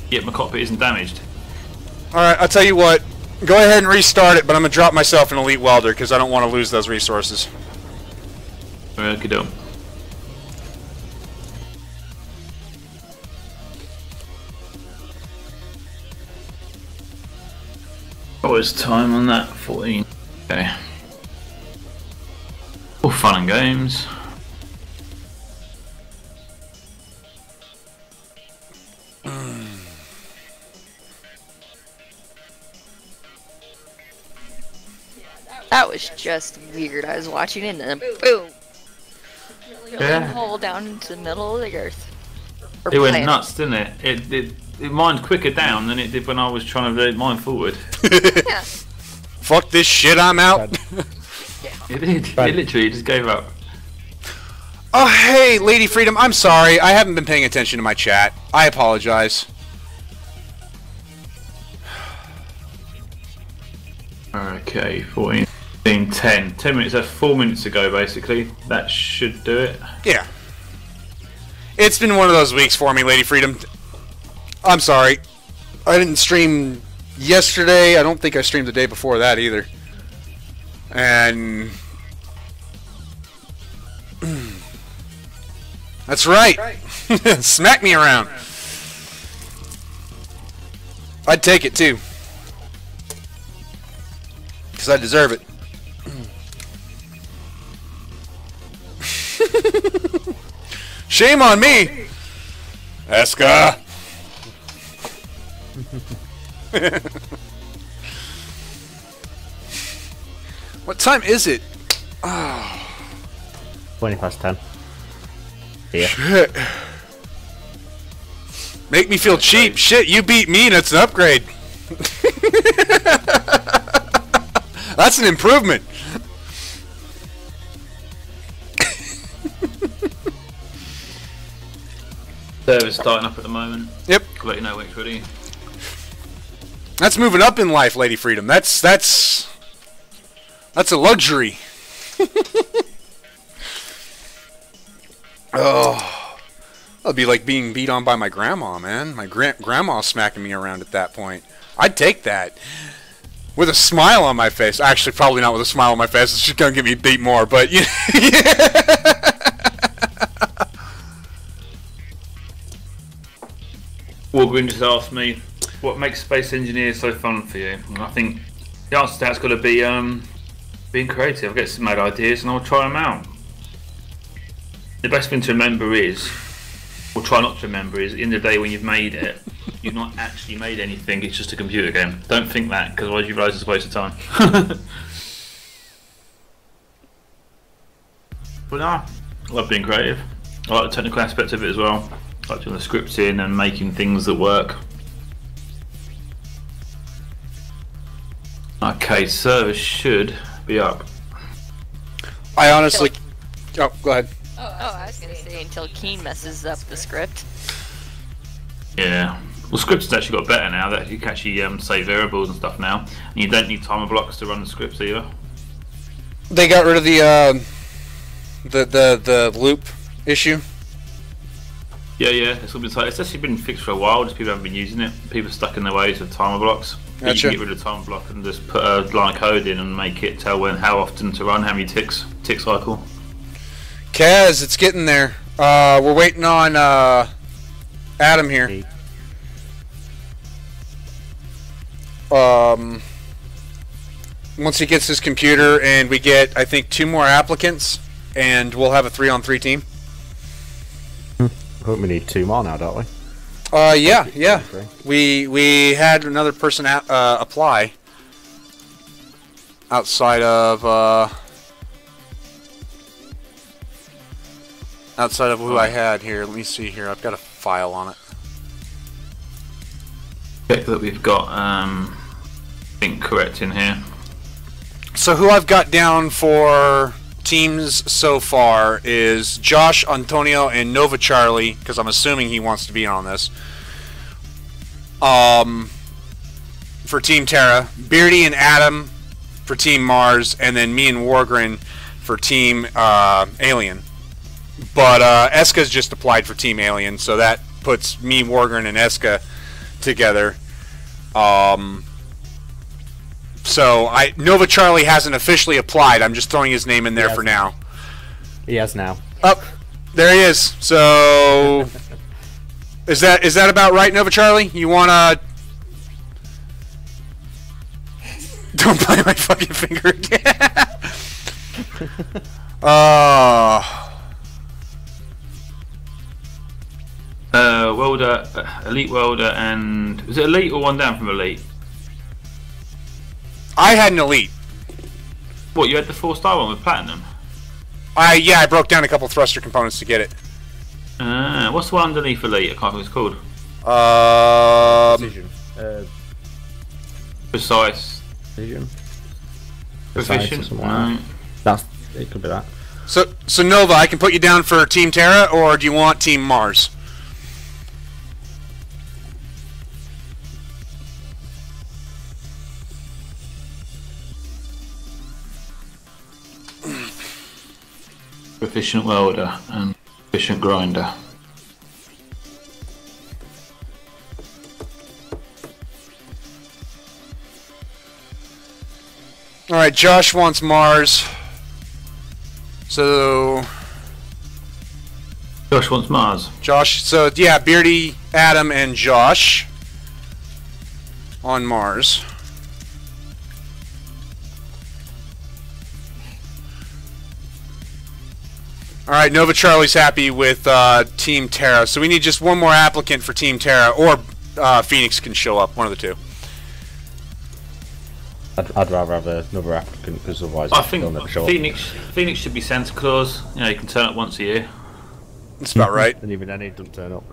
Yet my cockpit isn't damaged. All right, I'll tell you what. Go ahead and restart it, but I'm gonna drop myself an elite welder because I don't want to lose those resources. Okay, dope. What was time on that? 14. Okay. All fun and games. That was just weird. I was watching it and then boom! Yeah. Hole down into the middle of the earth. Or It went planet. nuts, didn't it? It mined quicker down than it did when I was trying to mine forward. Yeah. Fuck this shit, I'm out. It did. It literally just gave up. Oh, hey, Lady Freedom, I'm sorry. I haven't been paying attention to my chat. I apologize. Okay, 14, 10. 10 minutes, that's 4 minutes ago basically. That should do it. Yeah. It's been one of those weeks for me, Lady Freedom. I'm sorry. I didn't stream yesterday. I don't think I streamed the day before that either. And... That's right. Smack me around. I'd take it too. Because I deserve it. Shame on me. Eska. What time is it? Oh. 20 past 10. Here. Shit. Make me feel cheap. Shit, you beat me, that's an upgrade. That's an improvement. Service starting up at the moment. Yep. I'll let you know when it's ready. That's moving up in life, Lady Freedom. That's a luxury. Oh, that'd be like being beat on by my grandma, man. My grandma smacking me around at that point. I'd take that with a smile on my face. Actually, probably not with a smile on my face. It's just gonna get me beat more. But yeah. Wargrin just asked me, what makes space engineers so fun for you? And I think the answer to that's got to be being creative. I get some mad ideas and I'll try them out. The best thing to remember is, or try not to remember, is at the end of the day when you've made it, you've not actually made anything, it's just a computer game. Don't think that, because otherwise you realise it's a waste of time. But no, I love being creative. I like the technical aspect of it as well. I like doing the scripting and making things that work. Okay, service should be up. I honestly. Oh, go ahead. Oh, I was gonna say until Keen messes up the script. Yeah. Well, scripts actually got better now. That you can actually save variables and stuff now, and you don't need timer blocks to run the scripts either. They got rid of the loop issue. Yeah, it's actually been fixed for a while. Just people haven't been using it. People are stuck in their ways with timer blocks. But Gotcha. you can get rid of the timer block and just put a line of code in and make it tell how often to run, how many tick cycle. Kaz, it's getting there. We're waiting on Adam here. Once he gets his computer and we get, I think, 2 more applicants, and we'll have a 3-on-3 team. I think we need 2 more now, don't we? Yeah. We had another person apply outside of who I had here. Let me see here. I've got a file on it. Check that we've got think correct in here. So who I've got down for teams so far is Josh, Antonio, and Nova Charlie, because I'm assuming he wants to be on this. For Team Terra, BeardieD and Adam for Team Mars, and then me and Wargrin for Team Alien. But Eska's just applied for Team Alien, so that puts me, Wargrin, and Eska together. So Nova Charlie hasn't officially applied. I'm just throwing his name in there for now. He has now. Oh, there he is. So is that about right, Nova Charlie? You wanna? Don't play my fucking finger again. Welder, Elite Welder, and was it Elite or one down from Elite? I had an Elite. What, you had the 4-star one with Platinum? Yeah, I broke down a couple thruster components to get it. What's the one underneath Elite? I can't think what it's called. Precision. Precise. Precision. Proficient? Or something like that. It could be that. So Nova, I can put you down for Team Terra, or do you want Team Mars? Proficient welder and proficient grinder. Alright, Josh wants Mars. So Josh wants Mars. so yeah, BeardieD, Adam, and Josh on Mars. Alright, Nova Charlie's happy with Team Terra. So we need just one more applicant for Team Terra, or Pheonix can show up, one of the two. I'd rather have another applicant because otherwise I think they'll never show up. Pheonix should be Santa Claus. You know, you can turn up once a year. That's about right. And even then, he doesn't turn up.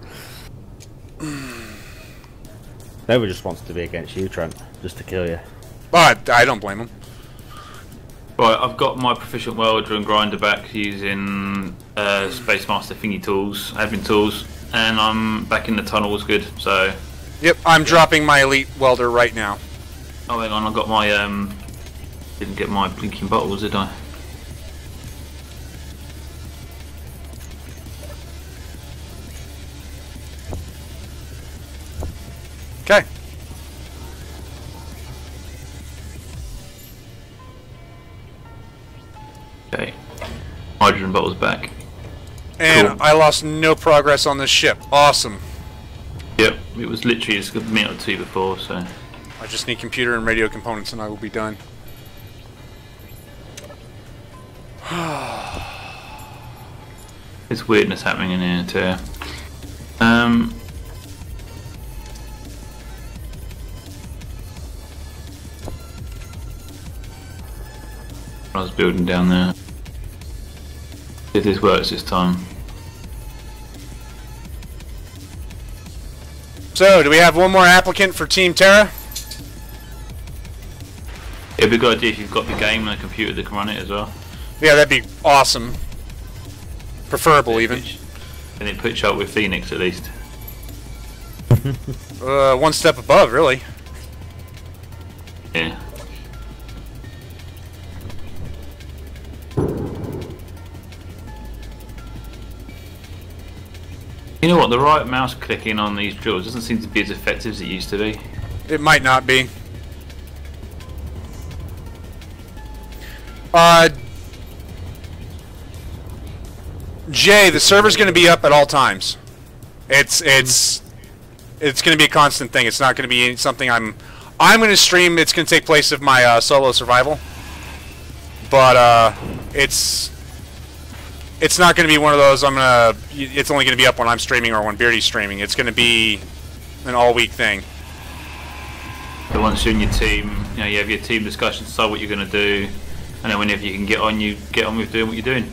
Nobody just wants to be against you, Trent, just to kill you. But I don't blame him. Right, I've got my proficient welder and grinder back using Space Master thingy tools, admin tools, and I'm back in the tunnels. Good. So. Yep, I'm dropping my elite welder right now. Oh, hang on, I got my didn't get my blinking bottles, did I? Okay. Okay. Hydrogen bottles back. And Cool. I lost no progress on this ship. Awesome. Yep, it was literally just a minute or two before, so. I just need computer and radio components and I will be done. There's weirdness happening in here too. I was building down there. If this works this time. So, do we have one more applicant for Team Terra? It'd be a good idea if you've got the game and a computer that can run it as well. Yeah, that'd be awesome. Preferable, even. And it puts you up with Pheonix at least. One step above, really. Yeah. You know what, the right mouse clicking on these drills doesn't seem to be as effective as it used to be. It might not be. Jay, the server's going to be up at all times. It's going to be a constant thing. It's not going to be something I'm going to stream. It's going to take place of my solo survival. But it's not going to be one of those it's only going to be up when I'm streaming or when BeardieD's streaming. It's going to be an all-week thing. So once you're in your team, you know, you have your team discussions, decide what you're going to do, and then whenever you can get on, you get on with doing what you're doing.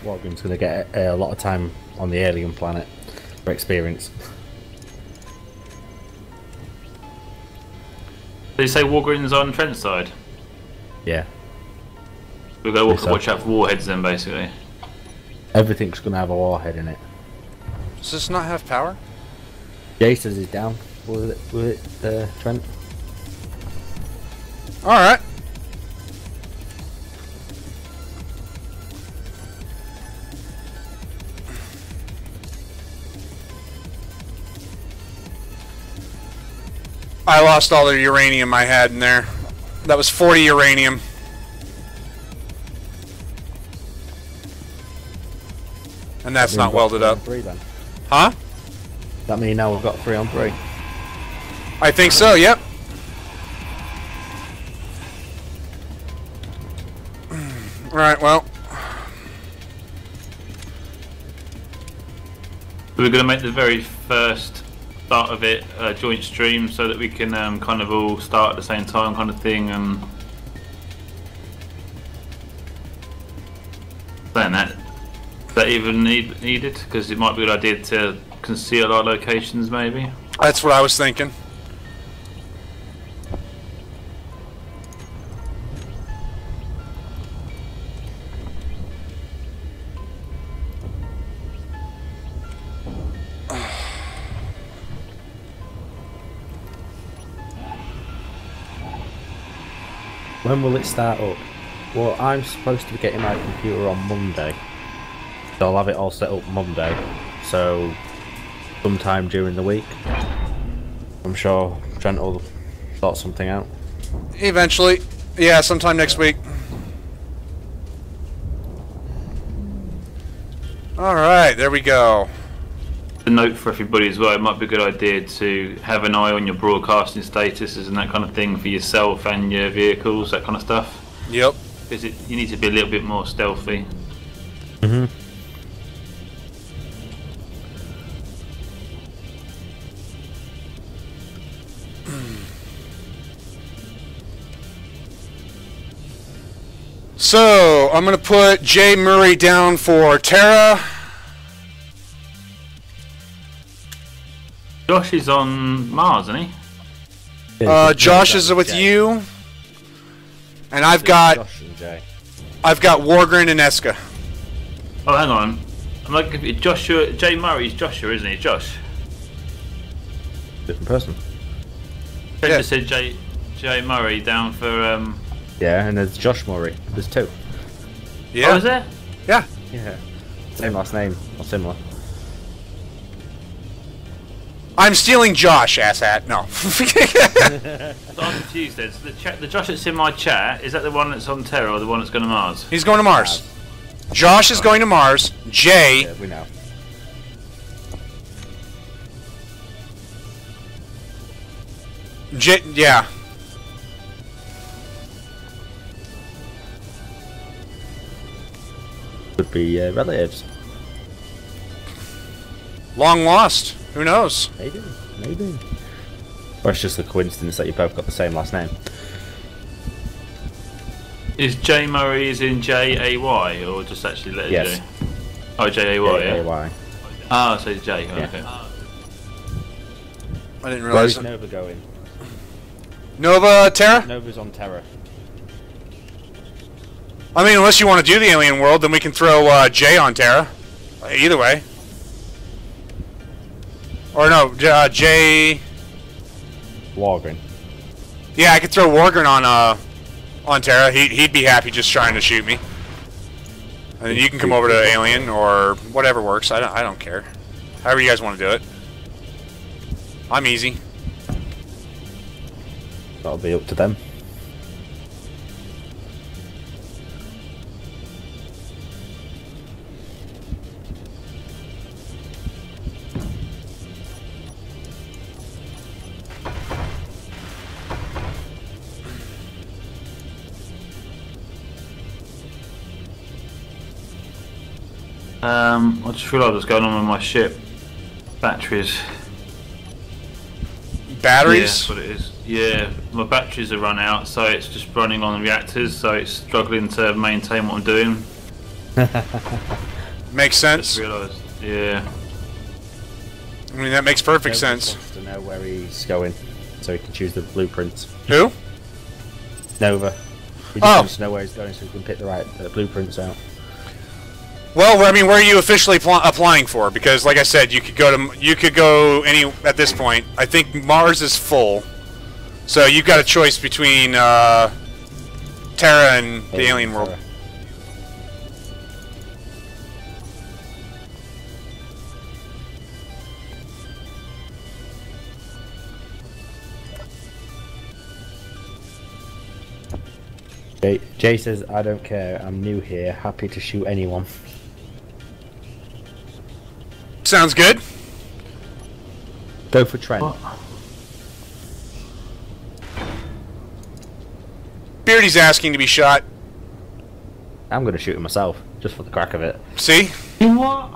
Walgrim's going to get a lot of time on the alien planet for experience. Did you say Walgreens on Trent's side? Yeah. We'll go Yes, watch out for warheads then, basically. Everything's going to have a warhead in it. Does this not have power? Jay says he's down with it, Trent. Alright. I lost all the uranium I had in there. That was 40 uranium. And that's not welded up. 3 then. Huh? That means now we've got 3 on 3. I think so, yep. Alright, well. So we're going to make the very first start of it a joint stream so that we can kind of all start at the same time kind of thing. And saying that even needed, because it might be a good idea to conceal our locations maybe. That's what I was thinking. When will it start up? Well, I'm supposed to be getting my computer on Monday. So I'll have it all set up Monday. So, sometime during the week. I'm sure Trent will sort something out. Eventually. Yeah, sometime next week. Alright, there we go. A note for everybody as well, it might be a good idea to have an eye on your broadcasting statuses and that kind of thing for yourself and your vehicles, that kind of stuff. Yep. Because you need to be a little bit more stealthy. Mm-hmm. So, I'm going to put Jay Murray down for Terra. Josh is on Mars, isn't he? Josh is with you. And I've got Wargren and Eska. Oh, hang on. I'm like, Joshua, Jay Murray's Joshua, isn't he? Josh. Different person. Jay Yeah. just said Jay Murray down for Yeah, and there's Josh Murray. There's two. Yeah. Oh, is there? Yeah. Yeah. Same last name, or similar. I'm stealing Josh, asshat. No. So I'm confused then. So the Josh that's in my chat, is that the one that's on Terra or the one that's going to Mars? He's going to Mars. Josh is going to Mars. Jay. Yeah, we know. Yeah. Could be relatives. Long lost. Who knows? Maybe. Maybe. Or it's just a coincidence that you both got the same last name. Is Jay Murray is in J-A-Y or just actually letter Yes. J? Oh, J-A-Y, yeah. J-A-Y. Ah, so it's J. Yeah. Okay. I didn't Where's realize. Nova going? Nova, Terra? Nova's on Terra. I mean, unless you want to do the alien world, then we can throw Jay on Terra. Either way. Or no, Jay. Wargren. Yeah, I could throw Wargren on Terra. He'd be happy just trying to shoot me. And then you can come over to Alien or whatever works. I don't care. However you guys want to do it. I'm easy. That'll be up to them. I just realised what's going on with my ship. Batteries. Batteries? Yeah, that's what it is. Yeah, my batteries are run out, so it's just running on reactors, so it's struggling to maintain what I'm doing. Makes sense. Just realised. Yeah. I mean, that makes perfect Nova sense. wants to know where he's going, so he can choose the blueprints. Who? Nova. He just wants to know where he's going, so he can pick the right blueprints out. Well, I mean, where are you officially applying for? Because, like I said, you could go any at this point. I think Mars is full, so you've got a choice between Terra and the alien world. Jay says, "I don't care. I'm new here. Happy to shoot anyone." Sounds good. Go for Trent. BeardieD's asking to be shot. I'm gonna shoot him myself, just for the crack of it. See? What?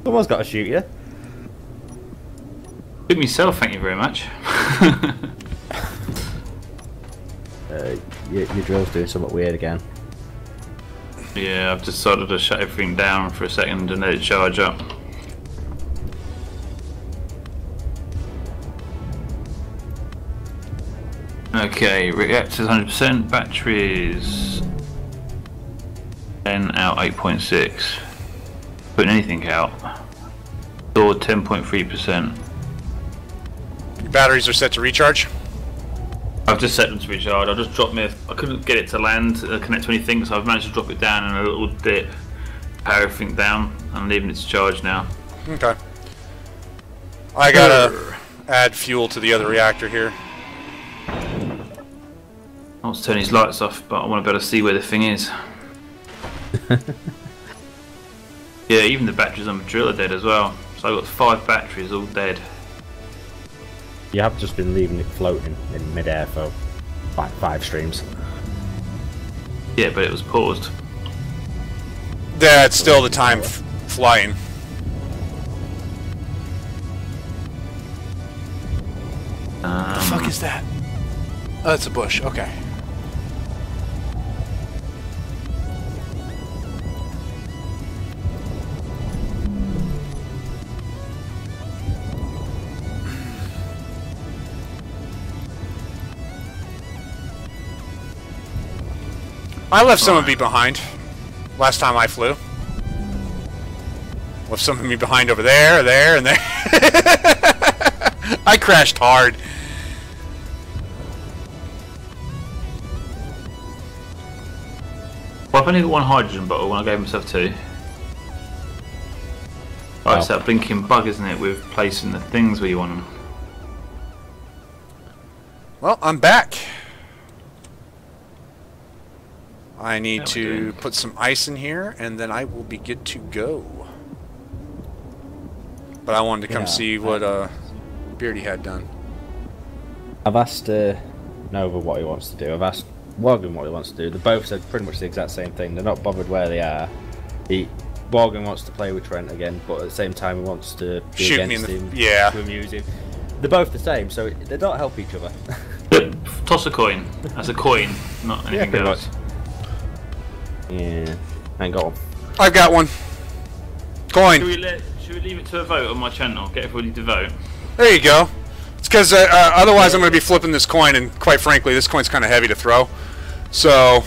Someone's got to shoot you. Shoot myself, thank you very much. Your drill's doing something weird again. Yeah, I've decided to shut everything down for a second and let it charge up. Okay, reactors 100%, batteries 10 out 8.6. Putting anything out. Stored 10.3%. Your batteries are set to recharge. I've just set them to recharge. I just dropped I couldn't get it to land, connect to anything, so I've managed to drop it down in a little dip, power everything down, and leaving it to charge now. Okay. I gotta add fuel to the other reactor here. I want to turn these lights off, but I want to be able to see where the thing is. Yeah, even the batteries on the drill are dead as well. So I've got 5 batteries all dead. You have just been leaving it floating in mid-air for like 5 streams. Yeah, but it was paused. That's still the time flying. The fuck is that? Oh, it's a bush. Okay. I left some of me behind last time I flew. Left some of me behind over there, there, and there. I crashed hard. Well, I've only got one hydrogen bottle when I gave myself 2. Right, it's that blinking bug, isn't it, with placing the things where you want them. Well, I'm back. I need to put some ice in here, and then I will be good to go. But I wanted to come see what BeardieD had done. I've asked Nova what he wants to do. I've asked Worgen what he wants to do. They both said pretty much the exact same thing. They're not bothered where they are. Worgen wants to play with Trent again, but at the same time he wants to be shoot against me in the, him, to amuse him. They're both the same, so they don't help each other. Toss a coin. That's a coin, not anything else. Yeah, I ain't got one. I've got one. Coin. Should we leave it to a vote on my channel? Get everybody to vote. There you go. It's because otherwise I'm going to be flipping this coin, and quite frankly, this coin's kind of heavy to throw. So.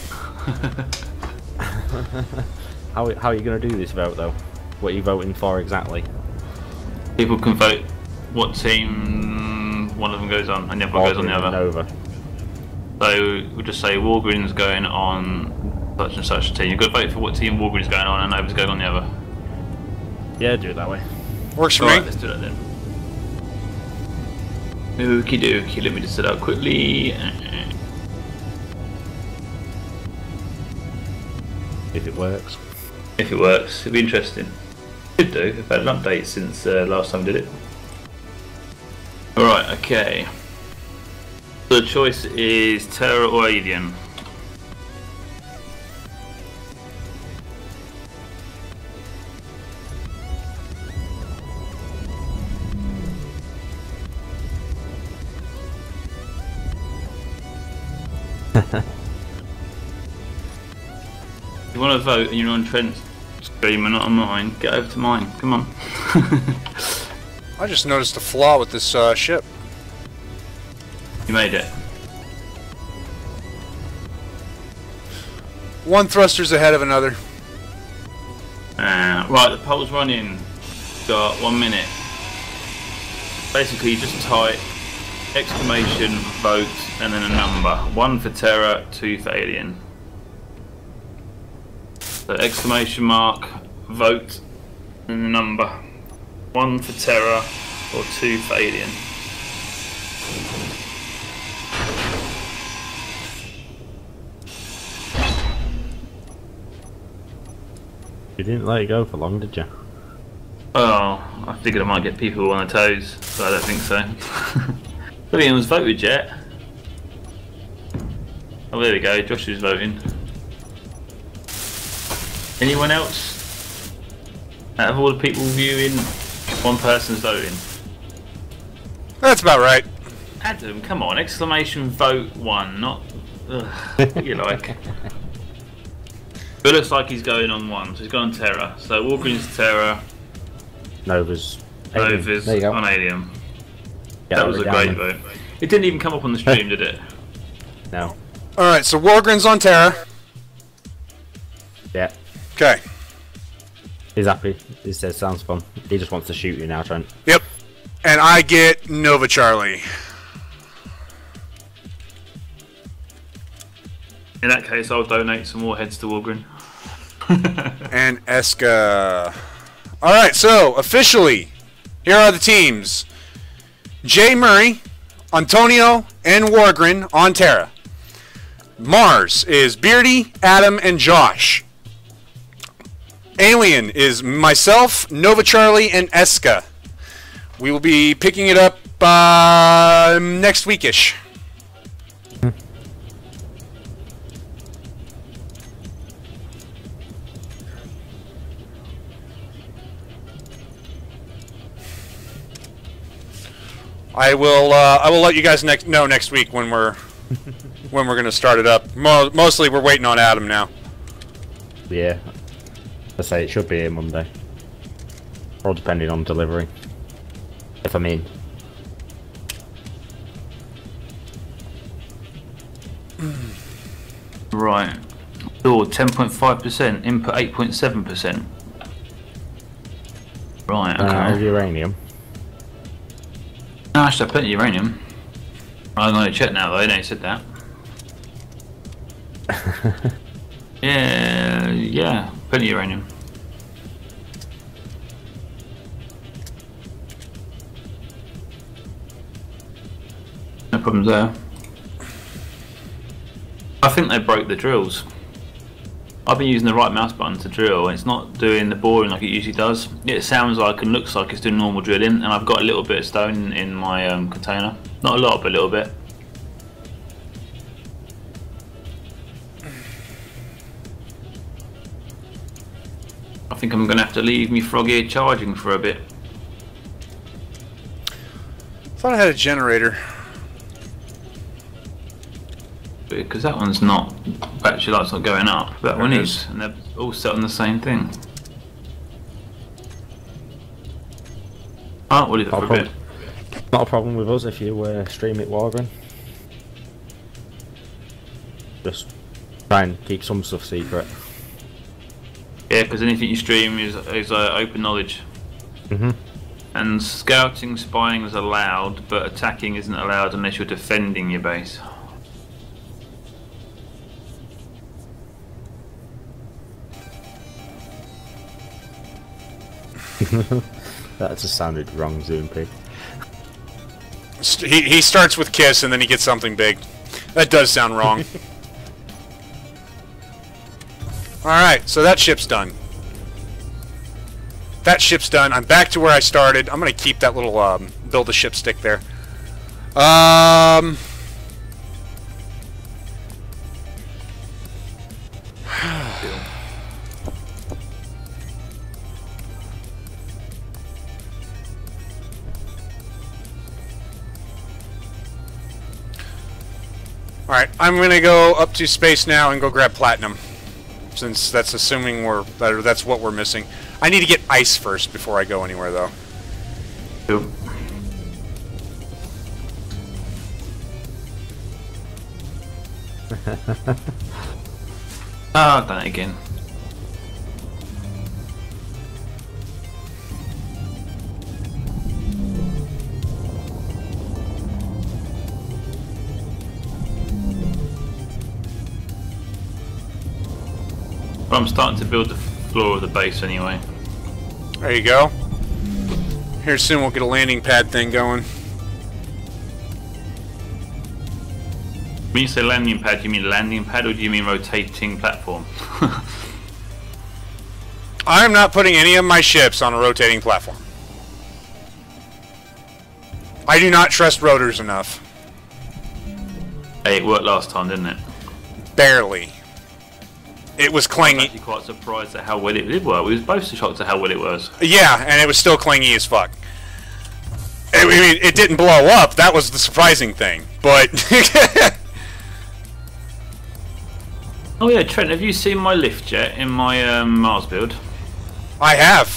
How are you going to do this vote, though? What are you voting for exactly? People can vote what team one of them goes on, and the other one goes on the other. Nova. So we'll just say Wargren's going on such and such a team. You've got to vote for what team Wargren's going on and Nova's going on the other. Yeah, do it that way. Works for me. Alright, let's do that then. Okie dokie, let me just set out quickly. If it works. If it works, it'll be interesting. Should do, I've had an update since last time I did it. Alright, okay. The choice is Terra or Alien. If you want to vote and you're on Trent's stream and not on mine, get over to mine. Come on. I just noticed a flaw with this ship. You made it. One thruster's ahead of another. Right, the poll's running. Got 1 minute. Basically, just type exclamation, vote, and then a number. 1 for Terra, 2 for Alien. So exclamation mark, vote, and a number. 1 for Terra, or 2 for Alien. You didn't let it go for long, did you? Oh, I figured I might get people on their toes, but I don't think so. Nobody anyone's voted yet. Oh, there we go, Josh is voting. Anyone else? Out of all the people viewing, one person's voting. That's about right. Adam, come on, exclamation vote 1, not... Ugh, what you like. But it looks like he's going on 1, so he's gone on Terra. So Walgreens Terra, Nova's on Alien. Yeah, That was a great vote. It didn't even come up on the stream, did it? No. Alright, so Wargren's on Terra. Yeah. Okay. He's happy. He says sounds fun. He just wants to shoot you now, Trent. Yep. And I get Nova Charlie. In that case, I'll donate some more heads to Walgren. And Eska. Alright, so officially, here are the teams. Jay Murray, Antonio, and Wargren on Terra. Mars is BeardieD, Adam, and Josh. Alien is myself, Nova Charlie, and Eska. We will be picking it up next weekish. I will let you guys know next week when we're gonna start it up. Mostly we're waiting on Adam now. Yeah. I say it should be here Monday. All depending on delivery. If I'm in. Right. Door 10.5%, input 8.7%. Right, okay. Uranium. No, actually, I plenty of uranium. I'm going to check now, though. They said that. Yeah, plenty of uranium. No problems there. I think they broke the drills. I've been using the right mouse button to drill and it's not doing the boring like it usually does. It sounds like and looks like it's doing normal drilling, and I've got a little bit of stone in my container. Not a lot, but a little bit. I think I'm going to have to leave me frog here charging for a bit. Thought I had a generator. Because that one's not, battery light's not going up, that one is, and they're all set on the same thing. Oh, we'll leave it for a bit. Not a problem with us if you stream it Warren. Just try and keep some stuff secret. Yeah, because anything you stream is open knowledge. And scouting, spying is allowed, but attacking isn't allowed unless you're defending your base. That just sounded wrong, Zoom Pig. He starts with kiss and then he gets something big. That does sound wrong. Alright, so that ship's done. That ship's done. I'm back to where I started. I'm gonna keep that little build a ship stick there. Alright, I'm gonna go up to space now and go grab platinum. Since that's assuming that's what we're missing. I need to get ice first before I go anywhere though. Yep. Ah, I've done it again. Well, I'm starting to build the floor of the base anyway. There you go. Here soon we'll get a landing pad thing going. When you say landing pad, do you mean landing pad or do you mean rotating platform? I'm not putting any of my ships on a rotating platform. I do not trust rotors enough. Hey, it worked last time, didn't it? Barely. It was I was clingy. actually quite surprised at how well it did work. We was both shocked at how well it was. Yeah, and it was still clingy as fuck. I mean, it didn't blow up. That was the surprising thing. But Oh yeah, Trent, have you seen my lift jet in my Mars build? I have.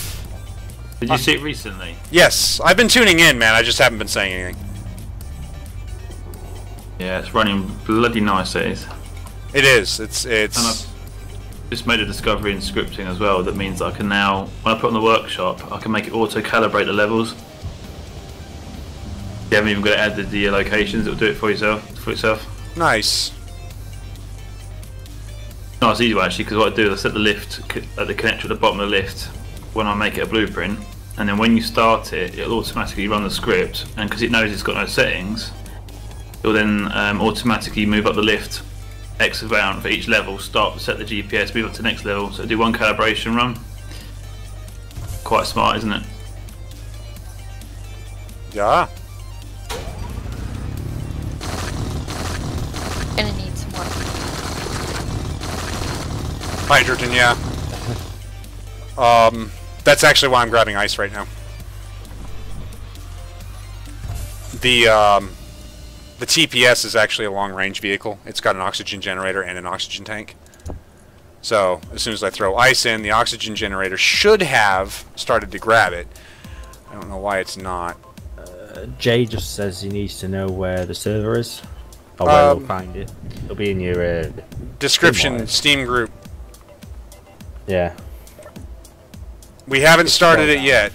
Did you see it recently? Yes, I've been tuning in, man. I just haven't been saying anything. Yeah, it's running bloody nice. It is. It is. It's. And I've just made a discovery in scripting as well. That means I can now, when I put on the workshop, I can make it auto-calibrate the levels. You haven't even got to add the locations. It'll do it for itself. Nice. No, it's easy actually, because what I do is I set the lift at the connector at the bottom of the lift when I make it a blueprint, and then when you start it, it'll automatically run the script, and because it knows it's got no settings, it'll then automatically move up the lift X amount for each level, set the GPS, move up to the next level, so do one calibration run. Quite smart, isn't it? Yeah. Gonna need some more. Hydrogen, yeah. That's actually why I'm grabbing ice right now. the TPS is actually a long-range vehicle. It's got an oxygen generator and an oxygen tank. So as soon as I throw ice in, the oxygen generator should have started to grab it. I don't know why it's not. Jay just says he needs to know where the server is, or where we'll find it. It'll be in your description, Steam group. Yeah. We haven't started it yet.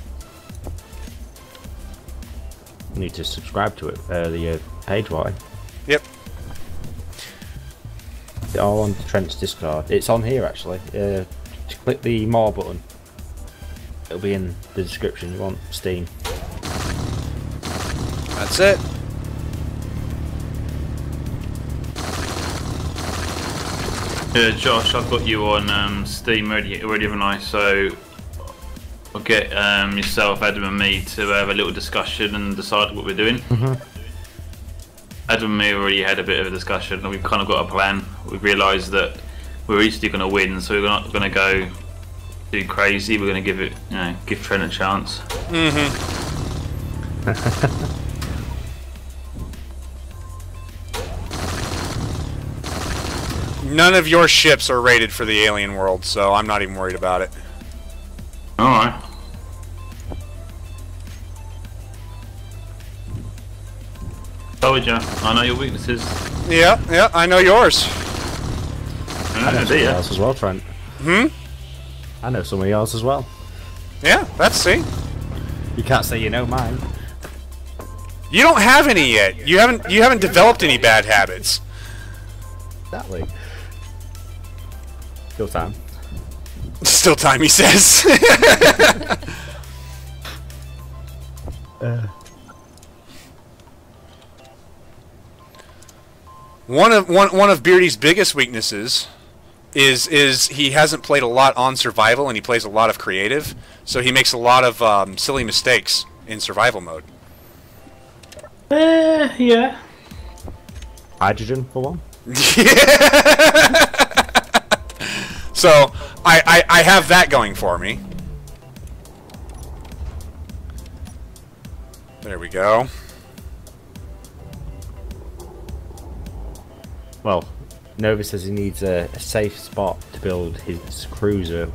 You need to subscribe to it, the page, why? Yep. It's all on Trent's Discord. It's on here actually. Click the more button. It'll be in the description. You want Steam. That's it. Josh, I've got you on Steam already overnight, so I'll get yourself, Adam, and me to have a little discussion and decide what we're doing. Adam and me already had a bit of a discussion, and we've kind of got a plan. We've realised that we're easily going to win, so we're not going to go too crazy. We're going to give it, give Trent a chance. None of your ships are rated for the alien world, so I'm not even worried about it. Alright. Told ya, I know your weaknesses. Yeah, I know yours. I know somebody else as well, Trent. I know somebody else as well. Yeah, let's see. You can't say you know mine. You don't have any yet. You haven't developed any bad habits. Exactly. Still time. Still time, he says. One of BeardieD's biggest weaknesses is he hasn't played a lot on survival, and he plays a lot of creative, so he makes a lot of silly mistakes in survival mode. Yeah. Hydrogen for one. So I have that going for me. There we go. Well, Nova says he needs a safe spot to build his cruiser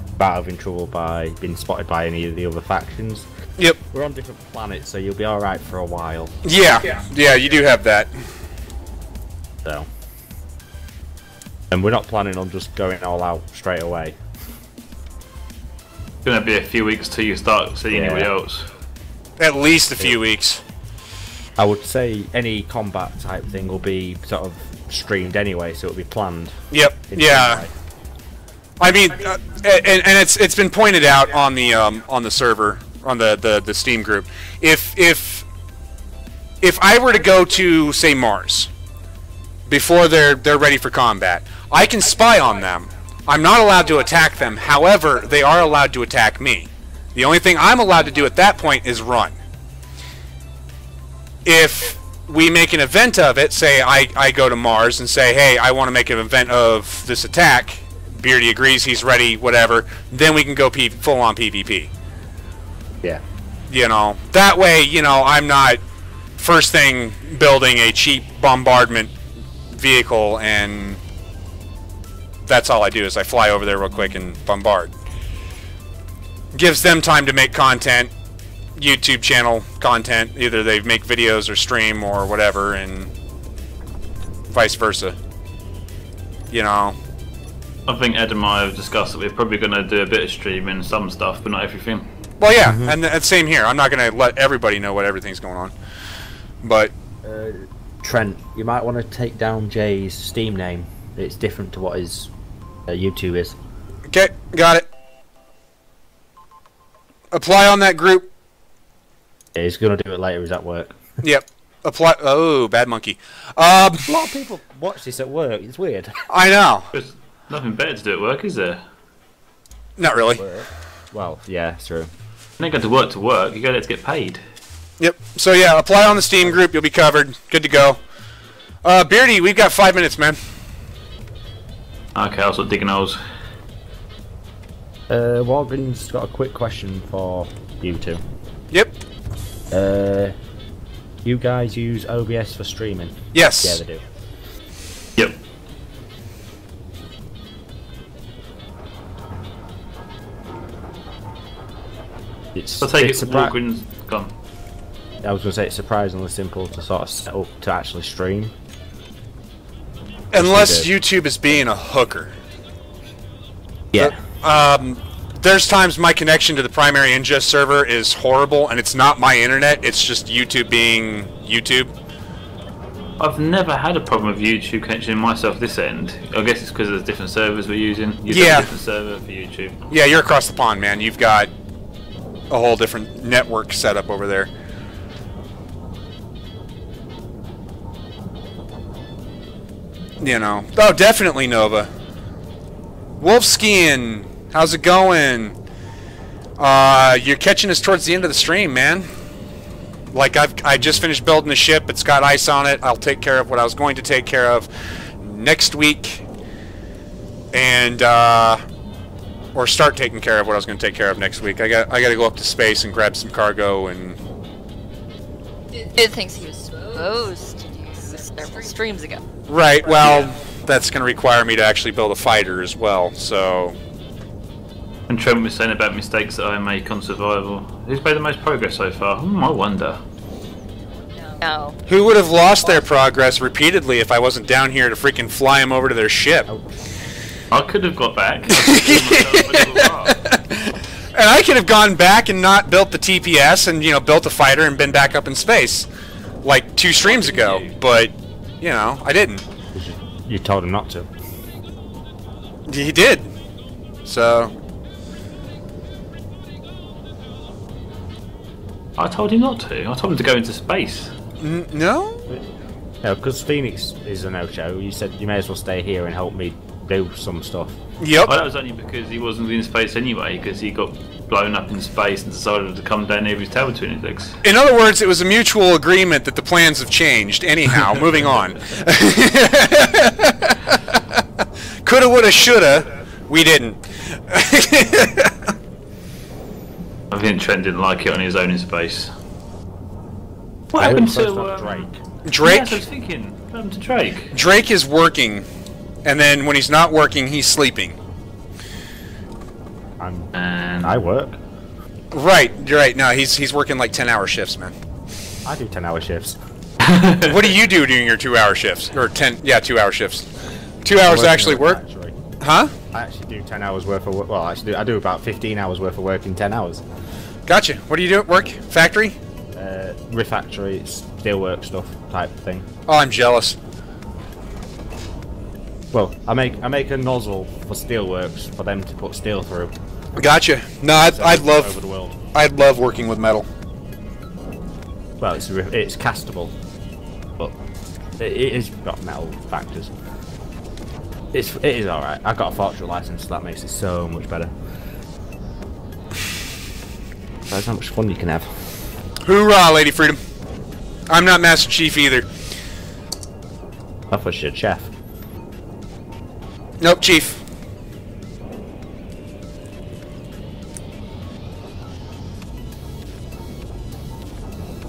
without having trouble by being spotted by any of the other factions. Yep. We're on different planets, so you'll be alright for a while. Yeah, you do have that. So. And we're not planning on just going all out straight away. It's going to be a few weeks till you start seeing anybody else. At least a few weeks. I would say any combat type thing will be sort of streamed anyway, so it'll be planned. Yep. Yeah. I mean, and it's been pointed out on the server, on the Steam group. If I were to go to, say, Mars before they're ready for combat, I can spy on them. I'm not allowed to attack them. However, they are allowed to attack me. The only thing I'm allowed to do at that point is run. If we make an event of it, say I go to Mars and say, hey, I want to make an event of this attack, BeardieD agrees, he's ready, whatever, then we can go full-on PvP. Yeah. You know, that way, you know, I'm not first thing building a cheap bombardment vehicle and that's all I do is I fly over there real quick and bombard. Gives them time to make content, YouTube channel content, either they make videos or stream or whatever, and vice versa. You know. I think Ed and I have discussed that we're probably going to do a bit of streaming, some stuff, but not everything. Well, yeah, and same here. I'm not going to let everybody know what everything's going on. But Trent, you might want to take down Jay's Steam name. It's different to what his YouTube is. Okay, got it. Apply on that group. Yeah, he's going to do it later. He's at work. Yep. Apply. Oh, bad monkey. A lot of people watch this at work. It's weird. I know. There's nothing better to do at work, is there? Not really. Well, yeah, it's true. You don't go to work, you go there to get paid. Yep. So yeah, apply on the Steam group. You'll be covered. Good to go. BeardieD, we've got 5 minutes, man. Okay, I'll start digging holes. Morgan's got a quick question for you two. Yep. You guys use OBS for streaming? Yes. Yeah, they do. Yep. I'll take it. Walgreens gone. I was going to say it's surprisingly simple to sort of set up to actually stream. Unless YouTube is being a hooker. Yeah. There's times my connection to the primary ingest server is horrible, and it's not my internet, it's just YouTube being YouTube. I've never had a problem with YouTube connection myself this end. I guess it's because there's different servers we're using. You've got a different server for YouTube. Yeah, you're across the pond, man. You've got a whole different network setup over there. You know. Oh, definitely Nova. Wolfskian, how's it going? You're catching us towards the end of the stream, man. Like, I just finished building the ship. It's got ice on it. I'll take care of what I was going to take care of next week. And, or start taking care of what I was going to take care of next week. I got to go up to space and grab some cargo and... Did things he was supposed to do several streams ago. Right, well, that's going to require me to actually build a fighter as well, so... And Trent was saying about mistakes that I make on survival. Who's made the most progress so far? I wonder. No. Who would have lost their progress repeatedly if I wasn't down here to freaking fly them over to their ship? I could have got back. And I could have gone back and not built the TPS and, you know, built a fighter and been back up in space. Like 2 streams ago. But, you know, I didn't. You told him not to. He did. So... I told him not to. I told him to go into space. No? No, because Pheonix is a no-show. You said you may as well stay here and help me do some stuff. Yep. Well, that was only because he wasn't in space anyway, because he got blown up in space and decided to come down here with his tail between his legs. In other words, it was a mutual agreement that the plans have changed. Anyhow, moving on. Coulda, woulda, shoulda. We didn't. I think Trent didn't like it on his own in space. What I happened was to supposed to have Drake? Drake? Yes, I was thinking. What happened to Drake? Drake is working, and then when he's not working, he's sleeping. And I work. Right, you're right. No, he's working like 10-hour shifts, man. I do 10-hour shifts. What do you do during your 2-hour shifts? Or 2-hour shifts. 2 hours to actually work? Actually. Huh? I actually do 10 hours worth of work. Well, actually, I do about 15 hours worth of work in 10 hours. Gotcha. What do you do at work? Factory? Refactory, steelwork stuff type thing. Oh, I'm jealous. Well, I make a nozzle for steelworks for them to put steel through. Gotcha. No, I'd Over the world. I'd love working with metal. Well, it's castable, but it is got metal factors. It is alright. I got a fortune license, so that makes it so much better. That's how much fun you can have. Hoorah, Lady Freedom. I'm not Master Chief either. I thought you're chef. Nope, Chief.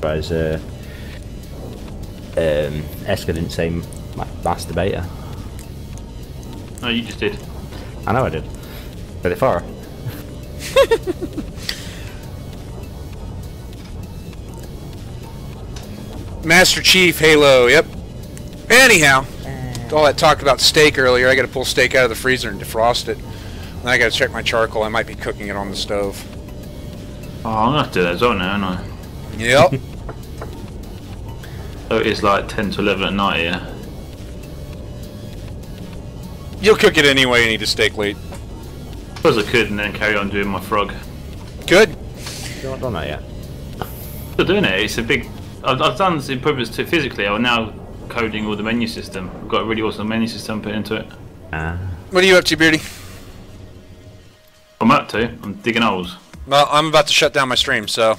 Whereas, Eska didn't say masturbator. No, you just did. I know I did. Did it for her. Master Chief, Halo, yep. Anyhow, all that talk about steak earlier, I gotta pull steak out of the freezer and defrost it. Then I gotta check my charcoal, I might be cooking it on the stove. Oh, I'm gonna have to do that as well now, aren't I? Yep. So it's like 10 to 11 at night, yeah? You'll cook it anyway, you need a steak late. I suppose I could and then carry on doing my frog. Good. You're not done that yet. Still doing it, it's a big... I've done some improvements to physically, I'm now coding all the menu system. I've got a really awesome menu system put into it. What are you up to, Beardy? I'm up to, I'm digging holes. Well, I'm about to shut down my stream, so...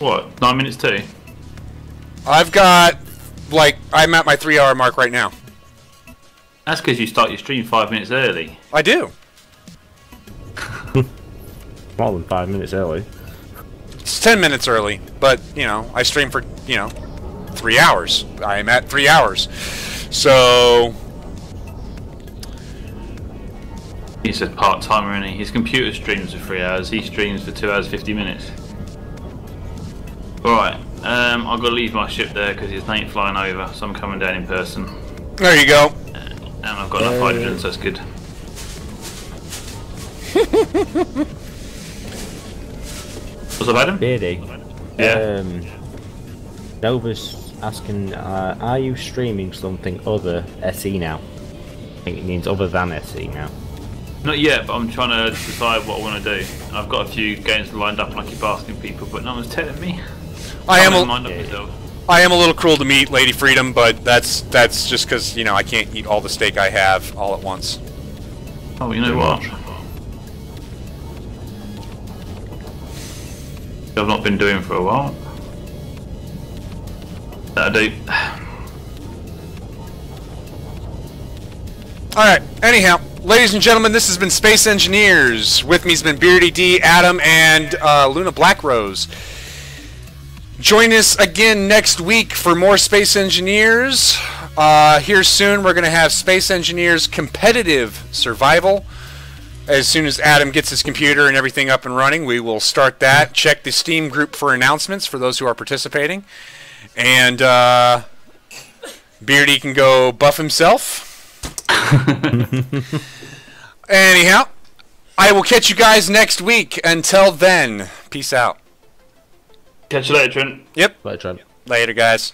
What, 9 minutes too? I've got, like, I'm at my 3-hour mark right now. That's because you start your stream 5 minutes early. I do. More than 5 minutes early. It's 10 minutes early, but you know, I stream for 3 hours. I am at 3 hours, so. He's a part-timer, isn't he? His computer streams for 3 hours. He streams for 2 hours 50 minutes. Alright, I've got to leave my ship there because it's ain't flying over, so I'm coming down in person. There you go. And I've got enough hydrogen, so that's good. What's up, Adam? BeardieD. Yeah. Nova's asking, are you streaming something other SE now? I think it means other than SE now. Not yet, but I'm trying to decide what I want to do. I've got a few games lined up and I keep asking people, but no one's telling me. I am a little cruel to meat, Lady Freedom, but that's just because I can't eat all the steak I have all at once. Oh, you know what? I've not been doing for a while. That I do. Alright, anyhow, ladies and gentlemen, this has been Space Engineers. With me has been BeardieD, Adam, and Luna Blackrose. Join us again next week for more Space Engineers. Here soon we're going to have Space Engineers Competitive Survival. As soon as Adam gets his computer and everything up and running, we will start that. Check the Steam group for announcements for those who are participating. And BeardieD can go buff himself. Anyhow, I will catch you guys next week. Until then, peace out. Catch you later, Trent. Yep. Later, Trent. Later, guys.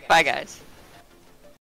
Bye, guys.